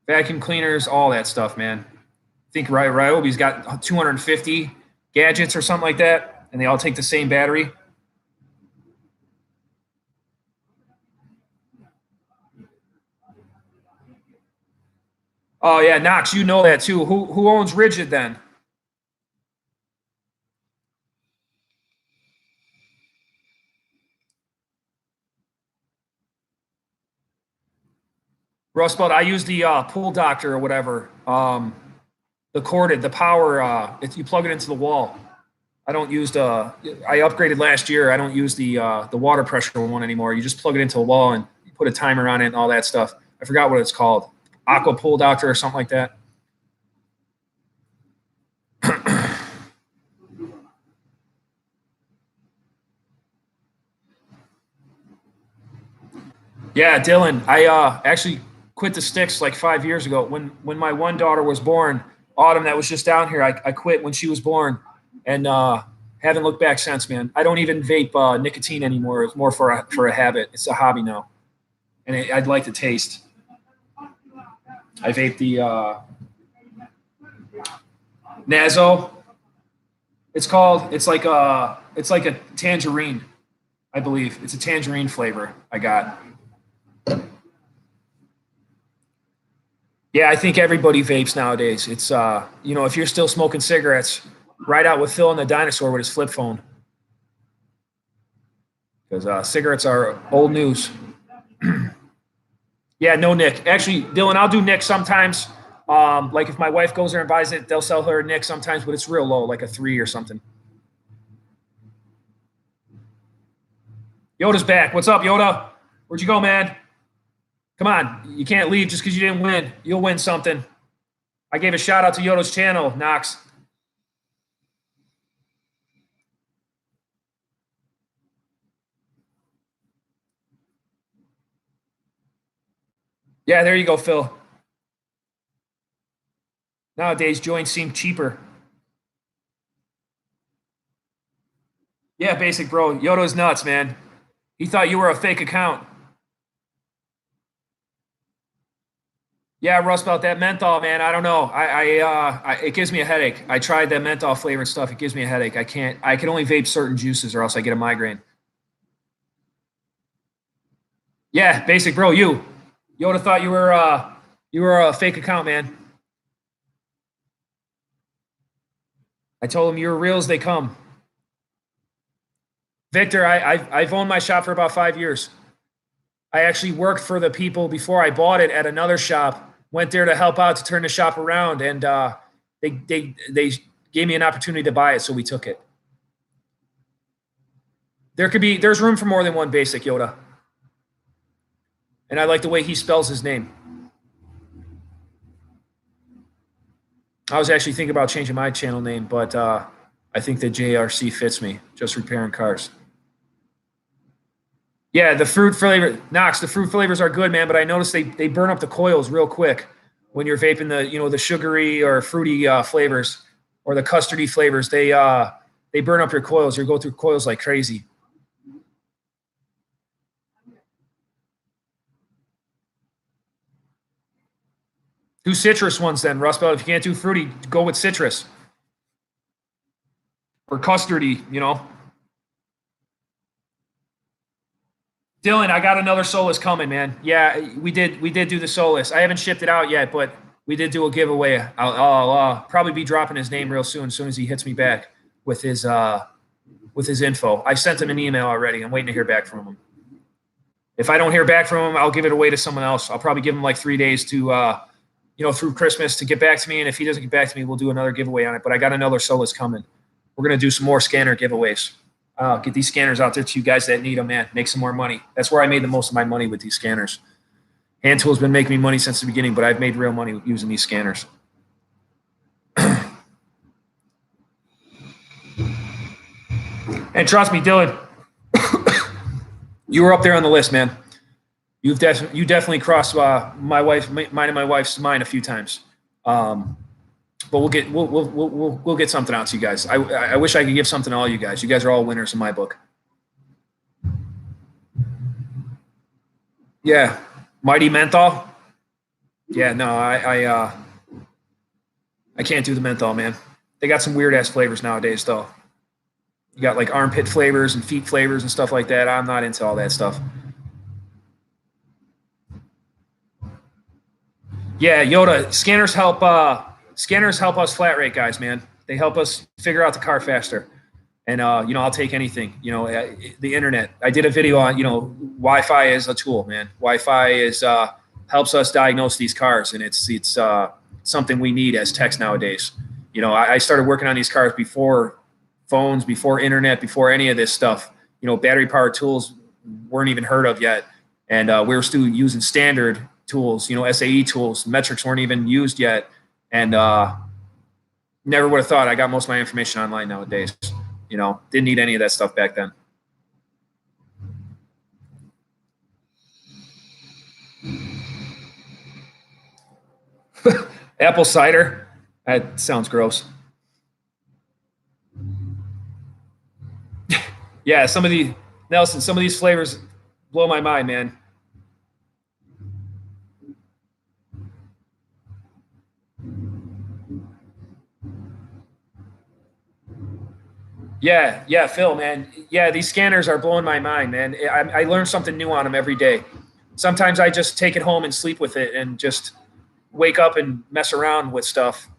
vacuum cleaners, all that stuff, man. I think Ryobi's got 250 gadgets or something like that, and they all take the same battery. Oh yeah, Knox, you know that too. Who owns Rigid then? Rust Belt, I use the Pool Doctor or whatever. The corded, the power. You plug it into the wall. I don't use the. I upgraded last year. I don't use the water pressure one anymore. You just plug it into a wall and you put a timer on it and all that stuff. I forgot what it's called. Aqua Pool Doctor or something like that. Yeah, Dylan. I actually quit the sticks like 5 years ago. When my one daughter was born, Autumn, that was just down here. I quit when she was born, and haven't looked back since, man. I don't even vape nicotine anymore. It's more for a habit. It's a hobby now, and I'd like to taste. I vape the Nazo. It's called. It's like a tangerine, I believe. It's a tangerine flavor I got. Yeah, I think everybody vapes nowadays. It's if you're still smoking cigarettes, ride out with Phil and the dinosaur with his flip phone. Because cigarettes are old news. Yeah, no Nick. Actually, Dylan, I'll do Nick sometimes. Like if my wife goes there and buys it, they'll sell her a Nick sometimes, but it's real low, like a 3 or something. Yoda's back. What's up, Yoda? Where'd you go, man? Come on. You can't leave just because you didn't win. You'll win something. I gave a shout out to Yoda's channel, Knox. Yeah, there you go, Phil. Nowadays, joints seem cheaper. Yeah, basic bro. Yoda's nuts, man. He thought you were a fake account. Yeah, Russ, about that menthol, man. I don't know. It gives me a headache. I tried that menthol flavored stuff. It gives me a headache. I can only vape certain juices or else I get a migraine. Yeah, basic bro, you. Yoda thought you were a fake account, man. I told him you're real as they come. Victor, I've owned my shop for about 5 years. I actually worked for the people before I bought it at another shop. Went there to help out to turn the shop around, and they gave me an opportunity to buy it, so we took it. There's room for more than one basic, Yoda. And I like the way he spells his name. I was actually thinking about changing my channel name, but I think that JRC fits me, just repairing cars. Yeah, the fruit flavor, Knox, the fruit flavors are good, man, but I noticed they burn up the coils real quick when you're vaping the sugary or fruity flavors or the custardy flavors. They burn up your coils. You go through coils like crazy. Do citrus ones then, Rust Belt. If you can't do fruity, go with citrus or custardy, Dylan, I got another Solus coming, man. Yeah, we did do the Solus. I haven't shipped it out yet, but we did do a giveaway. I'll probably be dropping his name real soon. As soon as he hits me back with his info. I sent him an email already. I'm waiting to hear back from him. If I don't hear back from him, I'll give it away to someone else. I'll probably give him like 3 days to through Christmas to get back to me. And if he doesn't get back to me, we'll do another giveaway on it. But I got another Solus coming. We're gonna do some more scanner giveaways. Get these scanners out there to you guys that need them, man. Make some more money. That's where I made the most of my money with these scanners. Hand tool's been making me money since the beginning, but I've made real money using these scanners. And trust me, Dylan, you were up there on the list, man. You definitely crossed mine and my wife's mind a few times. But we'll get something out to you guys. I wish I could give something to all you guys. You guys are all winners in my book. Yeah, Mighty Menthol. Yeah, no, I can't do the menthol, man. They got some weird ass flavors nowadays, though. You got like armpit flavors and feet flavors and stuff like that. I'm not into all that stuff. Yeah, Yoda, scanners help us flat rate guys, man. They help us figure out the car faster. And I'll take anything. The internet. I did a video on Wi-Fi is a tool, man. Wi-Fi is helps us diagnose these cars, and it's something we need as techs nowadays. I started working on these cars before phones, before internet, before any of this stuff. Battery powered tools weren't even heard of yet, and we were still using standard tools. SAE tools. Metrics weren't even used yet, and never would have thought. I got most of my information online nowadays. Didn't need any of that stuff back then. Apple cider. That sounds gross. Yeah, some of these flavors blow my mind, man. Yeah, Phil, man. Yeah, these scanners are blowing my mind, man. I learn something new on them every day. Sometimes I just take it home and sleep with it and just wake up and mess around with stuff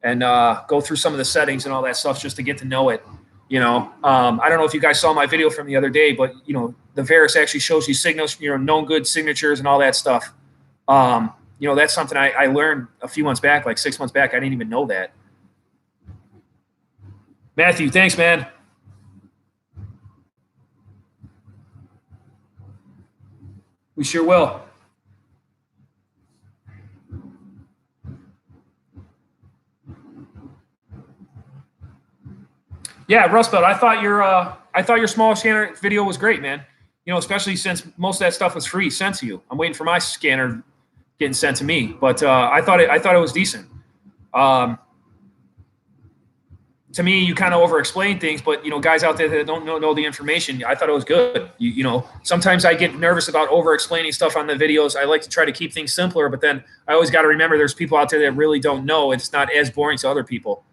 and go through some of the settings and all that stuff just to get to know it. I don't know if you guys saw my video from the other day, but the Varus actually shows you signals, known good signatures and all that stuff. That's something I learned a few months back, like 6 months back. I didn't even know that. Matthew, thanks, man. We sure will. Yeah, Rust Belt, I thought your small scanner video was great, man. Especially since most of that stuff was free sent to you. I'm waiting for my scanner getting sent to me, but I thought it was decent. To me, you kind of over-explain things, but guys out there that don't know the information, I thought it was good. Sometimes I get nervous about over-explaining stuff on the videos. I like to try to keep things simpler, but then I always got to remember there's people out there that really don't know. It's not as boring to other people.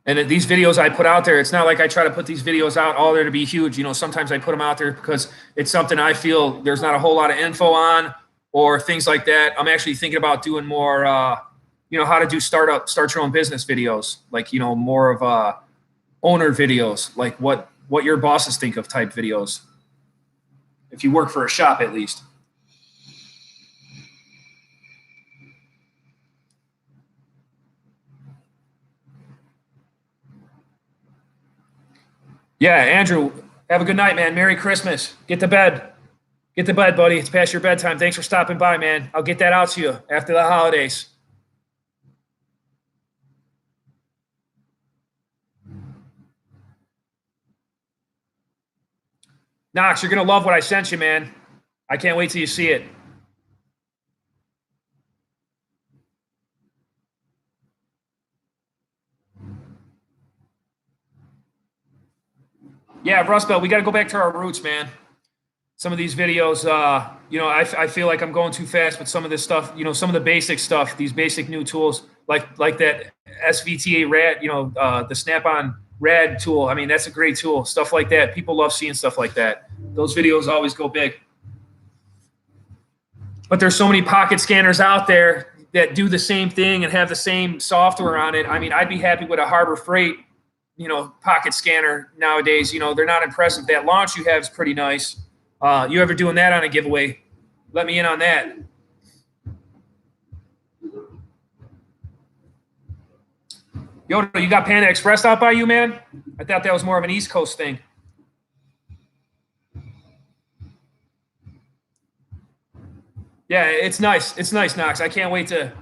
And these videos I put out there, it's not like I try to put these videos out all there to be huge. Sometimes I put them out there because it's something I feel there's not a whole lot of info on or things like that. I'm actually thinking about doing more, how to do start your own business videos, like, more of owner videos, like what your bosses think of type videos. If you work for a shop, at least. Yeah, Andrew, have a good night, man. Merry Christmas. Get to bed. Get to bed, buddy. It's past your bedtime. Thanks for stopping by, man. I'll get that out to you after the holidays. Knox, you're going to love what I sent you, man. I can't wait till you see it. Yeah, Rust Belt, we got to go back to our roots, man. Some of these videos, you know, I feel like I'm going too fast with some of this stuff. You know, some of the basic stuff, these basic new tools, like that SVTA RAD, you know, the Snap-on RAD tool. I mean, that's a great tool. Stuff like that. People love seeing stuff like that. Those videos always go big. But there's so many pocket scanners out there that do the same thing and have the same software on it. I mean, I'd be happy with a Harbor Freight, you know, pocket scanner nowadays. You know, they're not impressive. That launch you have is pretty nice. You ever doing that on a giveaway? Let me in on that. Yoda, you got Panda Express out by you, man? I thought that was more of an East Coast thing. Yeah, it's nice. It's nice, Knox. I can't wait to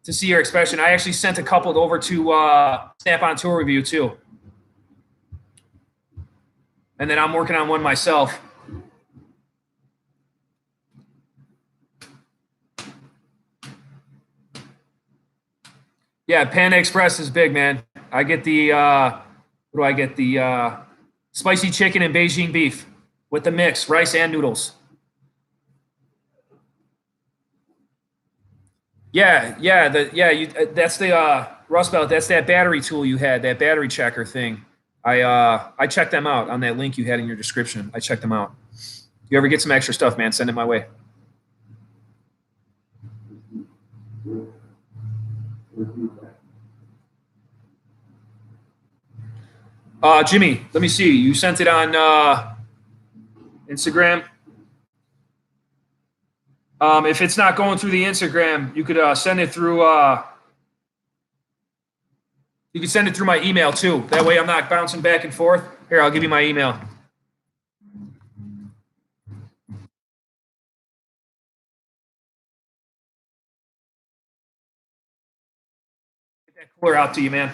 see your expression. I actually sent a couple over to Snap-on Tour Review too. And then I'm working on one myself. Yeah, Panda Express is big, man. I get the what do I get? The spicy chicken and Beijing beef with the mix, rice and noodles. Yeah, that's the Rust Belt. That's that battery tool you had, that battery checker thing. I checked them out on that link you had in your description. I checked them out. You ever get some extra stuff, man, send it my way. Jimmy, let me see. You sent it on Instagram. If it's not going through the Instagram, you could send it through. You can send it through my email too. That way, I'm not bouncing back and forth. Here, I'll give you my email. Get that cooler out to you, man.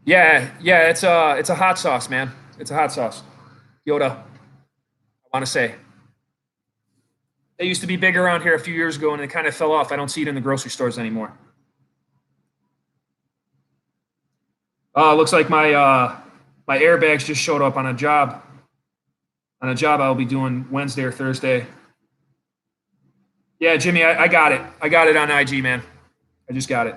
Yeah, it's a hot sauce, man. It's a hot sauce. Yoda, I want to say. They used to be big around here a few years ago, and it kind of fell off. I don't see it in the grocery stores anymore. Looks like my my airbags just showed up on a job. On a job I'll be doing Wednesday or Thursday. Yeah, Jimmy, I got it. I got it on IG, man. I just got it.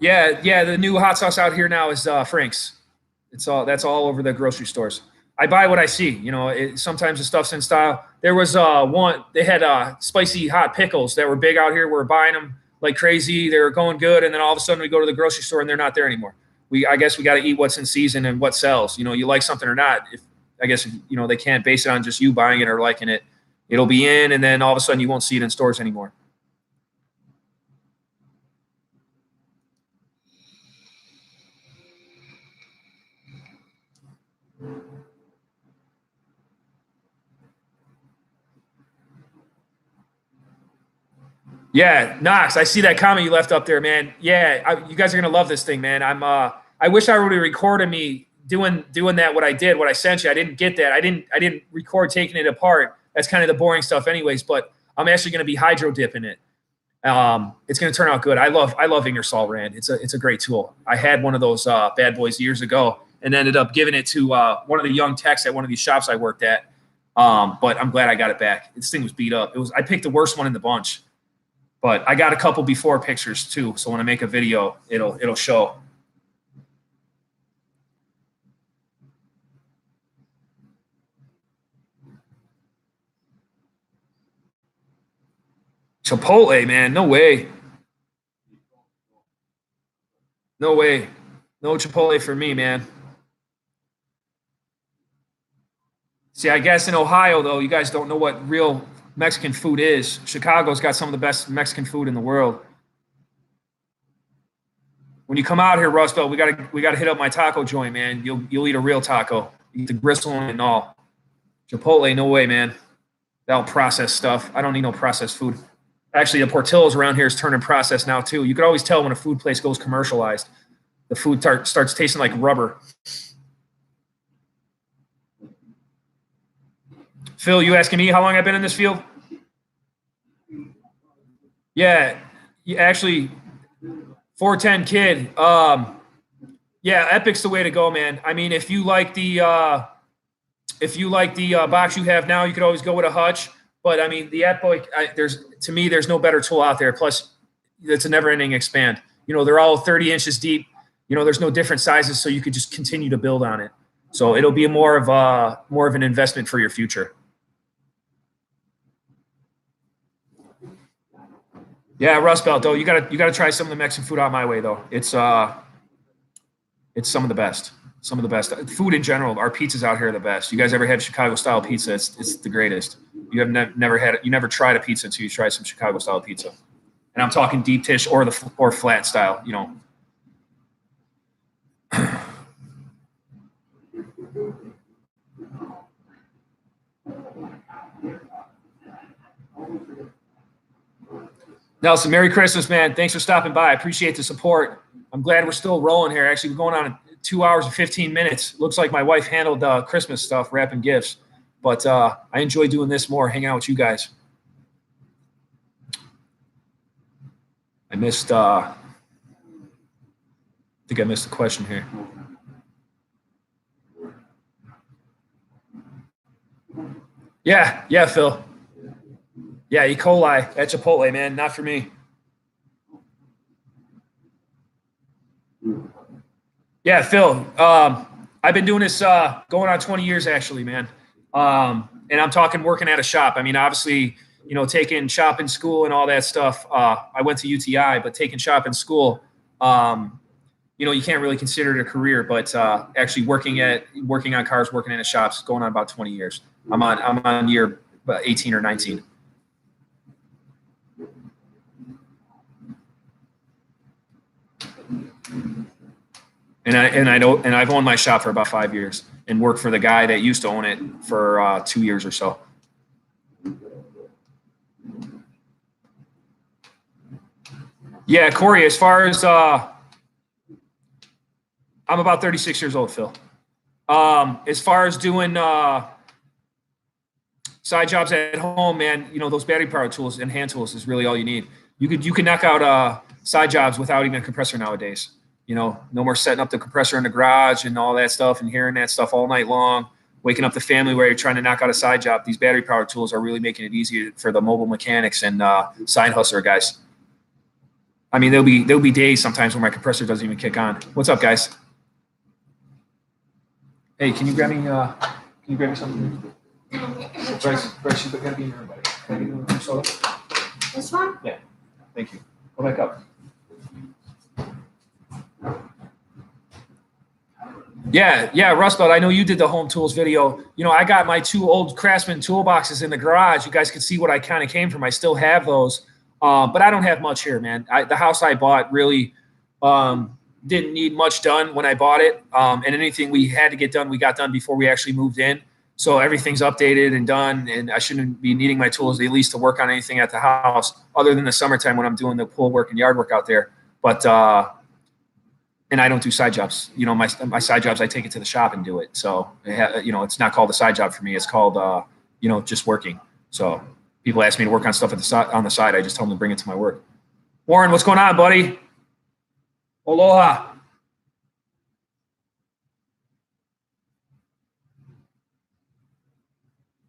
Yeah. The new hot sauce out here now is Frank's. That's all over the grocery stores. I buy what I see. You know, sometimes the stuff's in style. There was one. They had spicy hot pickles that were big out here. We're buying them like crazy. They were going good, and then all of a sudden we go to the grocery store and they're not there anymore. I guess we got to eat what's in season and what sells. You know, you like something or not. I guess you know they can't base it on just you buying it or liking it. It'll be in, and then all of a sudden you won't see it in stores anymore. Yeah, Knox, I see that comment you left up there, man. Yeah, you guys are gonna love this thing, man. I wish I would have recorded me doing that. What I sent you. I didn't get that. I didn't record taking it apart. That's kind of the boring stuff, anyways. But I'm actually gonna be hydro dipping it. It's gonna turn out good. I love Ingersoll Rand. It's a great tool. I had one of those bad boys years ago and ended up giving it to one of the young techs at one of these shops I worked at. But I'm glad I got it back. This thing was beat up. I picked the worst one in the bunch. But I got a couple before pictures too, so when I make a video, it'll show. Chipotle, man, no way. No way. No Chipotle for me, man. See, I guess in Ohio, though, you guys don't know what real Mexican food is. Chicago's got some of the best Mexican food in the world. When you come out here, Rust Belt, we gotta hit up my taco joint, man. You'll eat a real taco. Eat the gristle and all. Chipotle, no way, man. That'll process stuff. I don't need no processed food. Actually, the Portillo's around here is turning processed now too. You could always tell when a food place goes commercialized. The food starts tasting like rubber. Phil, you asking me how long I've been in this field? Yeah, actually, 410 kid. Yeah, Epic's the way to go, man. I mean, if you like the box you have now, you could always go with a hutch. But I mean, the Epic, to me, there's no better tool out there. Plus, it's a never-ending expand. You know, they're all 30 inches deep. You know, there's no different sizes, so you could just continue to build on it. So it'll be more of an investment for your future. Yeah, Rust Belt though. You gotta try some of the Mexican food out my way though. It's some of the best. Some of the best food in general. Our pizzas out here are the best. You guys ever had Chicago style pizza? It's the greatest. You have never had it. You never tried a pizza until you try some Chicago style pizza. And I'm talking deep dish or flat style. You know. Nelson, Merry Christmas, man. Thanks for stopping by. I appreciate the support. I'm glad we're still rolling here. Actually, we're going on 2 hours and 15 minutes. Looks like my wife handled Christmas stuff, wrapping gifts. But I enjoy doing this more, hanging out with you guys. I think I missed the question here. Yeah, Phil. Yeah, E. coli at Chipotle, man. Not for me. Yeah, Phil. I've been doing this going on 20 years, actually, man. And I'm talking working at a shop. I mean, obviously, you know, taking shop in school and all that stuff. I went to UTI, but taking shop in school, you know, you can't really consider it a career. But actually working on cars, working in a shop, going on about 20 years. I'm on year 18 or 19. And I've owned my shop for about 5 years and worked for the guy that used to own it for 2 years or so. Yeah, Corey, as far as I'm about 36 years old, Phil. As far as doing side jobs at home, man, you know, those battery powered tools and hand tools is really all you need. You can knock out side jobs without even a compressor nowadays. You know, no more setting up the compressor in the garage and all that stuff and hearing that stuff all night long, waking up the family where you're trying to knock out a side job. These battery powered tools are really making it easier for the mobile mechanics and side hustler guys. I mean, there'll be days sometimes when my compressor doesn't even kick on. What's up, guys? Hey, can you grab me something? Bryce, you gotta be in here, buddy. Can I get you soda? This one? Yeah. Thank you. Go back up. Yeah, Rust Belt, I know you did the home tools video. You know, I got my 2 old Craftsman toolboxes in the garage. You guys can see what I kind of came from. I still have those, but I don't have much here, man. The house I bought really didn't need much done when I bought it, and anything we had to get done, we got done before we actually moved in. So everything's updated and done, and I shouldn't be needing my tools at least to work on anything at the house, other than the summertime when I'm doing the pool work and yard work out there. But and I don't do side jobs. You know, my side jobs, I take it to the shop and do it. So, you know, it's not called a side job for me. It's called, you know, just working. So people ask me to work on stuff on the side. I just tell them to bring it to my work. Warren, what's going on, buddy? Aloha.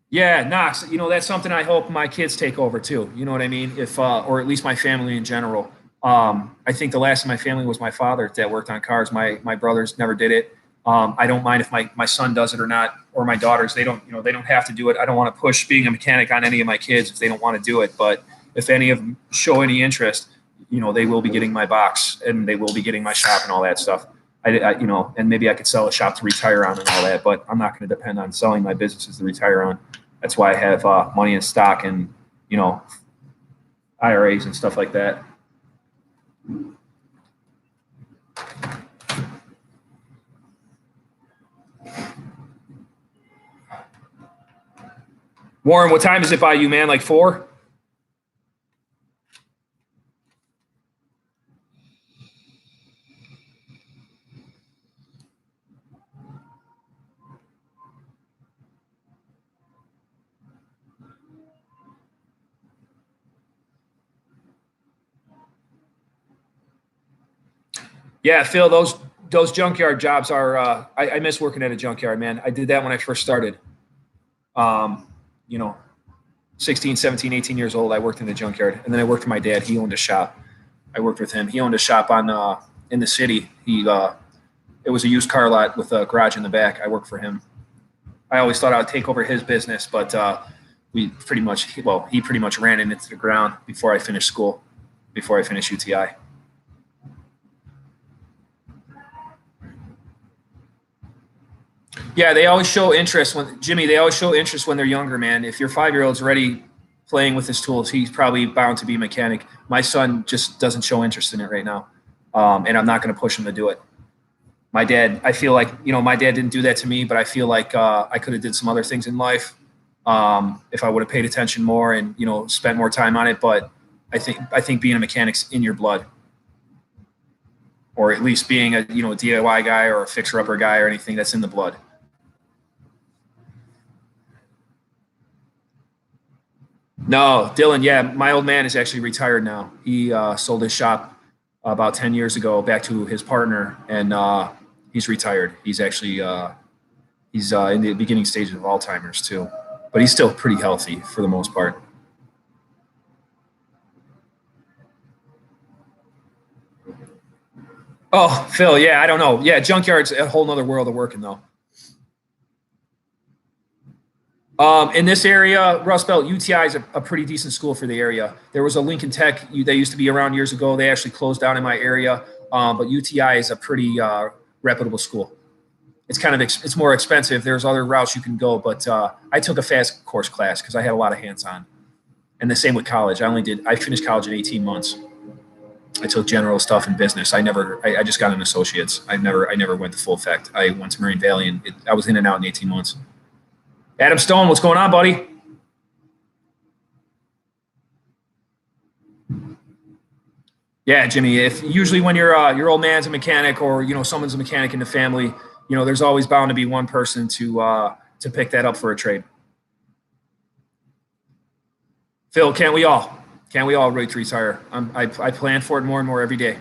Yeah, Knox, you know, that's something I hope my kids take over too. You know what I mean? If, or at least my family in general. I think the last of my family was my father that worked on cars. My brothers never did it. I don't mind if my son does it or not, or my daughters. They don't have to do it. I don't want to push being a mechanic on any of my kids if they don't want to do it. But if any of them show any interest, you know, they will be getting my box and they will be getting my shop and all that stuff. You know, and maybe I could sell a shop to retire on and all that, but I'm not going to depend on selling my businesses to retire on. That's why I have money in stock and, you know, IRAs and stuff like that. Warren, what time is it by you, man? Like 4? Yeah, Phil, those junkyard jobs are. I miss working at a junkyard, man. I did that when I first started. You know, 16, 17, 18 years old. I worked in the junkyard, and then I worked for my dad. He owned a shop. I worked with him. He owned a shop on in the city. It was a used car lot with a garage in the back. I worked for him. I always thought I would take over his business, but he pretty much ran it into the ground before I finished school, before I finished UTI. Yeah, they always show interest they always show interest when they're younger, man. If your 5-year-old's already playing with his tools, he's probably bound to be a mechanic. My son just doesn't show interest in it right now. And I'm not going to push him to do it. My dad, I feel like, my dad didn't do that to me, but I feel like I could have did some other things in life if I would have paid attention more and, spent more time on it. But I think being a mechanic's in your blood. Or at least being a DIY guy or a fixer-upper guy or anything, that's in the blood. No, Dylan, yeah, my old man is actually retired now. He sold his shop about 10 years ago back to his partner, and he's retired. He's actually he's in the beginning stages of Alzheimer's too, but he's still pretty healthy for the most part. Oh, Phil, yeah, I don't know. Yeah, junkyard's a whole nother world of working though. In this area, Rust Belt, UTI is a pretty decent school for the area. There was a Lincoln Tech that used to be around years ago. They actually closed down in my area, but UTI is a pretty reputable school. It's it's more expensive. There's other routes you can go, but I took a fast course class because I had a lot of hands-on. And the same with college. I finished college in 18 months. I took general stuff in business. I just got an associate's. I never went to full effect. I went to Marine Valley, and I was in and out in 18 months. Adam Stone, what's going on, buddy? Yeah, Jimmy. Usually when your old man's a mechanic or someone's a mechanic in the family, there's always bound to be one person to pick that up for a trade. Phil, can't we all? Can't we all ready to retire? I plan for it more and more every day,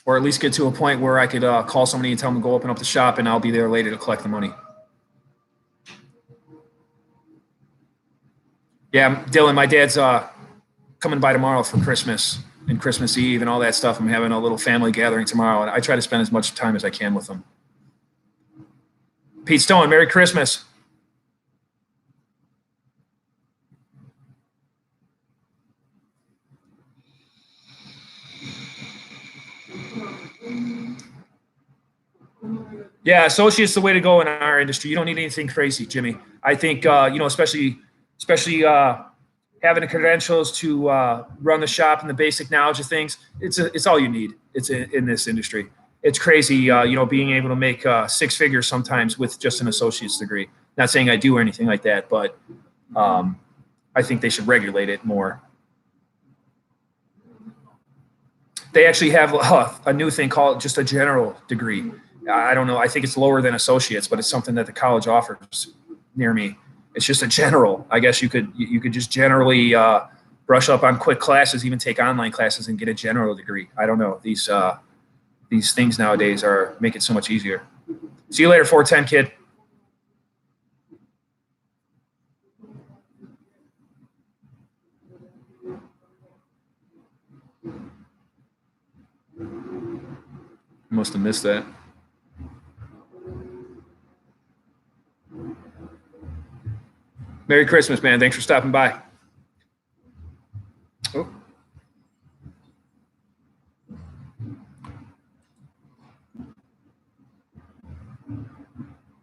or at least get to a point where I could call somebody and tell them to go open up the shop, and I'll be there later to collect the money. Yeah, Dylan, my dad's coming by tomorrow for Christmas and Christmas Eve and all that stuff. I'm having a little family gathering tomorrow, and I try to spend as much time as I can with them. Pete Stone, Merry Christmas. Yeah, associate's the way to go in our industry. You don't need anything crazy, Jimmy. I think, especially having the credentials to run the shop and the basic knowledge of things, it's all you need. It's in this industry. It's crazy, being able to make 6 figures sometimes with just an associate's degree. Not saying I do or anything like that, but I think they should regulate it more. They actually have a new thing called just a general degree. I don't know. I think it's lower than associates, but it's something that the college offers near me. It's just a general. I guess you could just generally brush up on quick classes, even take online classes and get a general degree. I don't know. These things nowadays make it so much easier. See you later, 410 kid. Must have missed that. Merry Christmas, man. Thanks for stopping by. Oh.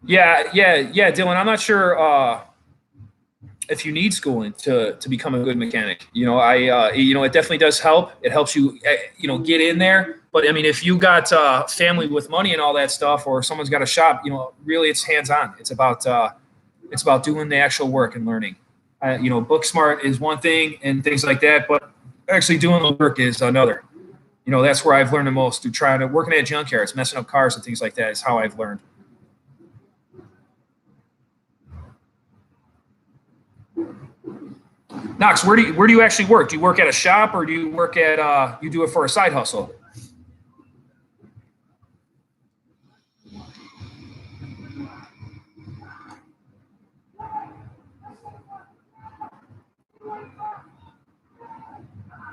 Yeah, Dylan. I'm not sure if you need schooling to become a good mechanic. It definitely does help. It helps you, get in there. But I mean, if you got family with money and all that stuff, or someone's got a shop, really it's hands-on. It's about doing the actual work and learning. Book smart is one thing and things like that, but actually doing the work is another. That's where I've learned the most. Through working at junkyards, messing up cars and things like that is how I've learned. Knox, where do you actually work? Do you work at a shop, or do you work at you do it for a side hustle?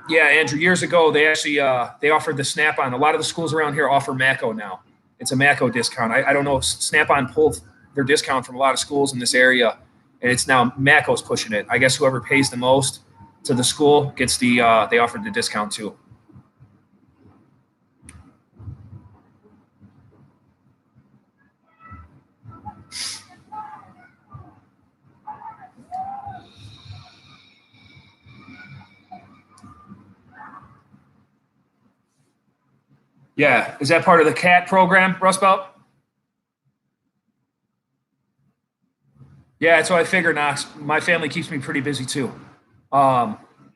Yeah, Andrew, years ago, they actually they offered the Snap-on. A lot of the schools around here offer Macco now. It's a Macco discount. I don't know if Snap-on pulled their discount from a lot of schools in this area, and it's now Macco's pushing it. I guess whoever pays the most to the school gets the they offered the discount too. Yeah, is that part of the CAT program, Rust Belt? Yeah, that's what I figured, Knox. My family keeps me pretty busy too.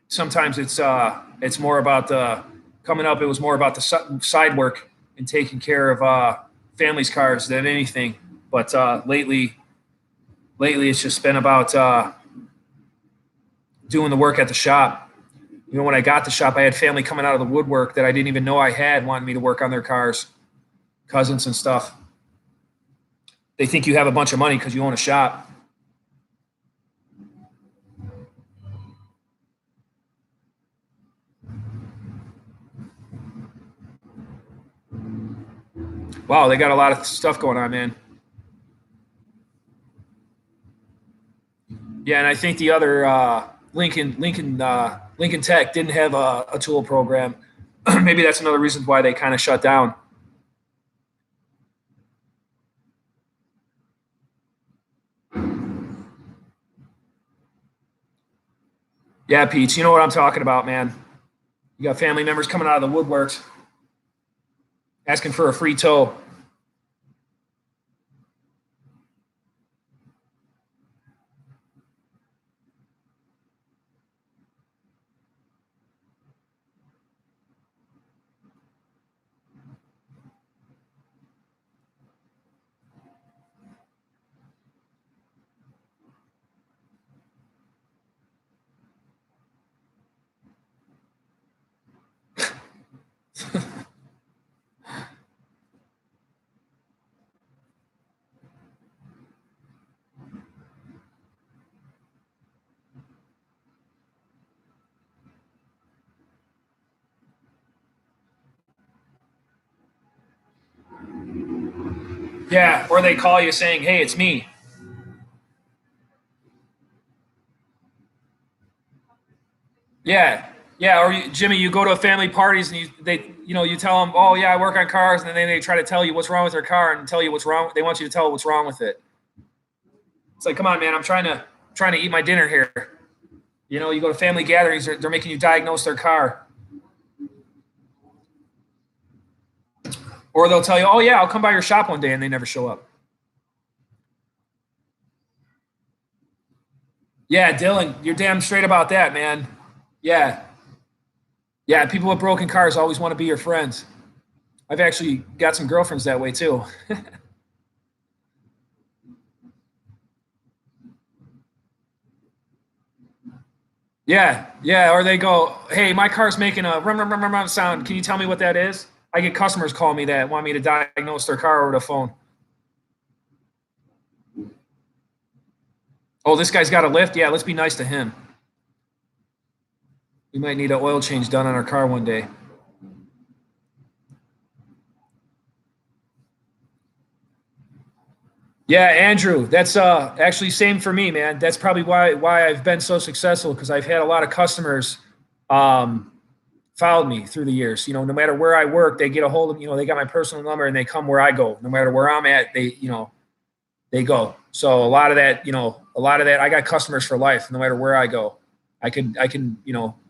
Sometimes it's more about the coming up. It was more about the side work and taking care of family's cars than anything. But lately it's just been about doing the work at the shop. You know, when I got the shop, I had family coming out of the woodwork that I didn't even know I had wanting me to work on their cars, cousins and stuff. They think you have a bunch of money because you own a shop. Wow, they got a lot of stuff going on, man. Yeah, and I think the other Lincoln Tech didn't have a tool program. Maybe that's another reason why they kind of shut down. Yeah, Pete, you know what I'm talking about, man. You got family members coming out of the woodworks asking for a free tow. Yeah, or they call you saying, "Hey, it's me." Yeah, yeah. Or Jimmy, you go to family parties and you tell them, "Oh yeah, I work on cars," and then they try to tell you what's wrong with their car and tell you what's wrong. They want you to tell what's wrong with it. It's like, come on, man, I'm trying to eat my dinner here. You know, you go to family gatherings, they're making you diagnose their car. Or they'll tell you, "Oh yeah, I'll come by your shop one day," and they never show up. Yeah, Dylan, you're damn straight about that, man. Yeah. Yeah, people with broken cars always want to be your friends. I've actually got some girlfriends that way too. Yeah, yeah. Or they go, "Hey, my car's making a rum rum rum rum rum sound. Can you tell me what that is?" I get customers call me that want me to diagnose their car over the phone. Oh, this guy's got a lift. Yeah, let's be nice to him. We might need an oil change done on our car one day. Yeah, Andrew, that's actually same for me, man. That's probably why I've been so successful because I've had a lot of customers um, followed me through the years. You know, no matter where I work, they get a hold of, they got my personal number and they come where I go. No matter where I'm at, they go. So a lot of that, I got customers for life. No matter where I go, I can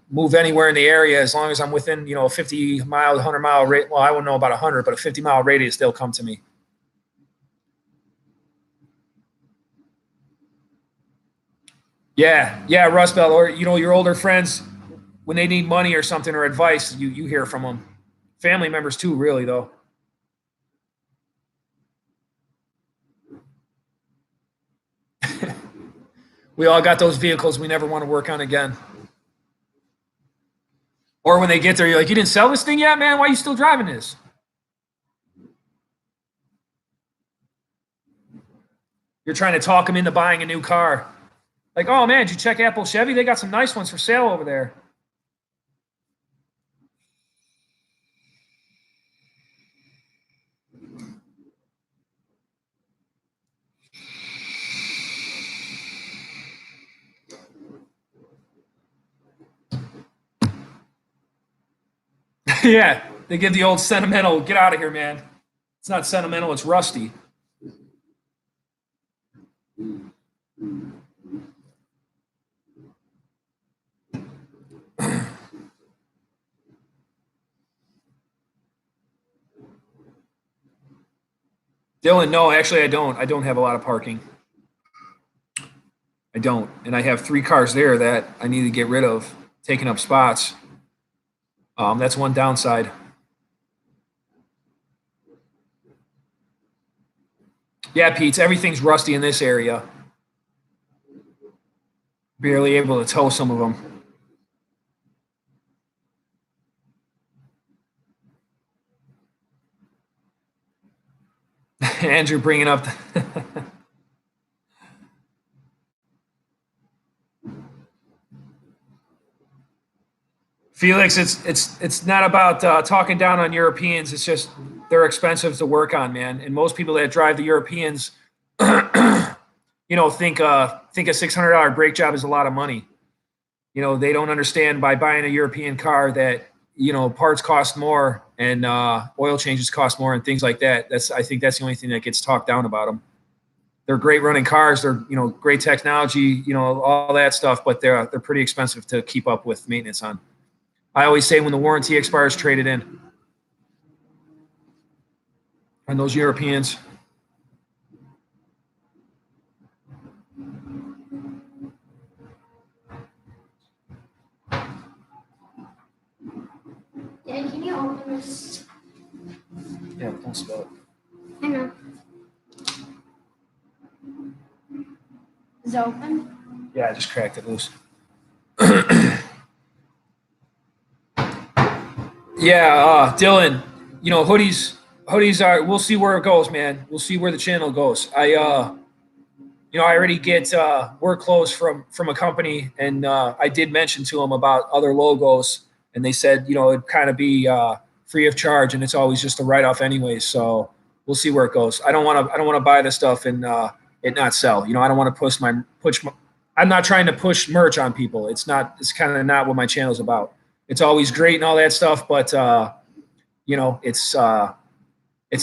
move anywhere in the area as long as I'm within a 50-mile, 100-mile rate. Well, I wouldn't know about 100, but a 50-mile radius, they'll come to me. Yeah, yeah, Rust Belt, or your older friends when they need money or something or advice, you hear from them. Family members too, really though. We all got those vehicles we never want to work on again. Or when they get there, you're like, "You didn't sell this thing yet, man? Why are you still driving this?" You're trying to talk them into buying a new car. Like, "Oh man, did you check Apple Chevy? They got some nice ones for sale over there." Yeah, they give the old sentimental, get out of here, man. It's not sentimental, it's rusty. Dylan, no, actually I don't. I don't have a lot of parking. I don't. And I have 3 cars there that I need to get rid of, taking up spots. That's one downside. Yeah, Pete, everything's rusty in this area. Barely able to tow some of them. Andrew bringing up. Felix, it's not about talking down on Europeans. It's just they're expensive to work on, man. And most people that drive the Europeans, think a $600 brake job is a lot of money. They don't understand by buying a European car that parts cost more and oil changes cost more and things like that. I think that's the only thing that gets talked down about them. They're great running cars. They're great technology, all that stuff, but they're pretty expensive to keep up with maintenance on. I always say when the warranty expires, trade it in. And those Europeans. Dad, can you open this? Yeah, don't spill it. I know. Is it open? Yeah, I just cracked it loose. Yeah, Dylan, hoodies are, we'll see where it goes, man. We'll see where the channel goes. I already get work clothes from a company, and I did mention to them about other logos, and they said, it'd kind of be free of charge, and it's always just a write-off anyways. So we'll see where it goes. I don't want to buy this stuff and it not sell. I don't want to push my. I'm not trying to push merch on people. It's kind of not what my channel's about. It's always great and all that stuff, but it's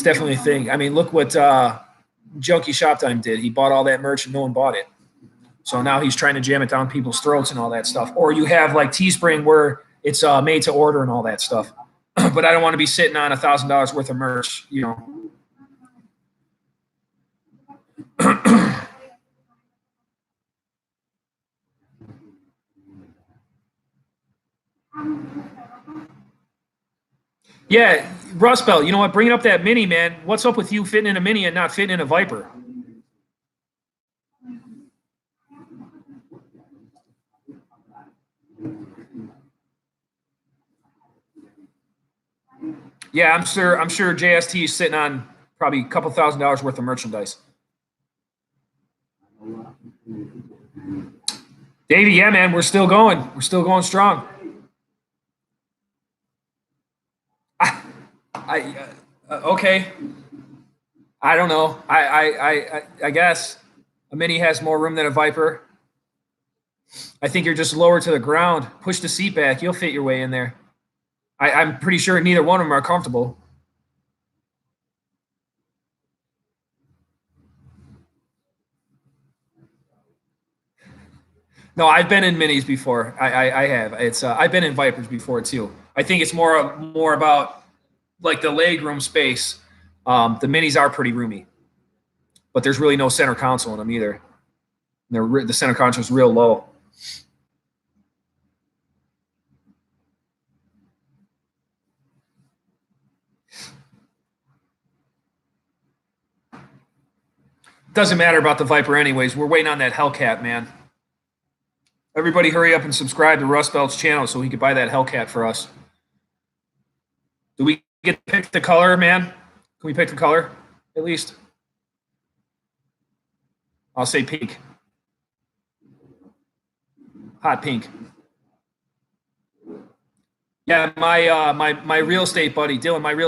definitely a thing. I mean, look what Junkie Shoptime did. He bought all that merch and no one bought it. So now he's trying to jam it down people's throats and all that stuff. Or you have like Teespring where it's made to order and all that stuff. But I don't want to be sitting on $1,000 worth of merch, Yeah, Rust Belt, you know what? Bringing up that Mini, man. What's up with you fitting in a Mini and not fitting in a Viper? Yeah, I'm sure JST is sitting on probably a couple $1,000s worth of merchandise. Davey, yeah, man, we're still going. We're still going strong. Okay. I don't know. I guess a Mini has more room than a Viper. I think you're just lower to the ground. Push the seat back. You'll fit your way in there. I'm pretty sure neither one of them are comfortable. No, I've been in Minis before. I have. I've been in Vipers before too. I think it's more about like the leg room space. The Minis are pretty roomy, but there's really no center console in them either. The center console is real low. Doesn't matter about the Viper anyways. We're waiting on that Hellcat, man. Everybody hurry up and subscribe to Rust Belt's channel so he could buy that Hellcat for us. Do we get to pick the color, man? Can we pick the color at least? I'll say pink. Hot pink. Yeah, my real estate buddy, Dylan, my real